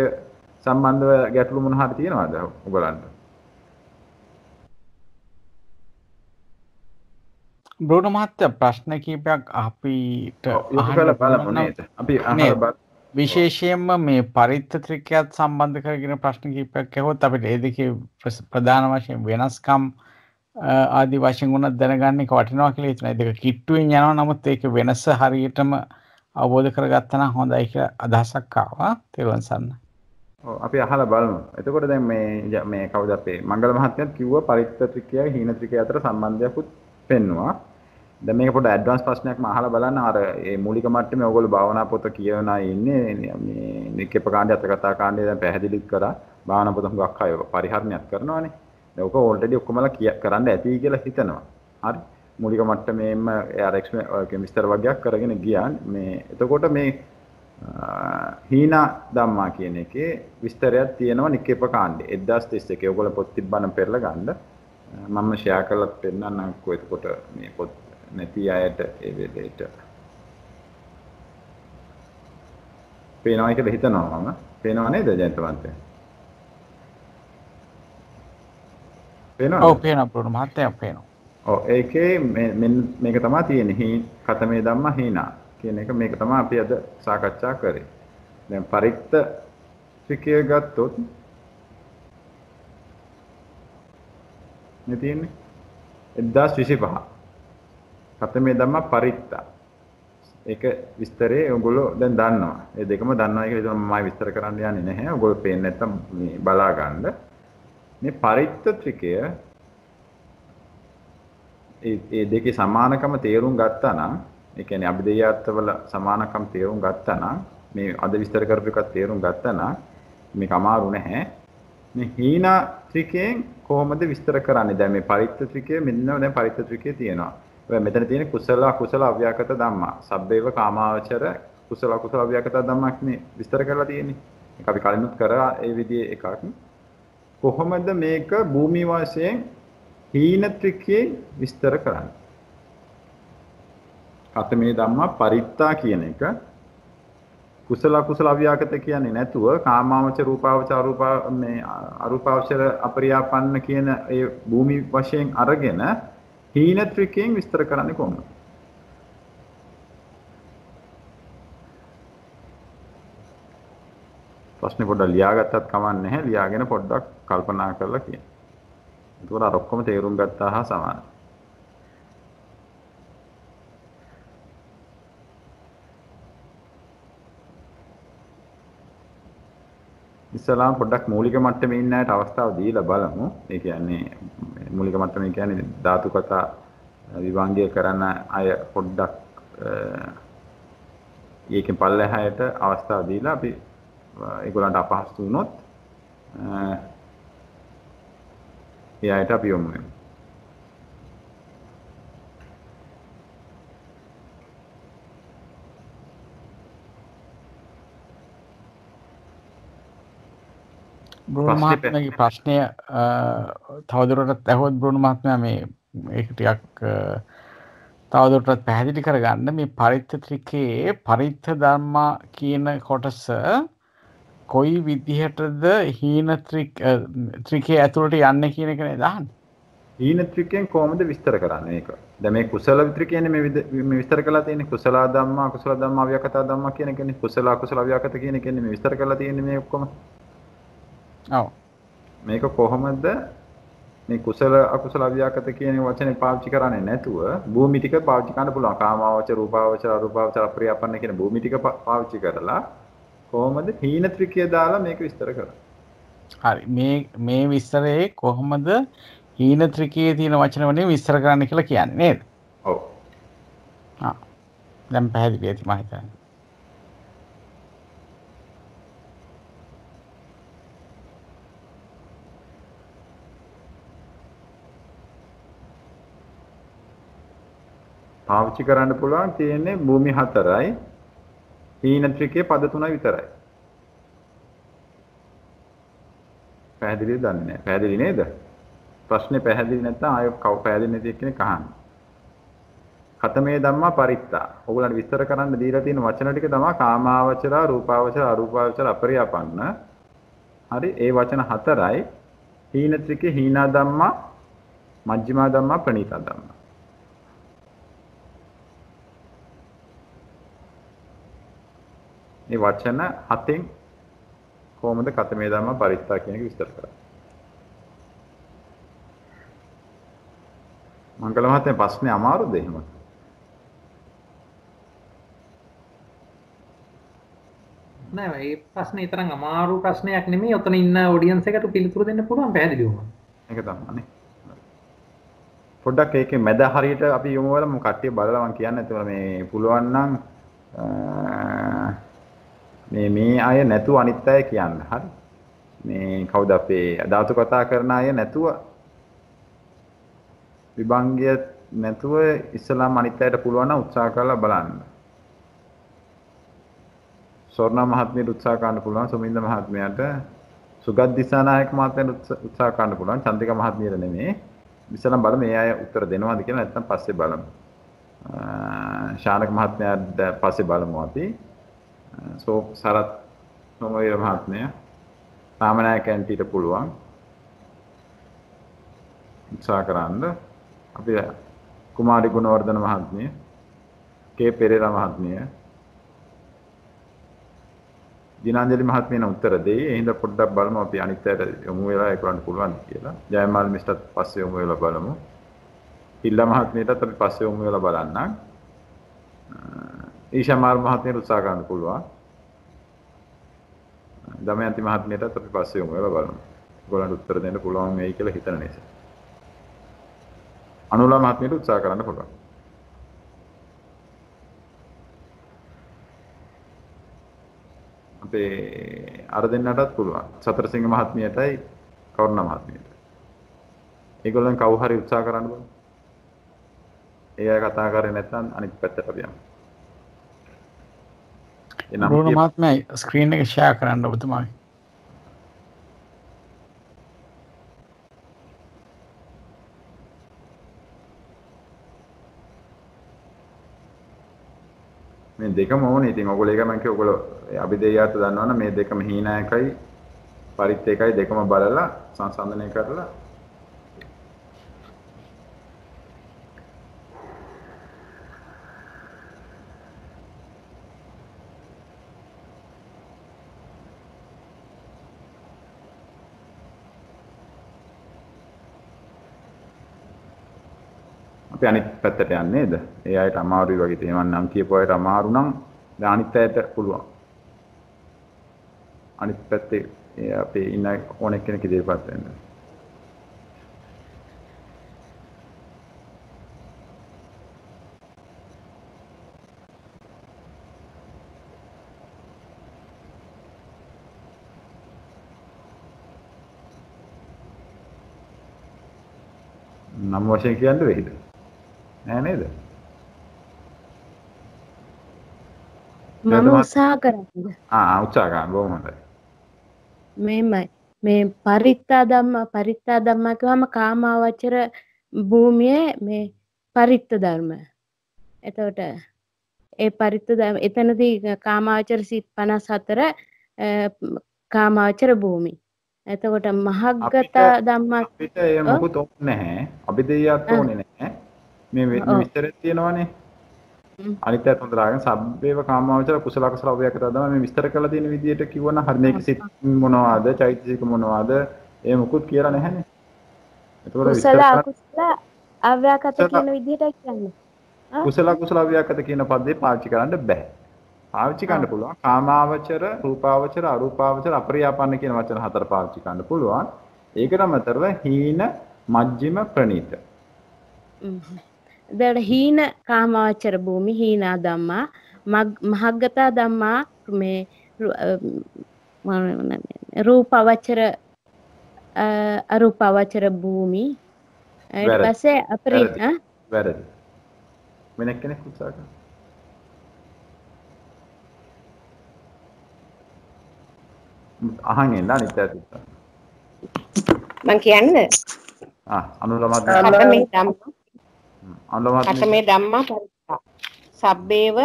සම්බන්ධව ගැටලු මොන හරි තියෙනවද ඔයගලන්ට? බ්‍රෝන මහත්තයා ප්‍රශ්න කීපයක් අපිට අහන්න බලමු නේද? අපි අහලා විශේෂයෙන්ම මේ පරිත්‍ත ත්‍රිකයත් සම්බන්ධ කරගෙන ප්‍රශ්න කීපයක් ඇහුවොත් අපිට ඒ දෙකේ ප්‍රධාන වශයෙන් වෙනස්කම් ආදි වශයෙන් උනත් දැනගන්න එක වටිනවා කියලා හිතනවා. ඒ දෙක කිට්ටුවෙන් යනවා නමුත් ඒක වෙනස හරියටම අවබෝධ කරගත්තා නම් හොඳයි කියලා අදහසක් ආවා. තේරුවන් සරණයි. ඔව් අපි අහලා බලමු. එතකොට දැන් මේ කවුද අපේ මංගල මහත්මයාත් කිව්වා පරිත්‍ත ත්‍රිකයයි හීන ත්‍රිකය අතර සම්බන්ධයක්ත් පෙන්නවා. දැන් මේක පොඩ්ඩක් ඇඩ්වාන්ස් ප්‍රශ්නයක්ම අහලා බලන්න. අර මේ මූලික මට්ටමේ ඔයගොල්ලෝ භාවනා පොත කියවන අය ඉන්නේ මේ නිකේප කාණ්ඩය අතකතා කාණ්ඩය දැන් පැහැදිලිත් කරා. භාවනා පොත හුඟක් අය පරිහරණයක් කරනවානේ. දැන් ඔක ඕල්රෙඩි ඔක්කොමලා කරන්න ඇති කියලා හිතනවා. හරි. මූලික මට්ටමේම AR විස්තර වගේක් කරගෙන ගියා. මේ එතකොට මේ හීන ධම්මා කියන එකේ විස්තරයක් තියෙනවා නිකේප කාණ්ඩේ 1031. ඔයගොල්ලෝ පොත් තිබ්බනම් පෙරලා ගන්න. මම ෂෙයා කරලා පෙන්නන්නම් කොහෙතකොට මේ පොත් නැති අයට ඒ වෙලේට පේනවා කියලා හිතනවා මම. පේනව නේද ජයන්තවන්ත? පේනවද? ඔව් පේනවා බ්‍රෝන මහත්තයා පේනවා. ඔව් ඒකේ මේක තමයි තියෙන්නේ. කතමේ ධම්ම හීනා කියන එක මේක තමයි අපි අද සාකච්ඡා කරේ. දැන් පරිත්ත ත්‍රිකය ගත්තොත් මේ තියෙන්නේ 1025. කතමේ ධම්ම පරිත්තා. ඒක විස්තරේ ඔයගොල්ලෝ දැන් දන්නවා. මේ දෙකම දන්නවා කියලා හිතනවා මම විස්තර කරන්න යන්නේ නැහැ. ඔයගොල්ලෝ පේන්නේ නැත්තම් මේ බලා ගන්න. මේ පරිත්ත ත්‍රිකය ඒ දෙකේ සමානකම තේරුම් ගත්තා නම් ඒ කියන්නේ අභිදේයාත්වල සමානකම් තේරුම් ගත්තා නම් මේ අද විස්තර කරපු එකත් තේරුම් ගත්තා නම් මේක අමාරු නැහැ. මේ හීන ත්‍රිකයෙන් කොහොමද විස්තර කරන්නේ? දැන් මේ පරිත්ත ත්‍රිකය මෙන්න දැන් පරිත්ත ත්‍රිකය තියෙනවා. ඔය මෙතන තියෙන කුසල අකුසල අව්‍යාකත ධම්මා. සබ්බේව කාමාවචර කුසල අකුසල අව්‍යාකත ධම්මක් නේ විස්තර කරලා තියෙන්නේ. ඒක අපි කලිනුත් කරා ඒ විදිහේ එකක්. කොහොමද මේක භූමි වාසයෙන් හීන ත්‍රිකයේ විස්තර කරන්නේ? කතමේ ධම්මා පරිත්තා කියන එක කුසල අකුසල අව්‍යාකත කියන්නේ නැතුව කාමාවචර රූපාවචර අරූපාවචර අපරියාපන්න කියන ඒ භූමි වශයෙන් අරගෙන හීන ත්‍රිකයෙන් විස්තර කරන්නේ කොහොමද? ප්‍රශ්නේ පොඩ්ඩක් ලියාගත්තත් කමක් නැහැ. ලියාගෙන පොඩ්ඩක් කල්පනා කරලා කියන්න. එතකොට අර ඔක්කොම තේරුම් ගත්තා හා සමානයි. ඉස්සලාම පොඩ්ඩක් මූලික මට්ටමේ ඉන්න අයට අවස්ථාව දීලා බලමු. ඒ කියන්නේ මූලික මට්ටමේ කියන්නේ ධාතු කතා විභාගය කරන අය පොඩ්ඩක් ඒකෙන් පල්ලෙහායට අවස්ථාව දීලා අපි ඒගොල්ලන්ට අපහසු වුණොත් ඒ අයට අපි යොමු වෙමු. බ්‍රෝන මහත්මයාගේ ප්‍රශ්නය තවදුරටත් ඇහුවොත් බ්‍රෝන මහත්මයා මේ ඒක ටිකක් තවදුරටත් පැහැදිලි කරගන්න. මේ පරිත්‍ත ත්‍රිකයේ පරිත්‍ත ධර්මා කියන කොටස කොයි විදිහටද හීන ත්‍රිකයේ ඇතුළට යන්නේ කියන එක නේද අහන්නේ? හීන ත්‍රිකයෙන් කොහොමද විස්තර කරන්නේ මේක? දැන් මේ කුසල ත්‍රිකයනේ මේ විස්තර කරලා තියෙන්නේ. කුසල ධම්මා, අකුසල ධම්මා, අව්‍යාකත ධම්මා කියන එකනේ. කුසල අකුසල අව්‍යාකත කියන එකනේ මේ විස්තර කරලා තියෙන්නේ මේ ඔක්කොම. ඔව්. මේක කොහොමද මේ කුසල අකුසල අව්‍යාකත කියන වචනේ පාවිච්චි කරන්නේ නැතුව භූමි ටික පාවිච්චි කරන්න පුළුවන්. කාමාවචර, රූපාවචර, අරූපාවචර, අප්‍රියපන්න කියන භූමි ටික පාවිච්චි කරලා කොහොමද හීන ත්‍රිකය දාලා මේක විස්තර කරන්නේ? හරි. මේ විස්තරේ කොහොමද හීන ත්‍රිකයේ තියෙන වචන වලින් විස්තර කරන්න කියලා කියන්නේ නේද? ඔව්. දැන් පැහැදිලි ඇති මම හිතන්නේ. පාවිච්චි කරන්න පුළුවන් තියෙන්නේ භූමි 4යි හීන ත්‍රිකයේ පද 3යි විතරයි. පැහැදිලිද දන්නේ නැහැ. පැහැදිලි නේද? ප්‍රශ්නේ පැහැදිලි නැත්නම් ආයෙ පැහැදිලි නැති කෙනෙක් අහන්න. කතමේ ධම්මා පරිත්තා. ඕගොල්ලන්ට විස්තර කරන්න දීලා තියෙන වචන ටික තමයි කාමාවචර, රූපාවචර, අරූපාවචර, අපරියාපන්න. හරි ඒ වචන 4යි හීන ත්‍රිකේ හීනා ධම්මා, මජ්ක්‍ධිමා ධම්මා, ප්‍රණීතා ධම්මා. මේ වචන 7න් කොහොමද කතමේ ධම්මා පරිත්තා කියන එක විස්තර කරන්නේ? මංගල මහත්මයා ප්‍රශ්නේ අමාරුද එහෙම? නෑ මේ ප්‍රශ්නේ තරම් අමාරු ප්‍රශ්නයක් නෙමෙයි. ඔතන ඉන්න ඔඩියන්ස් එකට පිළිතුරු දෙන්න පුළුවන් පැහැදිලිවම. ඒක තමයි. පොඩ්ඩක් ඒකේ මැද හරියට අපි යමු වල කට්ටිය බලලා මම කියන්නේ එතකොට මේ පුළුවන් නම් මේ අය නැතුව අනිත් අය කියන්න. හරි. මේ කවුද අපේ ධාතු කතා කරන අය නැතුව විභංගය නැතුව ඉස්ලාම් අනිත් අයට පුළුවන් නම් උත්සාහ කරලා බලන්න. ස්වර්ණ මහත්මියට උත්සාහ කරන්න පුළුවන්. සුමින්ද මහත්මයාට, සුගත් දිසානායක මහත්මයාට උත්සාහ කරන්න පුළුවන්. චන්දික මහත්මියට නෙමෙයි. ඉස්ලාම් බලමු මේ අය උත්තර දෙනවද කියලා නැත්නම් පස්සේ බලමු. ශානක මහත්මයාට පස්සේ බලමු අපි. සරත් සෝමවීර මහත්මයා සාමනායකයන්ට පුළුවන් උත්සාහ කරන්න. අපි කුමාරි ගුණවර්ධන මහත්මිය, කේ පෙරේරා මහත්මිය, දිනාංජලි මහත්මියන උත්තර දෙයි. එහෙනම් පොඩ්ඩක් බලමු අපි අනිත් අයට යමු වෙලා ඒකට පුළුවන් කියලා. ජයමාල් මිස්ටර් පස්සේ යමු වෙලා බලමු. ඉල්ලා මහත්මියටත් අපි පස්සේ යමු වෙලා බලන්නම්. ඊෂාමාල් මහත්මියට උත්සාහ කරන්න පුළුවන්. දමයන්ති මහත්මියටත් අපි පස්සේ යමු වෙලා බලමු. ඒගොල්ලන්ට උත්තර දෙන්න පුළුවන් වෙයි කියලා හිතන නිසා. අනුලා මහත්මියට උත්සාහ කරන්න පුළුවන්. අපේ අර දෙන්නටත් පුළුවන්. සතරසිංහ මහත්මියටයි කරුණා මහත්මියට. ඒගොල්ලන් කවු හරි උත්සාහ කරන්න බලමු. ඒ අය කතා කරේ නැත්නම් අනිත් පැත්තට අපි යමු. රෝණ මහත්මයා ස්ක්‍රීන් එක ෂෙයා කරන්න ඔබතුමායි. මේ දෙකම ඕනේ. ඉතින් ඔයගොල්ලෝ ඒක මම කිය ඔයගොල්ලෝ අභිදේයාර්ථ දන්නවනම් මේ දෙකම හීනයකයි පරිත්‍යයකයි දෙකම බලලා සංසන්දනය කරලා අපි අනිත් පැත්තට යන්නේ නේද? ඒ අයට අමාරුයි වගේ තේමන් නම් කියපු අයට අමාරු නම් දැන් අනිත් අයට පුළුවන්. අනිත් පැත්තේ අපේ ඉන්න ඕනෙක් කෙනෙක් ඉදිරියපත් වෙන්න. නම් වශයෙන් කියන්න වෙයිද? නෑ නේද? මම උත්සාහ කරන්නේ. උත්සාහ ගන්න බොහොම හොඳයි. මේමයි මේ පරිත්තා ධම්මා කියවම කාමාවචර භූමියේ මේ පරිත්ත ධර්ම. එතකොට ඒ පරිත්ත ධර්ම එතනදී කාමාවචර සිත් 54 කාමාවචර භූමි. එතකොට මහග්ගත ධම්ම අපිට ඒ මොකුත් ඕනේ නැහැ. අභිධේයයත් ඕනේ නැහැ. මේ විස්තරේ තියෙනවානේ. අනිත් පැත්ත හොඳට අරගෙන සබ්බේව කාමාවචර කුසල කුසල අව්‍යාකත තමයි මේ විස්තර කරලා තියෙන විදිහට කිව්වනම් හරි මේක සිත් මොනවාද චෛතසික මොනවාද ඒ මොකුත් කියලා නැහැනේ. ඒතකොට කුසල අකුසල අව්‍යාකත කියන විදිහට කියන්නේ. කුසල කුසල අව්‍යාකත කියන පදේ පාවිච්චි කරන්න බෑ. පාවිච්චි කරන්න පුළුවන් කාමාවචර, රූපාවචර, අරූපාවචර, අපරියාපන්න කියන වචන හතර පාවිච්චි කරන්න පුළුවන්. ඒකට අමතරව හීන, මජ්ජිම, ප්‍රණීත. දැන් හීන කාමාවචර භූමි හීනා ධම්මා, මහග්ගතා ධම්මා මේ රූපාවචර අරූපාවචර භූමි. ඊට පස්සේ වැරදි. වෙන කෙනෙක් උත්සාහ කරනවා. අහන් එන්න අනිත් පැත්ත. මං කියන්නේ අනුලමත් කතමේ ධම්මා පරිත්තා සබ්බේව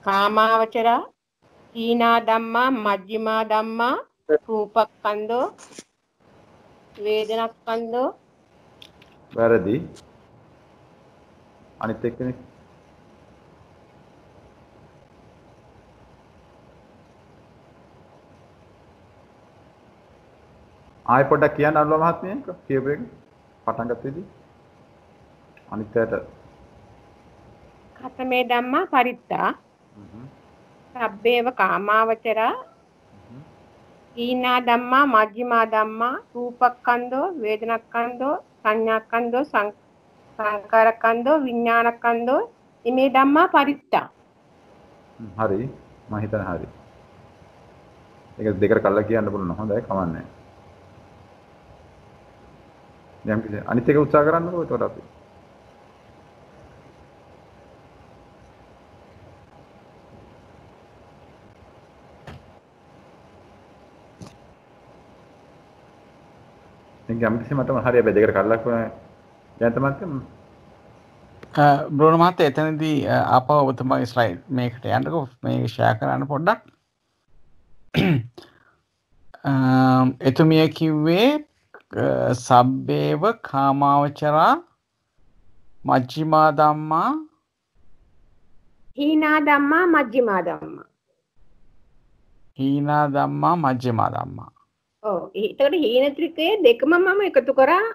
කාමාවචරා හීනා ධම්මා මජ්ක්‍ධිමා ධම්මා රූපක්ඛන්தோ වේදනක්ඛන්தோ වැරදි. අනිත් එක්කනේ ආයෙ පොඩ්ඩක් කියන්න අනුල මහත්මිය කියපු එක පටන් ගත්ත විදිහ අනිත් පැයට කතමේ ධම්මා පරිත්තා සබ්බේව කාමාවචරා හීනා ධම්මා මජ්ක්‍ධිමා ධම්මා රූපක්ඛන්தோ වේදනක්ඛන්தோ සංඥාක්ඛන්தோ සංකාරක්ඛන්தோ විඥානක්ඛන්தோ ඉමේ ධම්මා පරිත්තා. හරි මම හිතන්නේ හරි. ඒක දෙකට කල්ලා කියන්න පුළුවන් හොඳයි කමන්නේ. දැන් කිසි අනිත් එක උත්සාහ කරන්නකෝ ඒකට අපි. දැන් යම් කිසි මටම හරි අපි දෙකට කල්ලා කොහොමද දැන් තමයි බ්‍රෝන මහත්තයා එතනදී ආපහු ඔබතුමාගේ ස්ලයිඩ් මේකට යන්නකෝ මේක ෂෙයා කරන්න පොඩ්ඩක්. එතුමිය කිව්වේ සබ්බේව කාමාවචරා මජ්ක්‍ධිමා ධම්මා හීනා ධම්මා මජ්ක්‍ධිමා ධම්මා. හීනා ධම්මා මජ්ක්‍ධිමා ධම්මා. ඔව් ඒතකොට හීන ත්‍රිකයේ දෙකම මම එකතු කරා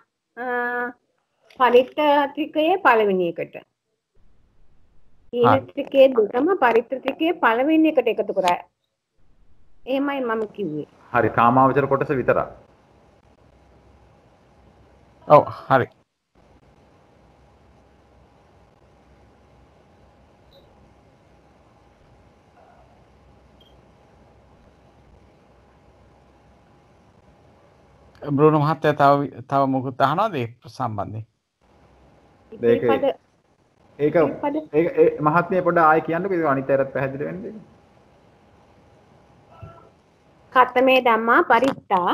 පරිත්ත ත්‍රිකයේ පළවෙනි එකට. හීන ත්‍රිකයේ දෙකම පරිත්ත ත්‍රිකයේ පළවෙනි එකට එකතු කරා. එහෙමයි මම කිව්වේ. හරි කාමාවචර කොටස විතරයි. ඔව් හරි. බ්‍රෝන මහත්තයා තව මොකක්ද අහනවද ඒ සම්බන්ධයෙන්? ඒක මහත්මිය පොඩ්ඩක් ආයෙ කියන්නකෝ ඒක අනිත් අයටත් පැහැදිලි වෙන්න දෙන්න. කතමේ ධම්මා පරිත්තා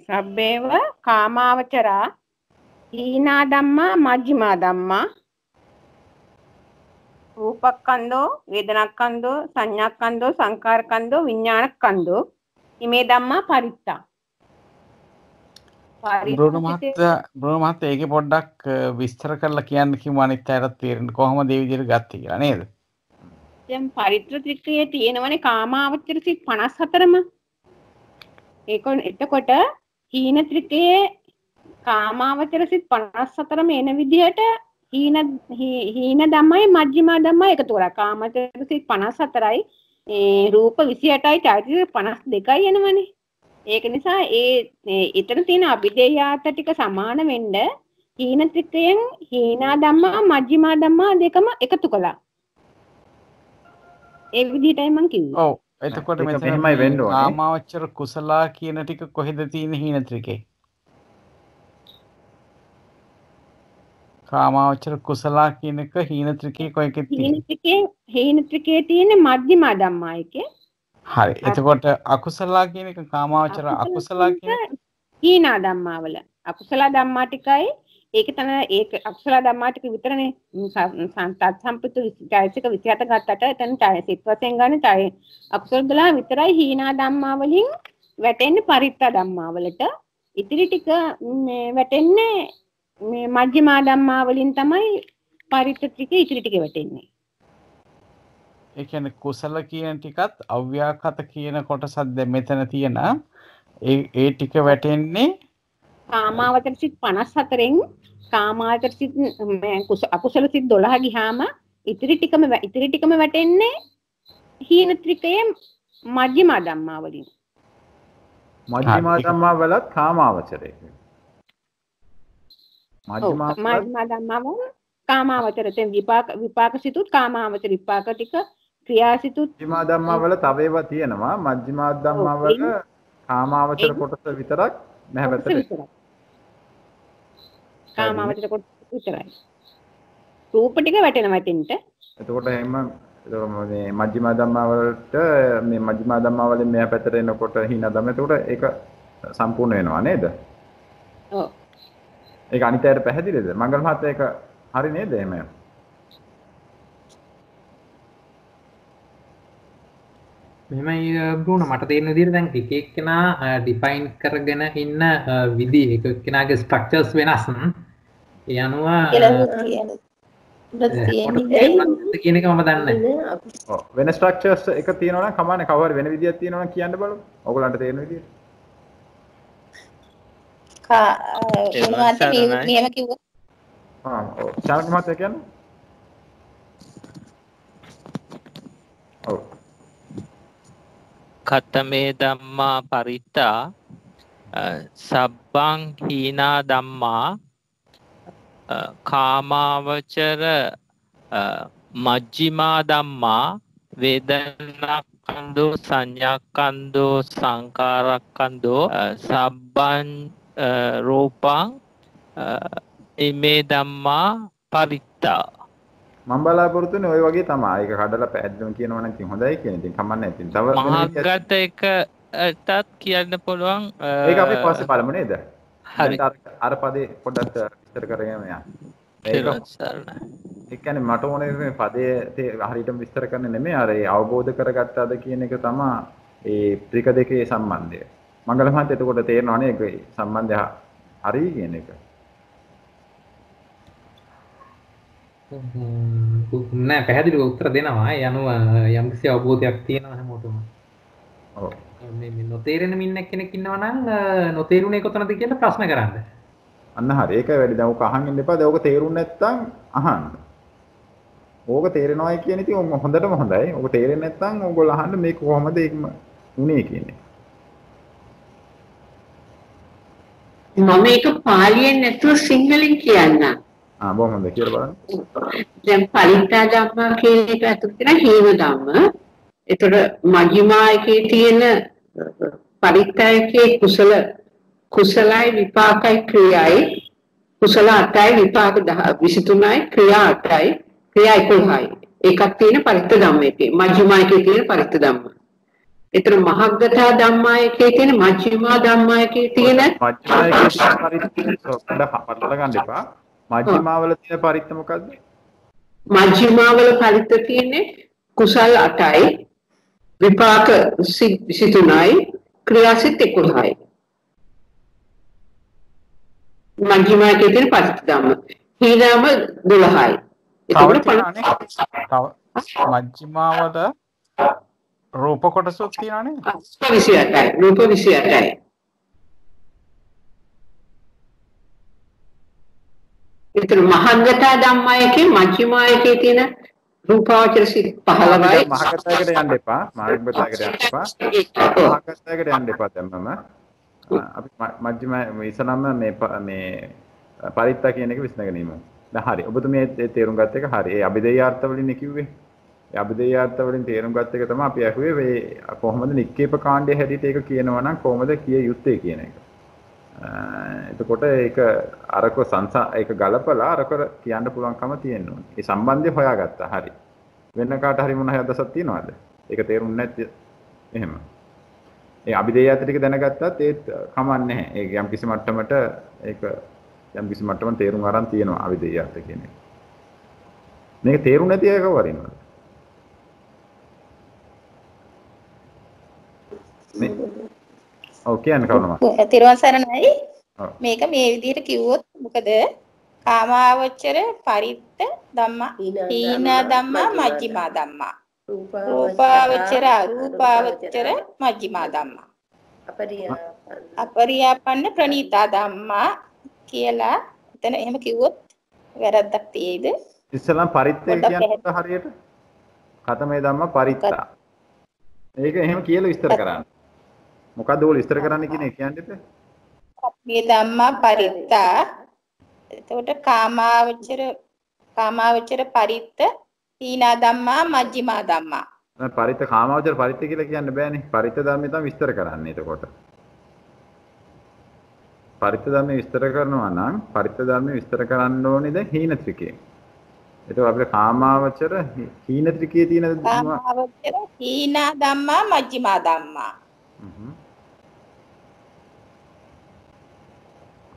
සබ්බේව කාමාවචරා හීනා ධම්මා මජ්ක්‍ධිමා ධම්මා රූපක්ඛන්தோ වේදනක්ඛන්தோ සංඥාක්ඛන්தோ සංකාරක්ඛන්தோ විඥානක්ඛන්தோ ඉමේ ධම්මා පරිත්තා. බ්‍රෝන මහත්තයා ඒකේ පොඩ්ඩක් විස්තර කරලා කියන්න කිව්ව අනිත් අයටත් තේරෙන්න කොහොමද මේ විදිහට ගත්තේ කියලා නේද? දැන් පරිත්‍ර ත්‍රිකයේ තියෙනවනේ කාමාවචර සිත් 54ම. එතකොට හීන ත්‍රිකයේ කාමාවචර සිත් 54ම එන විදිහට හීන ධම්මයි මජ්ක්‍ධිමා ධම්මයි එකතු කරා. කාමාවචර සිත් 54යි රූප 28යි චෛතසික 52යි එනවනේ. ඒක නිසා එතන තියෙන අභිධේයාත ටික සමාන වෙන්න හීන ත්‍රිකයෙන් හීනා ධම්මා මජ්ක්‍ධිමා ධම්මා දෙකම එකතු කළා. ඒ විදිහටයි මම කිව්වේ. ඔව්. එතකොට මෙතනමයි වෙන්න ඕනේ. කාමාවචර කුසලා කියන ටික කොහෙද තියෙන්නේ හීන ත්‍රිකේ? කාමාවචර කුසලා කියන එක හීන ත්‍රිකේ කොහෙකද තියෙන්නේ? හීන ත්‍රිකේ තියෙන්නේ මජ්ක්‍ධිමා ධම්මා එකේ. හරි. එතකොට අකුසලා කියන එක කාමාවචර අකුසලා කියන හීනා ධම්මාවල. අකුසල ධම්මා ටිකයි ඒක ඒක අකුසල ධම්මා ටික විතරනේ තත්සම්ප්‍රයුක්ත චෛතසික 27 ගත්තට එතන සිත් වශයෙන් ගන්න අකුසල 12 විතරයි හීනා ධම්මා වලින් වැටෙන්නේ පරිත්තා ධම්මා වලට. ඉතිරි ටික මේ වැටෙන්නේ මේ මජ්ක්‍ධිමා ධම්මා වලින් තමයි පරිත්ත ටික ඉතිරි ටික වැටෙන්නේ. ඒ කියන්නේ කුසල කියන ටිකත් අව්‍යාකත කියන කොටසක් දැන් මෙතන තියෙන ඒ ටික වැටෙන්නේ කාමාවචර සිත් 54න් කාමාවචර සිත් අකුසල සිත් 12 ගියාම ඉතිරි ටිකම වැටෙන්නේ හීන ත්‍රිකයේ මජ්ක්‍ධිමා ධම්මා වලින්. මජ්ක්‍ධිමා ධම්මා වලත් කාමාවචරේ. මජ්ක්‍ධිමා ධම්මා වල කාමාවචර තෙන් විපාක සිතුත් කාමාවචර විපාක ටික ක්‍රියා සිතුත් මජ්ක්‍ධිමා ධම්මා වල තව ඒවා තියෙනවා. මජ්ක්‍ධිමා ධම්මා වල කාමාවචර කොටස විතරක් නැහැ පැත්තට. කාමාවචර කොටස විතරයි. රූප ටික වැටෙනවා එතෙන්ට. එතකොට එහෙම මේ මජ්ක්‍ධිමා ධම්මා වලට මේ මජ්ක්‍ධිමා ධම්මා වලින් මෙහා පැත්තට එනකොට හිණ ධම්ම. එතකොට ඒක සම්පූර්ණ වෙනවා නේද? ඔව්. ඒක අනිතයට පැහැදිලිද? මංගල මහත්තයා ඒක හරි නේද එහෙම? මෙහෙමයි බ්‍රූන මට තේරෙන විදිහට දැන් එක එක්කෙනා ඩිෆයින් කරගෙන ඉන්න විදිහ එක එක්කෙනාගේ ස්ට්‍රක්චර්ස් වෙනස්. ඒ අනුව කියන එක මම දන්නේ නැහැ. ඔව් වෙන ස්ට්‍රක්චර්ස් එක තියෙනවා නම් කමන්නේ කවුරු හරි වෙන විදියක් තියෙනවා නම් කියන්න බලමු. ඔයගොල්ලන්ට තේරෙන විදියට. මොනවද මෙහෙම කිව්වා? ඔව් චානක මහත්තයා කියන්නේ? ඔව් කතමේ ධම්මා පරිත්තා සබ්බං හීනා ධම්මා කාමාවචර මජ්ක්‍ධිමා ධම්මා වේදනාකන්දෝ සංඥාකන්දෝ සංකාරකන්දෝ සබ්බං රූපං ඉමේ ධම්මා පරිත්තා. මම බලාපොරොත්තුනේ ওই වගේ තමයි. ඒක කඩලා පැහැදිලිවම කියනවා නම් ඉතින් හොඳයි කියන ඉතින් කමන්නේ ඉතින්. තව මහග්ගත එකටත් කියන්න පුළුවන්. ඒක අපි පස්සේ බලමු නේද? හරි. අර පදේ පොඩ්ඩක් විස්තර කරගෙන යන්න. ඒ කියන්නේ මට ඕනේ මේ පදේ හරියටම විස්තර කරන්න නෙමෙයි අර ඒ අවබෝධ කරගත්තාද කියන එක තමයි ඒ ත්‍රික දෙකේ සම්බන්ධය. මංගල මහත්තයා එතකොට තේරෙනවනේ ඒක සම්බන්ධය හරි කියන එක. නෑ පැහැදිලිව උත්තර දෙනවා. ඒ අනුව යම්කිසි අවබෝධයක් තියෙනවා හැමෝටම. ඔව්. මේ නොතේරෙන මිනිහෙක් කෙනෙක් ඉන්නවා නම් නොතේරුනේ කොතනද කියලා ප්‍රශ්න කරන්න. අන්න හරි. ඒකයි වැඩි. දැන් ඔක අහන් ඉන්න එපා. දැන් ඔක තේරුන්නේ නැත්නම් අහන්න. ඕක තේරෙනවයි කියන ඉතින් හොඳටම හොඳයි. ඔක තේරෙන්නේ නැත්නම් ඕගොල්ලෝ අහන්න මේක කොහොමද ඒකම උනේ කියන්නේ. මම ඒක පාලියෙන් නැතුව සිංහලෙන් කියන්න. බොහොම හොඳයි කියලා බලන්න. දැන් පරිත්තා ධම්මා කියන එක අතුත් තියෙන හේම ධම්ම. ඒතර මජ්ක්‍ධිමා එකේ තියෙන පරිත්තා එකේ කුසලයි විපාකයි ක්‍රියායි කුසල 8යි විපාක 23යි ක්‍රියා 8යි ක්‍රියා 11යි. ඒකක් තියෙන පරිත්ත ධම්ම එකේ. මජ්ක්‍ධිමා එකේ තියෙන පරිත්ත ධම්ම. ඒතර මහග්ගතා ධම්මා එකේ තියෙන මජ්ක්‍ධිමා ධම්මා එකේ තියෙන මජ්ක්‍ධිමා එකේ පරිත්ත පටල ගන්න එපා. මජ්ක්‍ධිමා වල තියෙන පරිත්ත මොකද්ද? මජ්ක්‍ධිමා වල පරිත්ත තියෙන්නේ කුසල් 8යි විපාක 23යි ක්‍රියාසිත 11යි. මජ්ක්‍ධිමා එකේ තියෙන පරිත්ත ධම්ම. හීනම 12යි. ඒකට මජ්ක්‍ධිමා වල රූප කොටසක් තියෙනවනේ. 28යි. රූප 28යි. ඒතර මහග්ගතා ධම්මා එකේ මජ්ක්‍ධිමා එකේ තියෙන රූපාවචර සිත් 15යි. මහග්ගතයකට යන්න එපා. මහග්ගතයකට යන්න එපා. මහග්ගතයකට යන්න එපා දැම්මම. අපි මජ්ක්‍ධිමා ඉස්සනම මේ පරිත්තා කියන එක විශ්ලේෂණය කරගනිමු. දැන් හරි. ඔබතුමිය ඒ තේරුම් ගත්ත එක හරි. ඒ අභිදේයාර්ථ වලින් කිව්වේ. ඒ අභිදේයාර්ථ වලින් තේරුම් ගත්ත එක තමයි අපි අහුවේ මේ කොහොමද නික්කේප කාණ්ඩයේ හැටියට ඒක කියනවා නම් කොහොමද කිය යුත්තේ කියන එක. එතකොට ඒක අරක ඒක ගලපලා අරක කියන්න පුළුවන්කම තියෙනවා. ඒ සම්බන්ධය හොයාගත්තා. හරි. වෙන කාට හරි මොන හරි අදහසක් තියනවද? ඒක තේරුම් නැත්නම් එහෙම. ඒ අභිදේයාර්ථ ටික දැනගත්තත් ඒත් කමන්නේ නැහැ. ඒක යම් කිසි මට්ටමකට ඒක යම් කිසි මට්ටමක තේරුම් අරන් තියෙනවා අවිදේය අර්ථ කියන එක. මේක තේරුම් නැති අය කවරින්වද? මේ ඔව් කියන්න කවුරුම. තිරුවන් සරණයි. මේක මේ විදිහට කිව්වොත් මොකද කාමාවචර පරිත්ත ධම්මා හීන ධම්මා මජ්ක්‍ධිමා ධම්මා රූපාවචර අරූපාවචර මජ්ක්‍ධිමා ධම්මා අපරියාපන්න ප්‍රණීතා ධම්මා කියලා එතන එහෙම කිව්වොත් වැරද්දක් තියෙයිද? ඉස්සෙල්ලා පරිත්තය කියන්නේ හරියට කතමේ ධම්මා පරිත්තා. ඒක එහෙම කියලා විස්තර කරන්න. මොකද්ද ඕල විස්තර කරන්න කියන්නේ කියන්නේ? මේ ධම්මා පරිත්තා එතකොට කාමාවචර පරිත්ත හීනා ධම්මා මජ්ක්‍ධිමා ධම්මා. දැන් පරිත්ත කාමාවචර පරිත්ත කියලා කියන්න බෑනේ. පරිත්ත ධර්මය තමයි විස්තර කරන්නේ එතකොට. පරිත්ත ධර්මය විස්තර කරනවා නම් පරිත්ත ධර්මය විස්තර කරන්න ඕනේ දැන් හීන ත්‍රිකේ. එතකොට අපිට කාමාවචර හීන ත්‍රිකේ තියෙන කාමාවචර හීනා ධම්මා මජ්ක්‍ධිමා ධම්මා.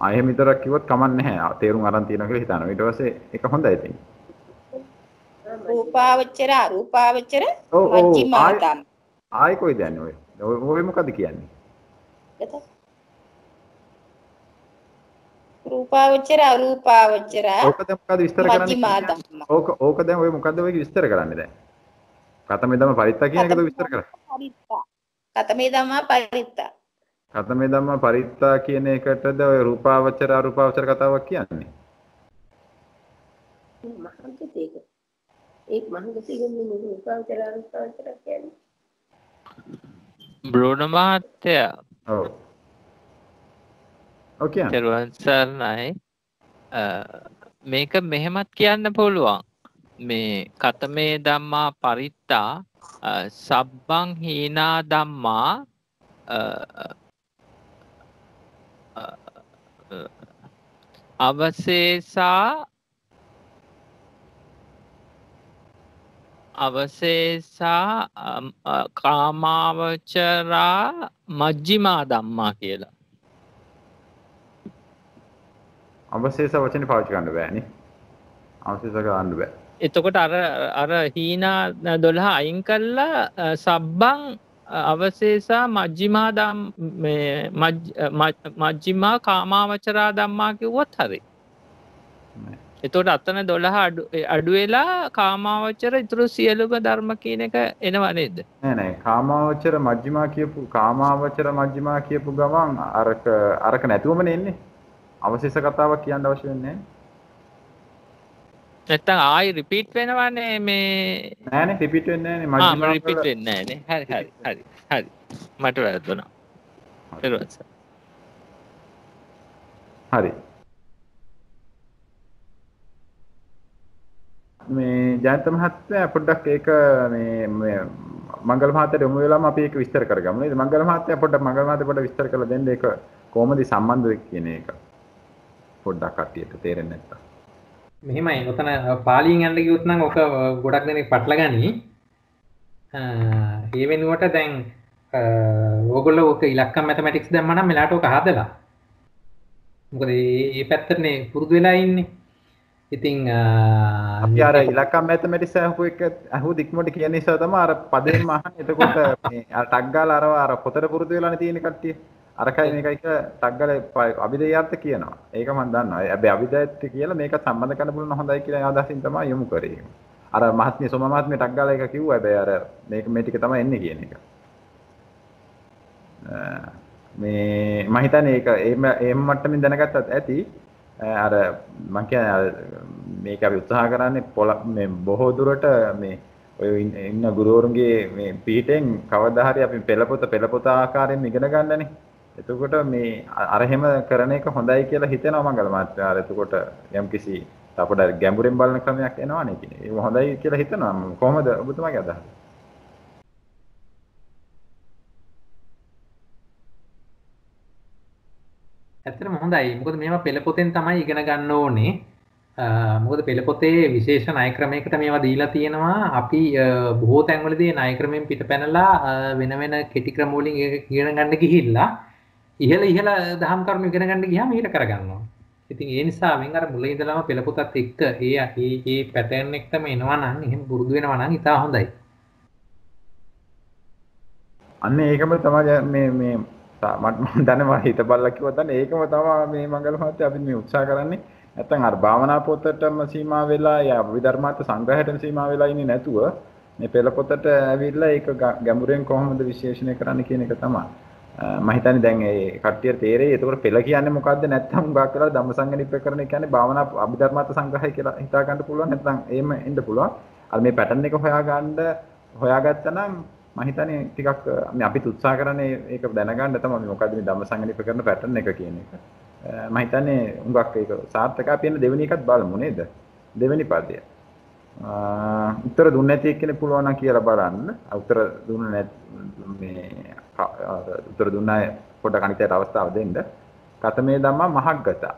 ආයෙ විතරක් කිව්වොත් කමක් නැහැ. තේරුම් අරන් තියෙනවා කියලා හිතනවා. ඊට පස්සේ ඒක හොඳයි ඉතින්. රූපාවචර අරූපාවචර මජ්ක්‍ධිමා ධම්මා. ආයෙ කොයිද යන්නේ ඔය? ඔය මොකද කියන්නේ? රූපාවචර අරූපාවචර ඕක දැන් මොකද විස්තර කරන්නේ? ඕක දැන් ඔය මොකද්ද ඔය විස්තර කරන්නේ දැන්? කතමේ ධම්ම පරිත්තා කියන එකද විස්තර කරන්නේ? පරිත්තා. කතමේ ධම්මා පරිත්තා. කතමේ ධම්ම පරිත්තා කියන එකටද ඔය රූපාවචර අරූපාවචර කතාවක් කියන්නේ? ඒක මහගතේගන්නේ රූපාවචර අරූපාවචර කියන්නේ. බ්‍රෝණ මහත්තයා. ඔව්. ඔකේ. තෙරුවන් සරණයි. මේක මෙහෙමත් කියන්න පුළුවන්. මේ කතමේ ධම්මා පරිත්තා සබ්බං හීනා ධම්මා අවශේෂා කාමාවචරා මජ්ක්‍ධිමා ධම්මා කියලා. අවශේෂ වචනේ පාවිච්චි කරන්න බෑනේ. අවශේෂ කරන්න බෑ. එතකොට අර හීනා 12 අයින් කළා සබ්බං අවශේෂා මජ්ක්‍ධිමා කාමාවචරා ධම්මා කිව්වොත් හරි. එතකොට අතන 12 අඩු වෙලා කාමාවචර ඉතුරු සියලුම ධර්ම කියන එක එනවා නේද? නෑ කාමාවචර මජ්ක්‍ධිමා කියපු ගමන් අරක නැතුවමනේ එන්නේ. අවශේෂ කතාවක් කියන්න අවශ්‍ය වෙන්නේ නෑ. නැත්තම් ආයි රිපීට් වෙනවනේ මේ නෑනේ රිපීට් වෙන්නේ නෑනේ මජ්ක්‍ධිමා රිපීට් වෙන්නේ නෑනේ. හරි. මට වැරදුනා. හරි. මේ ජයන්ත මහත්තයා පොඩ්ඩක් ඒක මේ මංගල මහත්තයාට යොමු වෙලාම අපි ඒක විස්තර කරගමු නේද? මංගල මහත්තයා පොඩ්ඩක් විස්තර කරලා දෙන්න ඒක කොහොමද සම්බන්ධ කියන එක. පොඩ්ඩක් කට්ටියට තේරෙන්නේ නැත්තම්. මෙහෙමයි ඔතන පාලියෙන් යන්න ගියොත් නම් ඔක ගොඩක් දෙනෙක් පටලගනි. ඒ වෙනුවට දැන් ඕගොල්ලෝ ඔක ඉලක්කම් මැතමැටික්ස් දැම්මම නම් මෙලාට ඔක හදලා. මොකද මේ පැත්තටනේ පුරුදු වෙලා ඉන්නේ. ඉතින් අපි අර ඉලක්කම් මැතමැටික්ස් අහුව දික්මොට කියන නිසා තමයි අර පදෙන්ම අහන්නේ. එතකොට මේ අර ටග් ගාලා අර පොතට පුරුදු වෙලානේ තියෙන කට්ටිය. අරකයි මේකයි කියලා ටග් ගාලා අභිදේයාර්ථ කියනවා. ඒක මම දන්නවා. හැබැයි අභිදේයත් කියලා මේක සම්බන්ධ කරන්න පුළුවන් හොඳයි කියලා අදහසින් තමයි යොමු කරේ. අර මහත්මිය සෝම මහත්මිය ටග් ගාලා එක කිව්වා. හැබැයි අර මේ ටික තමයි එන්නේ කියන එක. මේ මම හිතන්නේ ඒක එහෙම මට්ටමින් දැනගත්තත් ඇති. අර මම කියන්නේ මේක අපි උත්සාහ කරන්නේ මේ බොහෝ දුරට මේ ඔය ඉන්න ගුරුවරුන්ගේ මේ පිටෙන් කවදා හරි අපි පෙළපොත ආකාරයෙන් ඉගෙන ගන්නනේ. එතකොට මේ අර එහෙම කරන එක හොඳයි කියලා හිතෙනවා මංගල මහත්තයා. එතකොට යම්කිසි අපිට ගැඹුරින් බලන ක්‍රමයක් එනවනේ කියන්නේ. ඒක හොඳයි කියලා හිතනවා. කොහොමද ඔබතුමාගේ අදහස? ඇත්තටම හොඳයි. මොකද මේවා පෙළ පොතෙන් තමයි ඉගෙන ගන්න ඕනේ. මොකද පෙළ පොතේ විශේෂ ණය ක්‍රමයකට මේවා දීලා තියෙනවා. අපි බොහෝ තැන්වලදී ණය ක්‍රමයෙන් පිටපැනලා වෙන කෙටි ක්‍රම වලින් ඉගෙන ගන්න ගිහිල්ලා ඉහළ දහම් කරුණු ඉගෙන ගන්න ගියාම ඊට කරගන්නවා. ඉතින් ඒ නිසාවෙන් අර මුල ඉඳලම පෙළ පොතත් එක්ක ඒ පැටර්න් එකටම එනවා නම් එහෙම පුරුදු වෙනවා නම් ඉතා හොඳයි. අන්න ඒකම තමයි මේ මම දන්නේ මම හිත බලලා කිව්වා දන්නේ ඒකම තමයි මේ මංගල මහත්තයා අපි මේ උත්සාහ කරන්නේ. නැත්නම් අර භාවනා පොතටම සීමා වෙලා යා විධර්මාර්ථ සංග්‍රහයටම සීමා වෙලා ඉන්නේ නැතුව මේ පෙළ පොතට ඇවිල්ලා ඒක ගැඹුරෙන් කොහොමද විශ්ලේෂණය කරන්න කියන එක තමයි. මම හිතන්නේ දැන් ඒ කට්ටියට තේරෙයි. ඒතකොට පෙළ කියන්නේ මොකද්ද නැත්නම් උගාක් වෙලා ධම්මසංගණිප්පකරණය කියන්නේ භාවනා අභිධර්මාර්ථ සංග්‍රහය කියලා හිතා ගන්න පුළුවන් නැත්නම් එහෙම එන්න පුළුවන්. අර මේ පැටර්න් එක හොයාගත්තා නම් මම හිතන්නේ ටිකක් මේ අපිත් උත්සාහ කරන්නේ ඒක දැනගන්න තමයි මොකද්ද මේ ධම්මසංගණිපකරණ පැටර්න් එක කියන එක. මම හිතන්නේ උගක් ඒක සාර්ථකයි කියන දෙවෙනි එකත් බලමු නේද? දෙවෙනි පදය. උත්තර දුන්නේ නැති එක්කෙනෙක් පුළුවන් නම් කියලා බලන්න. උත්තර දුන්නේ නැත් මේ උත්තර දුන්නා පොඩ්ඩක් අනිතයට අවස්ථාව දෙන්න. කතමේ ධම්මා මහග්ගතා.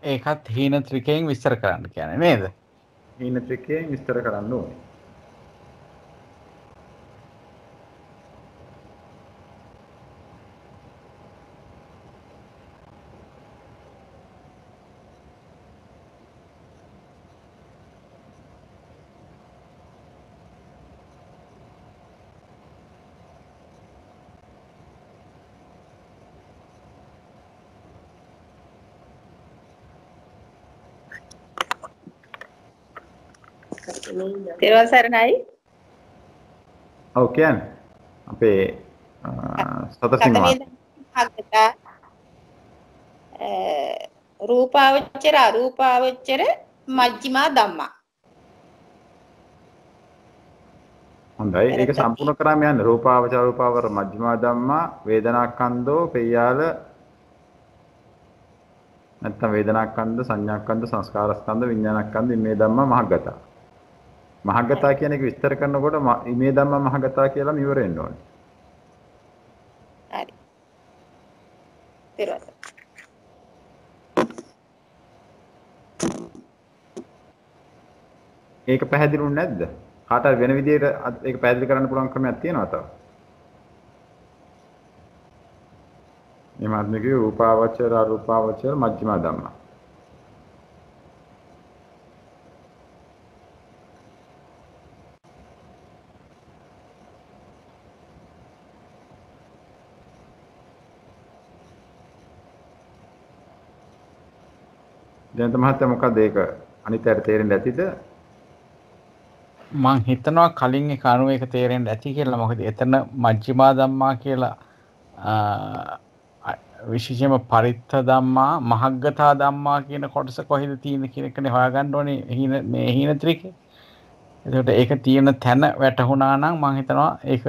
ඒකත් හීන ත්‍රිකයෙන් විස්තර කරන්න කියන්නේ නේද? හීන ත්‍රිකයෙන් විස්තර කරන්න ඕනේ. තෙරුවන් සරණයි. ඔව් කියන්නේ අපේ සතසිංහ රූපාවචර අරූපාවචර මජ්ක්‍ධිමා ධම්මා. හොඳයි ඒක සම්පූර්ණ කරාම යන්න රූපාවචර අරූපාවචර මජ්ක්‍ධිමා ධම්මා වේදනාස්කන්ධෝ පෙය්‍යාල නැත්නම් වේදනාස්කන්ධ සංඥාස්කන්ධ සංස්කාරස්කන්ධ විඥානස්කන්ධ මේ ධම්මා මහග්ගතා. මහග්ගතා කියන එක විස්තර කරනකොට මේ ධම්මා මහග්ගතා කියලා ඉවර වෙන්න ඕනේ. හරි. තේරුණා. ඒක පැහැදිලිුනේ නැද්ද? කාටද වෙන විදිහට ඒක පැහැදිලි කරන්න පුළුවන් ක්‍රමයක් තියෙනවද තව? මේ මාත්මිකේ රූපාවචර අරූපාවචර මජ්ක්‍ධිමා ධම්මා. ජයන්ත මහත්තයා මොකද ඒක අනිත්‍යයට තේරෙන්නේ නැතිද? මං හිතනවා කලින් ඒ කණුව එක තේරෙන්න ඇති කියලා. මොකද එතන මජ්ක්‍ධිමා ධම්මා කියලා විශේෂයෙන්ම පරිත්ත ධම්මා මහග්ගතා ධම්මා කියන කොටස කොහෙද තියෙන්නේ කියන එකනේ හොයාගන්න ඕනේ මේ හීන ත්‍රිකේ. එතකොට ඒක තියෙන තැන වැටහුණා නම් මං හිතනවා ඒක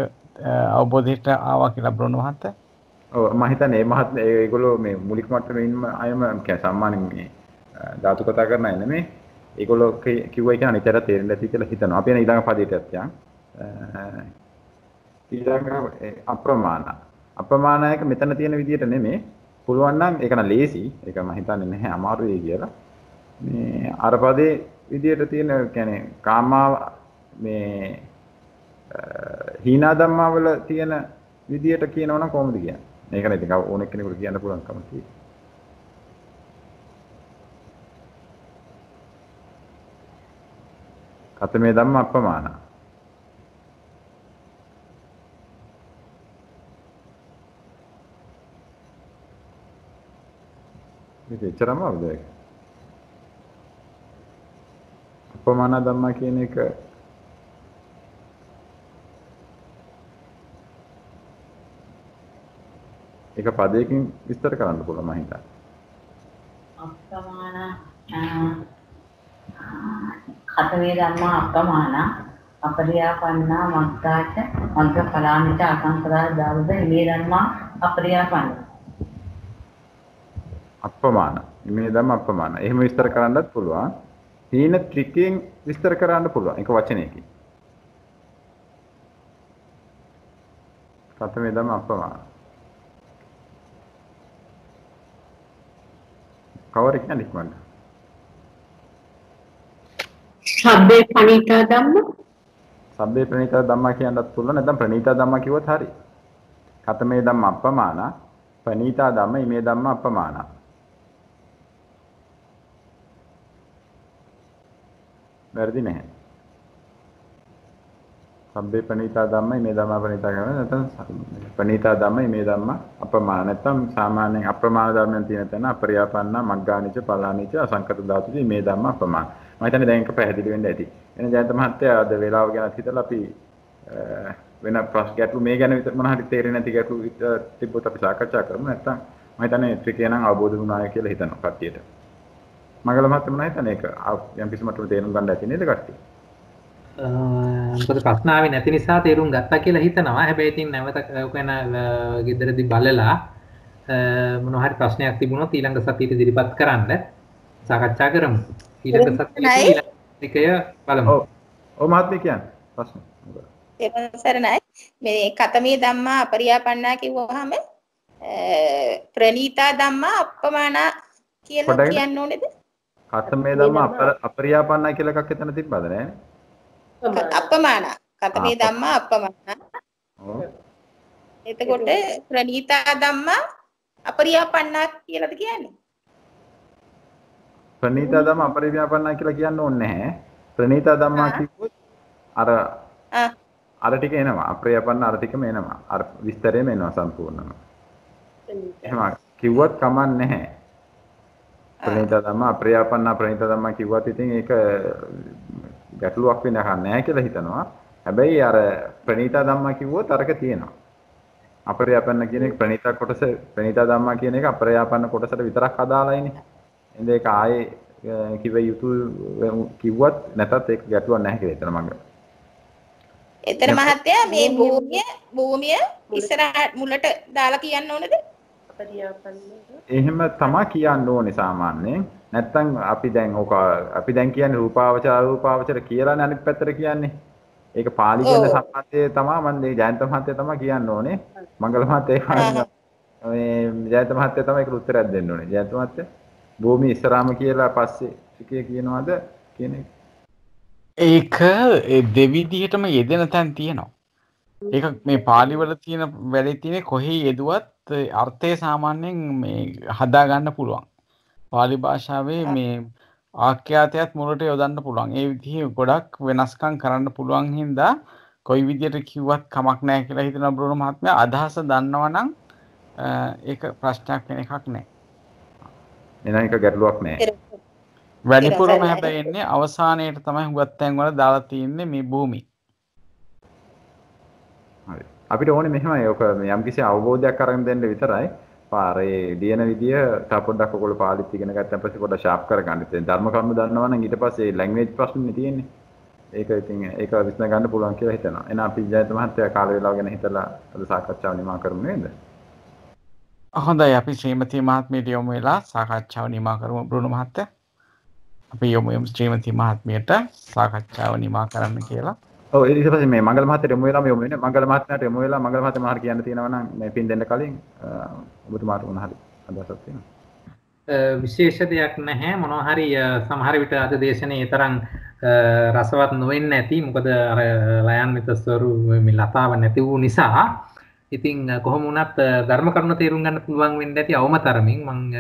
අවබෝධයට ආවා කියලා බ්‍රොන් මහත්තයා. ඔව් මම හිතන්නේ මේ මහත්මයා ඒගොල්ලෝ මේ මූලික මට්ටමේ ඉන්න අයම කියන්නේ සාමාන්‍යයෙන් මේ ධාතු කතා කරන අය නෙමෙයි. ඒගොල්ලෝ කිව්වයි කියන අනිතර තේරෙන්න ඇති කියලා හිතනවා. අපි යන ඊළඟ පදයටත් යන්. ඊළඟ අප්‍රමාණ. අප්‍රමාණයක මෙතන තියෙන විදිහට නෙමෙයි. පුළුවන් නම් ඒක නම් ලේසි. ඒක මම හිතන්නේ නැහැ අමාරු වෙයි කියලා. මේ අර පදේ විදිහට තියෙන කියන්නේ කාමා මේ හීනා ධම්මා වල තියෙන විදිහට කියනවනම් කොහොමද කියන්නේ? මේක නේ ඉතින් ඕනෙක් කෙනෙකුට කියන්න පුළුවන්කම තියෙනවා. කතමේ ධම්ම අප්‍රමාණ. මේක එච්චරම අවුද ඒක? අප්‍රමාණ ධම්ම කියන එක ඒක පදයකින් විස්තර කරන්න පුළුවන් මම හිතන්නේ. අප්‍රමාණ කතමේ ධම්මා අප්‍රමාණ අපරියාපන්නා මග්ගාච මග්ග ඵලානිච අසංකරා දාවද මේ ධම්මා අපරියාපන්න. අප්‍රමාණ මේ ධම්ම අප්‍රමාණ. එහෙම විස්තර කරන්නත් පුළුවන්. හීන ත්‍රිකයෙන් විස්තර කරන්න පුළුවන්. ඒක වචනයකින්. කතමේ ධම්ම අප්‍රමාණ. කවර කියන්නේ ඉක්මනට. සබ්බේ පණිතා ධම්ම. සබ්බේ ප්‍රණීතා ධම්මා කියන්නත් පුළුවන්. නැත්නම් ප්‍රණීතා ධම්මා කිව්වොත් හරි. කතමේ ධම්ම අප්පමාන ප්‍රණීතා ධම්ම ඉමේ ධම්ම අප්පමාන. වැරදි නැහැ. සබ්බේ ප්‍රණීතා ධම්ම ඉමේ ධම්ම ප්‍රණීතා කරනවා. නැත්නම් ප්‍රණීතා ධම්ම ඉමේ ධම්ම අප්පමාන. නැත්නම් සාමාන්‍යයෙන් අප්‍රමාණ ධර්මයන් තියෙන තැන අපරියාපන්න මග්ගානිච පලානිච අසංකත ධාතුච ඉමේ ධම්ම අප්පමාන. මම හිතන්නේ දැන් එක පැහැදිලි වෙන්න ඇති. එන ජයන්ත මහත්තයා අද වේලාව ගැන හිතලා අපි වෙන ප්‍රශ්න ගැටළු මේ ගැන විතර මොන හරි තේරෙන්නේ නැති ගැටළු තිබ්බොත් අපි සාකච්ඡා කරමු. නැත්නම් මම හිතන්නේ ත්‍රිකේ නම් අවබෝධ වුණාය කියලා හිතනවා කට්ටියට. මංගල මහත්තයා මොනවා හිතන්නේ ඒක යම් කිසි මට්ටමක තේරුම් ගන්න ඇති නේද කට්ටිය? මොකද ප්‍රශ්න ආවේ නැති නිසා තේරුම් ගත්තා කියලා හිතනවා. හැබැයි ඉතින් නැවත ඔකන ගෙදරදී බලලා මොනවා හරි ප්‍රශ්නයක් තිබුණොත් ඊළඟ සතියේ ඉදිරිපත් කරන්න සාකච්ඡා කරමු. ඊළඟ සතියේ ටිකය බලමු. ඔව් මහත්මිය කියන්නේ ප්‍රශ්න. සරණයි. මේ කතමේ ධම්මා අපරියාපන්නා කිව්වහම ප්‍රණීතා ධම්මා අප්පමාන කියලා කියන්න ඕනේද? කතමේ ධම්මා අපරියාපන්නා කියලා එකක් එතන තිබ්බද නෑ? අප්පමාන. කතමේ ධම්මා අප්පමාන. ඔව්. එතකොට ප්‍රණීතා ධම්මා අපරියාපන්නා කියලාද කියන්නේ? ප්‍රණීතා ධම්මා අපරියාපන්නා කියලා කියන්න ඕනේ නැහැ. ප්‍රණීතා ධම්මා කිව්වොත් අර ටික එනවා. අප්‍රයපන්න අර ටිකම එනවා. අර විස්තරෙම එනවා සම්පූර්ණම. එහෙම කිව්වත් කමක් නැහැ. ප්‍රණීත ධම්ම අප්‍රයපන්න ප්‍රණීත ධම්ම කිව්වත් ඉතින් ඒක ගැටලුවක් වෙන්නක නැහැ කියලා හිතනවා. හැබැයි අර ප්‍රණීත ධම්ම කිව්වොත් අරක තියෙනවා. අප්‍රයපන්න කියන එක ප්‍රණීත කොටස ප්‍රණීත ධම්ම කියන එක අප්‍රයපන්න කොටසට විතරක් අදාළයිනේ. එහෙනම් ඒක ආයේ කිව්ව යුතු කිව්වත් නැතත් ඒක ගැටලුවක් නැහැ කියලා හිතනවා මම. එතන මහත්තයා මේ භූමිය ඉස්සරහ මුලට දාලා කියන්න ඕනද? එහෙම තමයි කියන්න ඕනේ සාමාන්‍යයෙන්. නැත්තම් අපි දැන් කියන්නේ රූපාවචර අරූපාවචර කියලානේ අනිත් පැත්තට කියන්නේ. ඒක පාලි කියන සම්බන්ධය තමයි මම මේ ජයන්ත මහත්තයා තමයි කියන්න ඕනේ. මංගල මහත්තයා මේ ජයන්ත මහත්තයා තමයි ඒකට උත්තරයක් දෙන්න ඕනේ. ජයන්ත මහත්තයා භූමිය ඉස්සරහම කියලා පස්සේ ටිකේ කියනවාද කියන එක. ඒක දෙවිදිහටම යෙදෙන තැන් තියෙනවා. ඒක මේ පාලි වල තියෙන වැඩේ තියෙන්නේ කොහේ යෙදුවත් අර්ථය සාමාන්‍යයෙන් මේ හදා ගන්න පුළුවන්. පාලි භාෂාවේ මේ ආඛ්‍යාතයත් මුලට යොදන්න පුළුවන්. ඒ විදිහේ ගොඩක් වෙනස්කම් කරන්න පුළුවන් හින්දා කොයි විදිහට කිව්වත් කමක් නැහැ කියලා හිතන බ්‍රෝන මහත්මයා අදහස දන්නවනම් ඒක ප්‍රශ්නයක් වෙන එකක් නැහැ. එනනම් ඒක ගැටලුවක් නැහැ. වැඩිපුරම හැබැයි එන්නේ අවසානයේට තමයි හුඟක් තැන් වල දාලා තියෙන්නේ මේ භූමි. හරි. අපිට ඕනේ මෙහෙමයි ඔක යම්කිසි අවබෝධයක් අරගෙන දෙන්න විතරයි. පාරේ ලියන විදිය තා පොඩ්ඩක් ඔයගොල්ලෝ පාලිත් ඉගෙන ගත්තන් පස්සේ පොඩ්ඩක් ෂාප් කරගන්න. ඉතින් ධර්ම කරුණු දන්නවා නම් ඊට පස්සේ ලැන්ග්වේජ් ප්‍රශ්නේ තියෙන්නේ. ඒක ඉතින් ඒක විශ්න ගන්න පුළුවන් කියලා හිතනවා. එහෙනම් අපි ජයන්ත මහත්තයා කාල වේලාව ගැන හිතලා අද සාකච්ඡාව නිමා කරමු නේද? හොඳයි අපි ශ්‍රීමති මහත්මියට යොමු වෙලා සාකච්ඡාව නිමා කරමු බ්‍රුණු මහත්තයා. අපි යොමු ශ්‍රීමති මහත්මියට සාකච්ඡාව නිමා කරන්න කියලා. ඔව් ඊට පස්සේ මේ මංගල මහත්තයාට යොමු වෙලා යොමු වෙන්නේ මංගල මහත්මයාට යොමු වෙලා මංගල මහත්තයා මොනවා හරි කියන්න තියෙනවා නම් මේ පින් දෙන්න කලින් ඔබතුමාට මොනවා හරි අදහසක් තියෙනවා. විශේෂ දෙයක් නැහැ. මොනවා හරි සමහර විට අද දේශනේ තරම් රසවත් නොවෙන්නේ නැති. මොකද අර ලයන්විත ස්වරූප මේ ලතාව නැති වූ නිසා ඉතින් කොහොම වුණත් ධර්ම කරුණ තේරුම් ගන්න පුළුවන් වෙන්න ඇති අවම තරමින් මම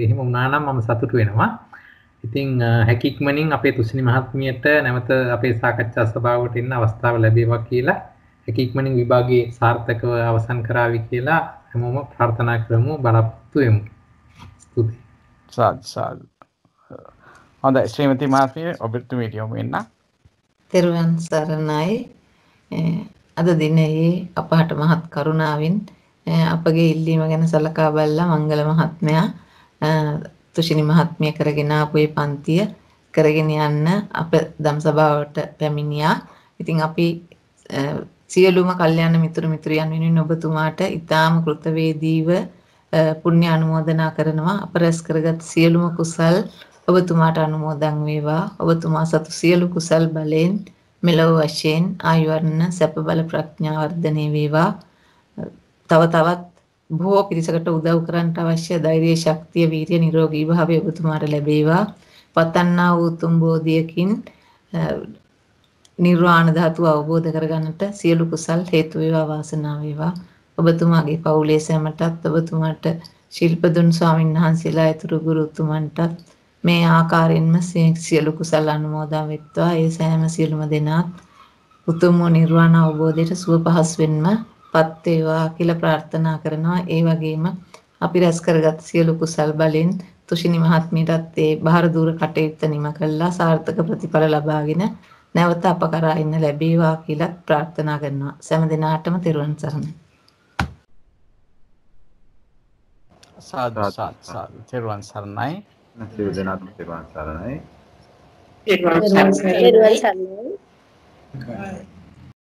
එහෙම වුණා නම් මම සතුටු වෙනවා. ඉතින් හැකියක්මනින් අපේ තුසිනි මහත්මියට නැවත අපේ සාකච්ඡා සභාවට එන්න අවස්ථාව ලැබේවා කියලා හැකියක්මනින් විභාගයේ සාර්ථකව අවසන් කරાવી කියලා හැමෝම ප්‍රාර්ථනා කරමු බලාපොරොත්තු වෙමු. ස්තුතියි. සාදු. හොඳයි ශ්‍රීමති මහත්මිය ඔබට මීඩියම් වෙන්න. තෙරුවන් සරණයි. අද දිනේ අපහට මහත් කරුණාවෙන් අපගේ ඉල්ලීම ගැන සලකා බලලා මංගල මහත්මයා තුෂිනි මහත්මිය කරගෙන ආපු මේ පන්තිය කරගෙන යන්න අප ධම්සභාවට පැමිණියා. ඉතින් අපි සියලුම කල්යාණ මිතුරු මිත්‍රයන් වෙනුවෙන් ඔබතුමාට ඊටාම කෘතවේදීව පුණ්‍ය අනුමෝදනා කරනවා. අප රැස් කරගත් සියලුම කුසල් ඔබතුමාට අනුමෝදන් වේවා. ඔබතුමා සතු සියලු කුසල් බලෙන් මෙලොව වශයෙන් ආයුර්ණ සැප බල ප්‍රඥා වර්ධනය වේවා. තව තවත් බොහෝ පිරිසකට උදව් කරන්නට අවශ්‍ය ධෛර්ය ශක්තිය වීර්ය නිරෝගී භාවය ඔබතුමාට ලැබේවා. පතන්නා වූ උතුම් බෝධියකින් නිර්වාණ ධාතුව අවබෝධ කරගන්නට සියලු කුසල් හේතු වේවා වාසනාව වේවා. ඔබතුමාගේ පවුලේ සැමටත් ඔබතුමාට ශිල්පදුන් ස්වාමීන් වහන්සේලා ඇතුළු ගුරුතුමන්ටත් මේ ආකාරයෙන්ම සියලු කුසල් අනුමෝදන් වෙත්වා. ඒ සෑම සියලුම දෙනාත් උතුම් නිර්වාණ අවබෝධයට සුව පහසුවෙන්ම පත් වේවා කියලා ප්‍රාර්ථනා කරනවා. ඒ වගේම අපි රැස් කරගත් සියලු කුසල් බලෙන් තුෂිනි මහත්මියටත් ඒ බාහිර දූර කටයුත්ත නිම කළා සාර්ථක ප්‍රතිඵල ලබාගෙන නැවත අප කරා ඉන්න ලැබේවා කියලා ප්‍රාර්ථනා කරනවා. සෑම දිනාටම තෙරුවන් සරණයි. සාදු සාදු තෙරුවන් සරණයි. සියලු දෙනාටම තෙරුවන් සරණයි. තෙරුවන් සරණයි. තෙරුවන් සරණයි.